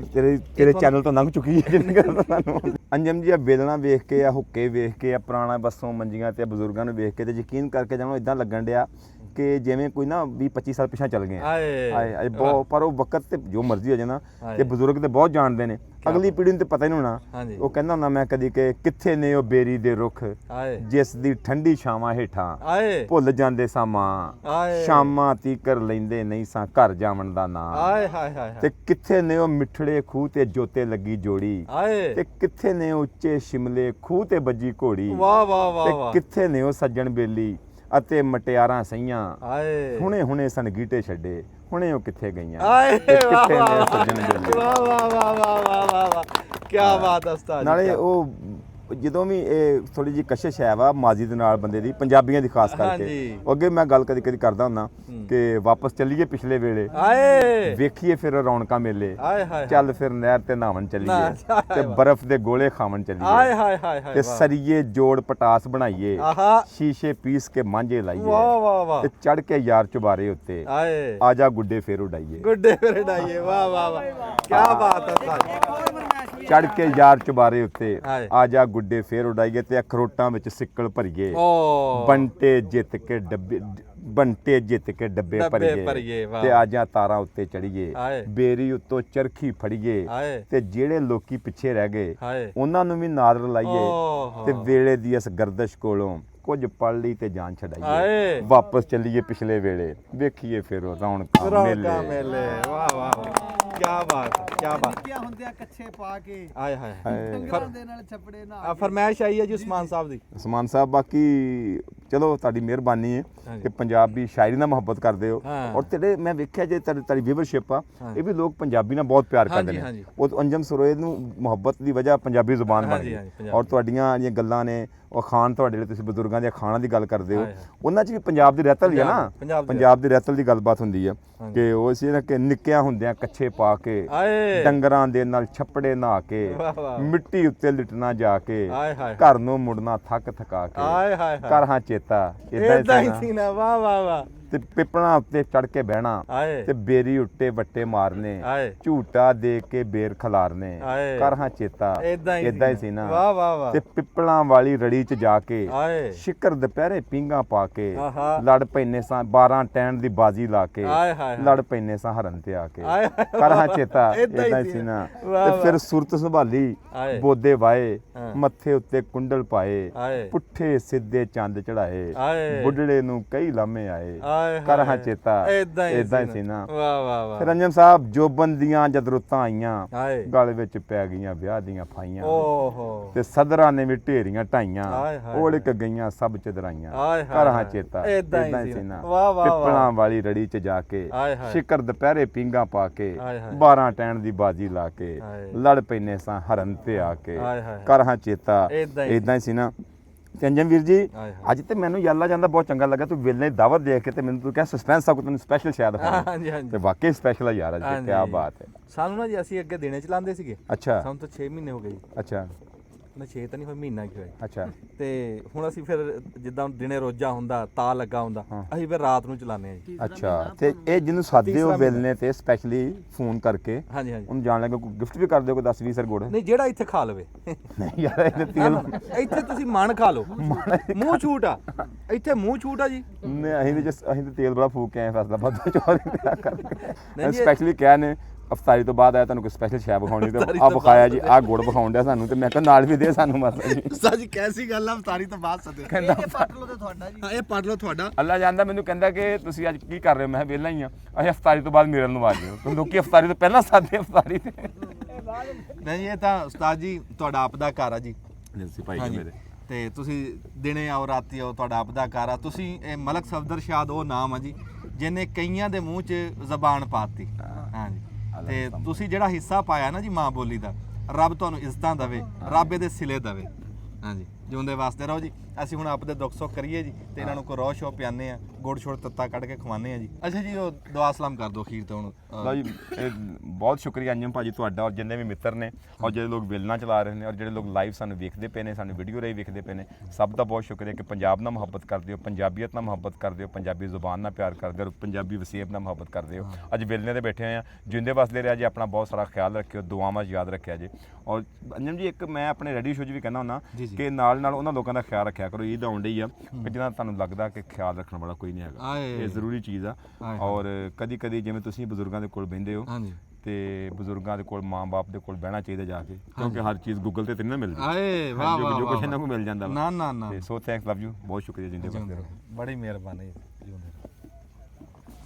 ਤੇਰੇ ਚੈਨਲ ਤੋਂ ਲੰਘ ਚੁੱਕੀ ਹੈ ਜਿੰਨੀ ਗੱਲ ਸਾਨੂੰ। ਅੰਜਮ ਜੀ ਆ ਵੇਲਣਾ ਵੇਖ ਕੇ, ਆ ਹੁੱਕੇ ਵੇਖ ਕੇ, ਆ ਪੁਰਾਣਾ ਬੱਸੋਂ ਮੰਜੀਆਂ ਤੇ ਬਜ਼ੁਰਗਾਂ ਨੂੰ ਵੇਖ ਕੇ ਤੇ ਯਕੀਨ ਕਰਕੇ ਜਾਣੋ ਇਦਾਂ ਲੱਗਣ ਡਿਆ ਕਿ ਜਿਵੇਂ ਕੋਈ ਨਾ 20-25 ਸਾਲ ਪਿਛਾਂ ਚੱਲ ਗਏ ਆ। ਬਹੁਤ ਪਰ ਉਹ ਵਕਤ ਤੇ ਜੋ ਮਰਜ਼ੀ ਹੋ ਜਾਣਾ, ਤੇ ਬਜ਼ੁਰਗ ਤੇ ਬਹੁਤ ਜਾਣਦੇ ਨੇ, ਅਗਲੀ ਪੀੜ੍ਹੀ ਨੂੰ ਤੇ ਪਤਾ ਹੀ ਨਹੀਂ ਹੋਣਾ। ਉਹ ਕਹਿੰਦਾ ਹੁੰਦਾ ਮੈਂ ਕਦੀ ਕਿ ਕਿੱਥੇ ਨੇ ਉਹ ਬੇਰੀ ਦੇ ਰੁੱਖ ਜਿਸ ਦੀ ਠੰਡੀ ਛਾਵਾਂ ਹੇਠਾਂ ਭੁੱਲ ਜਾਂਦੇ ਸਾਂ, ਸ਼ਾਮਾਂ ਤੀਕਰ ਲੈਂਦੇ ਨਹੀਂ ਸਾਂ ਘਰ ਜਾਵਣ ਦਾ ਨਾਂ, ਤੇ ਕਿੱਥੇ ਨੇ ਉਹ ਮਿੱਠੜੇ ਖੂਹ ਤੇ ਜੋਤੇ ਲੱਗੀ ਜੋੜੀ, ਤੇ ਕਿੱਥੇ ਨੇ ਉੱਚੇ ਸ਼ਿਮਲੇ ਖੂਹ ਤੇ ਵੱਜੀ ਘੋੜੀ, ਤੇ ਕਿੱਥੇ ਨੇ ਉਹ ਸੱਜਣ ਬੇਲੀ ਅਤੇ ਮਟਿਆਰਾਂ ਸਈਆਂ, ਹੁਣੇ ਹੁਣੇ ਸਨਗੀਟੇ ਛੱਡੇ, ਹੁਣੇ ਉਹ ਕਿੱਥੇ ਗਈਆਂ, ਕਿੱਥੇ ਨੇ ਸੱਜਣ ਬੇਲੀ।
ਵਾਹ ਵਾਹ ਵਾਹ ਵਾਹ ਵਾਹ ਵਾਹ ਵਾਹ, ਕੀ ਬਾਤ ਹੈ ਉਸਤਾਦ।
ਨਾਲੇ ਉਹ ਜਦੋਂ ਵੀ ਇਹ ਥੋੜੀ ਜਿਹੀ ਕਸ਼ਿਸ਼ ਹੈ ਵਾ ਮਾਜ਼ੀ ਦੇ ਨਾਲ ਬੰਦੇ ਦੀ, ਪੰਜਾਬੀਆਂ ਦੀ ਖਾਸ ਕਰਕੇ, ਅੱਗੇ ਮੈਂ ਗੱਲ ਕਦੀ ਕਦੀ ਕਰਦਾ ਹੁੰਦਾ ਕਿ ਵਾਪਸ ਚੱਲੀਏ ਪਿਛਲੇ ਵੇਲੇ, ਵੇਖੀਏ ਫਿਰ ਰੌਣਕਾਂ ਮੇਲੇ, ਚੱਲ ਫਿਰ ਨਹਿਰ ਤੇ ਨਹਾਵਣ ਚੱਲੀਏ, ਤੇ ਬਰਫ਼ ਦੇ ਗੋਲੇ ਖਾਵਣ ਚੱਲੀਏ, ਤੇ ਸਰੀਏ ਜੋੜ ਪਟਾਸ ਬਣਾਈਏ, ਸ਼ੀਸ਼ੇ ਪੀਸ ਕੇ ਮਾਂਝੇ ਲਾਈਏ, ਤੇ ਚੜ ਕੇ ਯਾਰ ਚੁਬਾਰੇ ਉੱਤੇ ਆਜਾ ਗੁੱਡੇ ਫੇਰ ਉਡਾਈਏ।
ਵਾਹ ਵਾਹ ਵਾਹ, ਕੀ ਬਾਤ ਹੈ ਉਸਤਾਦ।
ਚੜ ਕੇ ਯਾਰ ਚੁਬਾਰੇ ਉੱਤੇ
ਹਾਏ।
ਆ ਜਾ ਗੁੱਡੇ ਫੇਰ ਉਡਾਈਏ ਤੇ ਅਖਰੋਟਾਂ ਵਿੱਚ ਸਿੱਕਲ ਭਰੀਏ
ਓ
ਬੰਟੇ ਜਿੱਤ ਕੇ ਡੱਬੇ
ਡੱਬੇ
ਭਰੀਏ
ਭਰੀਏ, ਵਾਹ।
ਤੇ ਆਜਾਂ ਤਾਰਾਂ ਉੱਤੇ ਚੜੀਏ
ਹਾਏ।
ਬੇਰੀ ਉੱਤੋਂ ਚਰਖੀ ਫੜੀਏ
ਹਾਏ
ਤੇ ਜਿਹੜੇ ਲੋਕੀ ਪਿੱਛੇ ਰਹਿ ਗਏ
ਹਾਏ
ਉਹਨਾਂ ਨੂੰ ਵੀ ਨਾਦਰ ਲਾਈਏ
ਓਹੋ।
ਤੇ ਵੇਲੇ ਦੀ ਇਸ ਗਰਦਸ਼ ਕੋਲੋਂ ਕੁਝ ਪੜ ਲਈ ਤੇ ਜਾਨ ਛਡਾਈਏ
ਹਾਏ।
ਵਾਪਸ ਚੱਲੀਏ ਪਿਛਲੇ ਵੇਲੇ ਵੇਖੀਏ ਫਿਰ ਉਹ ਰੌਣਕਾਂ
ਰੌਣਕਾਂ
ਮੇਲੇ
ਮੇਲੇ ਵਾਹ ਵਾਹ ਕੀ ਬਾਤ ਕੀ ਬਾਤ
ਕੀ ਹੁੰਦੇ ਆ ਕੱਛੇ ਪਾ ਕੇ
ਆਏ ਹਾਏ
ਡੰਗਰਾਂ ਦੇ ਨਾਲ ਛਪੜੇ ਨਾਲ
ਆ ਫਰਮਾਇਸ਼ ਆਈ ਹੈ ਜੀ ਉਸਮਾਨ ਸਾਹਿਬ ਦੀ
ਉਸਮਾਨ ਸਾਹਿਬ ਬਾਕੀ ਚਲੋ ਤੁਹਾਡੀ ਮਿਹਰਬਾਨੀ ਹੈ ਕਿ ਪੰਜਾਬੀ ਸ਼ਾਇਰੀ ਨਾਲ ਮੁਹੱਬਤ ਕਰਦੇ ਹੋ
ਹਾਂ।
ਔਰ ਤੇਰੇ ਮੈਂ ਵੇਖਿਆ ਜੇ ਤੁਹਾਡੀ ਵੀਵਰਸ਼ਿਪ ਆ
ਹਾਂ।
ਇਹ ਵੀ ਲੋਕ ਪੰਜਾਬੀ ਨਾਲ ਬਹੁਤ ਪਿਆਰ ਕਰਦੇ
ਹਾਂਜੀ,
ਨੇ
ਹਾਂਜੀ।
ਉਹ ਅੰਜਮ ਸਰੋਏ ਨੂੰ ਮੁਹੱਬਤ ਦੀ ਵਜ੍ਹਾ ਪੰਜਾਬੀ ਜ਼ੁਬਾਨ ਬਣ
ਹਾਂਜੀ,
ਗਈ
ਹਾਂਜੀ, ਪੰਜਾਬੀ।
ਔਰ ਤੁਹਾਡੀਆਂ ਜਿਹੜੀਆਂ ਗੱਲਾਂ ਨੇ ਉਹ ਖਾਨ ਤੁਹਾਡੇ ਲਈ ਤੁਸੀਂ ਬਜ਼ੁਰਗਾਂ ਦੇ ਖਾਣਾ ਦੀ ਗੱਲ ਕਰਦੇ ਹੋ
ਹਾਏ, ਹਾਏ।
ਉਹਨਾਂ 'ਚ ਵੀ ਪੰਜਾਬ ਦੀ ਰਹਿਤਲ ਹੀ ਆ ਨਾ ਪੰਜਾਬ ਦੀ ਰਹਿਤਲ ਦੀ ਗੱਲਬਾਤ ਹੁੰਦੀ ਆ ਕਿ ਉਹ ਸੀ ਨਾ ਕਿ ਨਿੱਕਿਆਂ ਹੁੰਦਿਆਂ ਕੱਛੇ ਪਾ ਕੇ
ਆਏ
ਡੰਗਰਾਂ ਦੇ ਨਾਲ ਛੱਪੜੇ ਨਹਾ ਕੇ
ਵਾਹ, ਵਾਹ।
ਮਿੱਟੀ ਉੱਤੇ ਲਿਟਣਾ ਜਾ ਕੇ
ਆਏ ਹਾਏ
ਘਰ ਨੂੰ ਮੁੜਨਾ ਥੱਕ ਥਕਾ ਕੇ
ਆਏ ਹਾਏ
ਕਰ ਹਾਂ ਚੇਤਾ
ਇਦਾਂ ਹੀ
ਨਾ।
ਸੀ ਨਾ ਵਾਹ ਵਾਹ ਵਾਹ
ਤੇ ਪਿੱਪਲਾਂ ਉੱਤੇ ਚੜ ਕੇ ਬਹਿਣਾ
ਆਏ
ਤੇ ਬੇਰੀ ਉੱਤੇ ਵੱਟੇ ਮਾਰਨੇ
ਆਏ
ਝੂਟਾ ਦੇ ਕੇ ਬੇਰ ਖਿਲਾਰਨੇ
ਆਏ।
ਕਰ ਹਾਂ ਚੇਤਾ
ਇਦਾਂ
ਹੀ ਸੀ ਨਾ
ਵਾਹ ਵਾਹ ਵਾਹ
ਤੇ ਪਿੱਪਲਾਂ ਵਾਲੀ ਰੜੀ 'ਚ ਜਾ ਕੇ
ਆਏ
ਸ਼ਿਕਰ ਦੁਪਹਿਰੇ ਪੀਂਘਾਂ ਪਾ ਕੇ
ਆਹਾ।
ਲੜ ਪੈਨੇ ਸਾਂ 12 ਟੈਣ ਦੀ ਬਾਜੀ ਲਾ ਕੇ
ਆਏ ਹਾਏ ਹਾਏ।
ਲੜ ਪੈਨੇ ਸਾਂ ਹਰਨ ਤੇ ਆ ਕੇ
ਆਏ
ਕਰ ਹਾਂ ਚੇਤਾ
ਏਦਾਂ ਹੀ
ਇਦਾਂ
ਸੀ
ਸੀ ਨਾ
ਵਾਹ,
ਤੇ ਫਿਰ ਸੁਰਤ ਸੰਭਾਲੀ
ਆਏ।
ਬੋਦੇ ਵਾਏ
ਹਾਂ।
ਮੱਥੇ ਉੱਤੇ ਕੁੰਡਲ ਪਾਏ
ਆਏ
ਪੁੱਠੇ ਸਿੱਧੇ ਚੰਦ ਚੜਾਏ
ਆਏ
ਬੁੱਢੜੇ ਨੂੰ ਕਈ ਲਾਮੇ ਆਏ
ਆਏ
ਕਰ ਹਾਂ
ਹਾਏ।
ਚੇਤਾ
ਏਦਾਂ ਹੀ
ਸੀ ਨਾ
ਵਾਹ ਵਾਹ ਵਾਹ
ਫਿਰ ਰੰਜਨ ਸਾਹਿਬ ਜੋਬਨ ਦੀਆਂ ਜਦ ਰੁੱਤਾਂ ਆਈਆਂ
ਆਏ
ਗਲ ਵਿੱਚ ਪੈ ਗਈਆਂ ਵਿਆਹ ਦੀਆਂ ਫਾਈਆਂ
ਓਹੋ
ਤੇ ਸਦਰਾਂ ਨੇ ਵੀ ਢੇਰੀਆਂ ਢਾਈਆਂ
ਆਏ ਹਾਏ।
ਓੜਕ ਗਈਆਂ ਸਭ ਚਦਰਾਈਆਂ
ਆਏ ਹਾਏ
ਕਰ ਹਾਂ
ਹਾਏ।
ਚੇਤਾ
ਏਦਾਂ ਹੀ ਸੀ
ਸੀ
ਨਾ।
ਨਾ
ਵਾਹ, ਵਾਹ, ਵਾਹ।
ਪਿੱਪਲਾਂ ਵਾਲੀ ਰੜੀ 'ਚ ਜਾ ਕੇ
ਆਏ ਹਾਏ।
ਸ਼ਿਕਰ ਦੁਪਹਿਰੇ ਪੀਂਘਾਂ ਪਾ ਕੇ
ਆਏ ਹਾਏ।
12 ਟੈਣ ਦੀ ਬਾਜੀ ਲਾ ਕੇ
ਆਏ।
ਲੜ ਪੈਨੇ ਸਾਂ ਹਰਨ ਤੇ ਆ ਕੇ
ਆਏ ਹਾਏ।
ਕਰ ਹਾਂ ਚੇਤਾ
ਏਦਾਂ ਹੀ
ਇਦਾਂ ਹੀ ਸੀ ਨਾ ਤੇ ਅੰਜਮ ਵੀਰ ਜੀ
ਆਏ ਹਾਏ।
ਅੱਜ ਤੇ ਮੈਨੂੰ ਯਾਲਾ ਜਾਂਦਾ ਬਹੁਤ ਚੰਗਾ ਲੱਗਾ ਤੂੰ ਵੇਲੇ ਦਾਵਤ ਦੇਖ ਕੇ ਤੇ ਮੈਨੂੰ ਤੂੰ ਕਿਹਾ ਸਸਪੈਂਸ ਆ ਕੋ ਤੈਨੂੰ ਸਪੈਸ਼ਲ ਸ਼ਾਇਦ ਹੋਣਾ
ਹਾਂਜੀ ਹਾਂਜੀ
ਤੇ ਵਾਕਈ ਸਪੈਸ਼ਲ ਆ ਯਾਰ ਅੱਜ ਕੀ
ਹਾਂਜੀ।
ਬਾਤ ਹੈ
ਸਾਨੂੰ ਨਾ ਜੀ ਅਸੀਂ ਅੱਗੇ ਦਿਨੇ ਚਲਾਉਂਦੇ ਸੀਗੇ
ਅੱਛਾ
ਸਾਨੂੰ ਤਾਂ 6 ਮਹੀਨੇ ਹੋ ਗਏ ਜੀ
ਅੱਛਾ
ਨਾ 6 ਤਾਂ ਨਹੀਂ ਹੋਏ ਮਹੀਨਾ ਕੀ ਹੋਇਆ
ਅੱਛਾ
ਤੇ ਹੁਣ ਅਸੀਂ ਫਿਰ ਜਿੱਦਾਂ ਦਿਨੇ ਰੋਜਾ ਹੁੰਦਾ ਤਾਂ ਲੱਗਾ ਹੁੰਦਾ ਅਸੀਂ ਫਿਰ ਰਾਤ ਨੂੰ ਚਲਾਉਂਦੇ ਆ ਜੀ
ਅੱਛਾ ਤੇ ਇਹ ਜਿਹਨੂੰ ਸਾਦੇ
ਤੀਸਰਾ
ਹੋ ਵੇਲਨੇ ਤੇ ਸਪੈਸ਼ਲੀ ਫੋਨ ਕਰਕੇ
ਹਾਂਜੀ ਹਾਂਜੀ
ਉਹਨੂੰ ਜਾਣ ਲੱਗਾ ਕੋਈ ਗਿਫਟ ਵੀ ਕਰ ਦਿਓ ਕੋਈ 10 20 ਸਰ ਗੁੜ
ਨਹੀਂ ਜਿਹੜਾ ਇੱਥੇ ਖਾ ਲਵੇ
ਨਹੀਂ ਯਾਰ ਇਹਨੇ ਤੇਲ
ਇੱਥੇ ਤੁਸੀਂ ਮਣ ਖਾ ਲਓ ਮੂੰਹ ਛੂਟ ਆ ਇੱਥੇ ਮੂੰਹ ਛੂਟ ਆ ਜੀ
ਨੇ ਅਸੀਂ ਤੇ ਤੇਲ ਬੜਾ ਫੂਕ ਕੇ ਆਏ ਫਸਲਾ ਬਾਦ ਚੋਰੀ ਪਿਆ
ਨਹੀਂ
ਕਰਕੇ
ਜੀ।
ਸਪੈਸ਼ਲੀ ਕਿਹਾ ਨੇ ਅਫਤਾਰੀ ਤੋਂ ਬਾਅਦ ਆਇਆ ਤੁਹਾਨੂੰ ਕੋਈ ਸਪੈਸ਼ਲ ਸ਼ੈ ਵਿਖਾਉਣੀ ਤੇ ਆ ਵਿਖਾਇਆ ਜੀ ਆ ਗੁੜ ਵਿਖਾਉਣ ਡਿਆ ਸਾਨੂੰ ਤੇ ਮੈਂ ਕਿਹਾ ਨਾਲ ਵੀ ਦੇ ਸਾਨੂੰ ਮਾਸਾ ਜੀ
ਸਾਜੀ ਕੈਸੀ ਗੱਲ ਆ ਅਵਤਾਰੀ ਤੋਂ ਬਾਅਦ ਸਦੇ
ਕਹਿੰਦਾ
ਇਹ ਪੱਟ ਲੋ ਤੇ ਤੁਹਾਡਾ ਜੀ
ਹਾਂ ਇਹ ਪੜ ਲਓ ਤੁਹਾਡਾ
ਅੱਲਾ ਜਾਣਦਾ ਮੈਨੂੰ ਕਹਿੰਦਾ ਕਿ ਤੁਸੀਂ ਅੱਜ ਕੀ ਕਰ ਰਹੇ ਹੋ ਮੈਂ ਕਿਹਾ ਵਿਹਲਾ ਹੀ ਆ ਅਸੀਂ ਅਫਤਾਰੀ ਤੋਂ ਬਾਅਦ ਮਿਲਣ ਨੂੰ ਆ ਜਿਓ ਤੁਮ ਲੋਕੀ ਅਫਤਾਰੀ ਤੋਂ ਪਹਿਲਾਂ ਸਾਦੇ ਅਫਤਾਰੀ ਤੇ
ਨਹੀਂ ਇਹ ਤਾਂ ਉਸਤਾਦ ਜੀ ਤੁਹਾਡਾ ਆਪ ਦਾ ਘਰ ਆ ਜੀ
ਜੀ ਭਾਈ
ਹਾਂਜੀ।
ਮੇਰੇ
ਤੇ ਤੁਸੀਂ ਦਿਨੇ ਆਓ ਰਾਤੀ ਆਓ ਤੁਹਾਡਾ ਆਪ ਦਾ ਘਰ ਆ ਤੁਸੀਂ ਇਹ ਮਲਕ ਸਫਦਰ ਸ਼ਾਦ ਉਹ ਨਾਮ ਆ ਜੀ ਜਿਹਨੇ ਕਈਆਂ ਦੇ ਮੂੰਹ 'ਚ ਜ਼ਬਾਨ ਪਾਤੀ ਹਾਂਜੀ ਤੇ ਤੁਸੀਂ ਜਿਹੜਾ ਹਿੱਸਾ ਪਾਇਆ ਨਾ ਜੀ ਮਾਂ ਬੋਲੀ ਦਾ ਰੱਬ ਤੁਹਾਨੂੰ ਇੱਜ਼ਤਾਂ ਦੇਵੇ ਰੱਬ ਇਹਦੇ ਸਿਲੇ ਦੇਵੇ ਹਾਂਜੀ ਜਿਉਂਦੇ ਵਾਸਤੇ ਰਹੋ ਜੀ ਅਸੀਂ ਹੁਣ ਆਪਦੇ ਦੁੱਖ ਸੁੱਖ ਕਰੀਏ ਜੀ ਤੇ ਇਹਨਾਂ ਨੂੰ ਕੋਈ ਰੋਹ ਸ਼ੋਹ ਪਿਆਨੇ ਆ ਗੁੜ ਛੋੜ ਤੱਤਾ ਕੱਢ ਕੇ ਖਵਾਉਂਦੇ ਆ ਜੀ ਅੱਛਾ ਜੀ ਉਹ ਦੁਆ ਸਲਾਮ ਕਰ ਦਿਓ ਅਖੀਰ ਤੇ ਹੁਣ
ਲਓ ਜੀ ਇਹ ਬਹੁਤ ਸ਼ੁਕਰੀਆ ਅੰਜਮ ਭਾਜੀ ਤੁਹਾਡਾ ਔਰ ਜਿੰਨੇ ਵੀ ਮਿੱਤਰ ਨੇ ਔਰ ਜਿਹੜੇ ਲੋਕ ਵੇਲਣਾ ਚਲਾ ਰਹੇ ਨੇ ਔਰ ਜਿਹੜੇ ਲੋਕ ਲਾਈਵ ਸਾਨੂੰ ਵੇਖਦੇ ਪਏ ਨੇ ਸਾਨੂੰ ਵੀਡੀਓ ਰਾਹੀਂ ਵੇਖਦੇ ਪਏ ਨੇ ਸਭ ਦਾ ਬਹੁਤ ਸ਼ੁਕਰੀਆ ਕਿ ਪੰਜਾਬ ਨਾਲ ਮੁਹੱਬਤ ਕਰਦੇ ਹੋ ਪੰਜਾਬੀਅਤ ਨਾਲ ਮੁਹੱਬਤ ਕਰਦੇ ਹੋ ਪੰਜਾਬੀ ਜ਼ੁਬਾਨ ਨਾਲ ਪਿਆਰ ਕਰਦੇ ਹੋ ਪੰਜਾਬੀ ਵਸੀਅਤ ਨਾਲ ਮੁਹੱਬਤ ਕਰਦੇ ਹੋ ਅੱਜ ਵੇਲਣੇ ਤੇ ਬੈਠੇ ਹੋਏ ਆ ਜਿੰਦੇ ਵਸਦੇ ਰਿਹਾ ਜੀ ਆਪਣਾ ਬਹੁਤ ਸਾਰਾ ਖਿਆਲ ਰੱਖਿਓ ਦੁਆਵਾਂ 'ਚ ਯਾਦ ਰੱਖਿਆ ਜੀ ਔਰ ਅੰਜਮ ਜੀ ਇੱਕ ਮੈਂ ਆਪਣੇ ਰੈਡੀ ਸ਼ੋ 'ਚ ਵੀ ਕਹਿੰਦਾ ਹੁੰਦਾ ਕਿ ਨਾਲ ਨਾਲ ਉਹਨਾਂ ਲੋਕਾਂ ਦਾ ਖਿਆਲ ਰੱਖਿਆ ਕਰੋ ਈਦ ਆਉਣ ਡਈ ਆ ਕਿ ਜਿਹਨਾਂ ਤੁਹਾਨੂੰ ਲੱਗਦਾ ਕਿ ਖਿਆਲ ਰੱਖਣ ਵਾਲਾ ਕੋਈ ਨਹੀਂ ਹੈਗਾ ਇਹ ਜ਼ਰੂਰੀ ਚੀਜ਼ ਆ ਔਰ ਕਦੀ ਕਦੀ ਜਿਵੇਂ ਤੁਸੀਂ ਬਜ਼ੁਰਗਾਂ ਦੇ ਕੋਲ ਬਹਿੰਦੇ ਹੋ
ਹਾਂਜੀ
ਤੇ ਬਜ਼ੁਰਗਾਂ ਦੇ ਕੋਲ ਮਾਂ-ਬਾਪ ਦੇ ਕੋਲ ਬਹਿਣਾ ਚਾਹੀਦਾ ਜਾ ਕੇ ਕਿਉਂਕਿ ਹਰ ਚੀਜ਼ ਗੂਗਲ ਤੇ ਨਹੀਂ ਨਾ ਮਿਲਦੀ
ਆਏ ਵਾਹ ਵਾਹ
ਜੋ ਕੁਛ ਇਹਨਾਂ ਨੂੰ ਮਿਲ ਜਾਂਦਾ
ਨਾ ਨਾ ਨਾ
ਤੇ ਸੋ ਥੈਂਕਸ ਲਵ ਯੂ ਬਹੁਤ ਸ਼ੁਕਰੀਆ ਜਿੰਦੇ ਵਸਦੇ ਰਹੋ
ਬੜੀ ਮਿਹਰਬਾਨੀ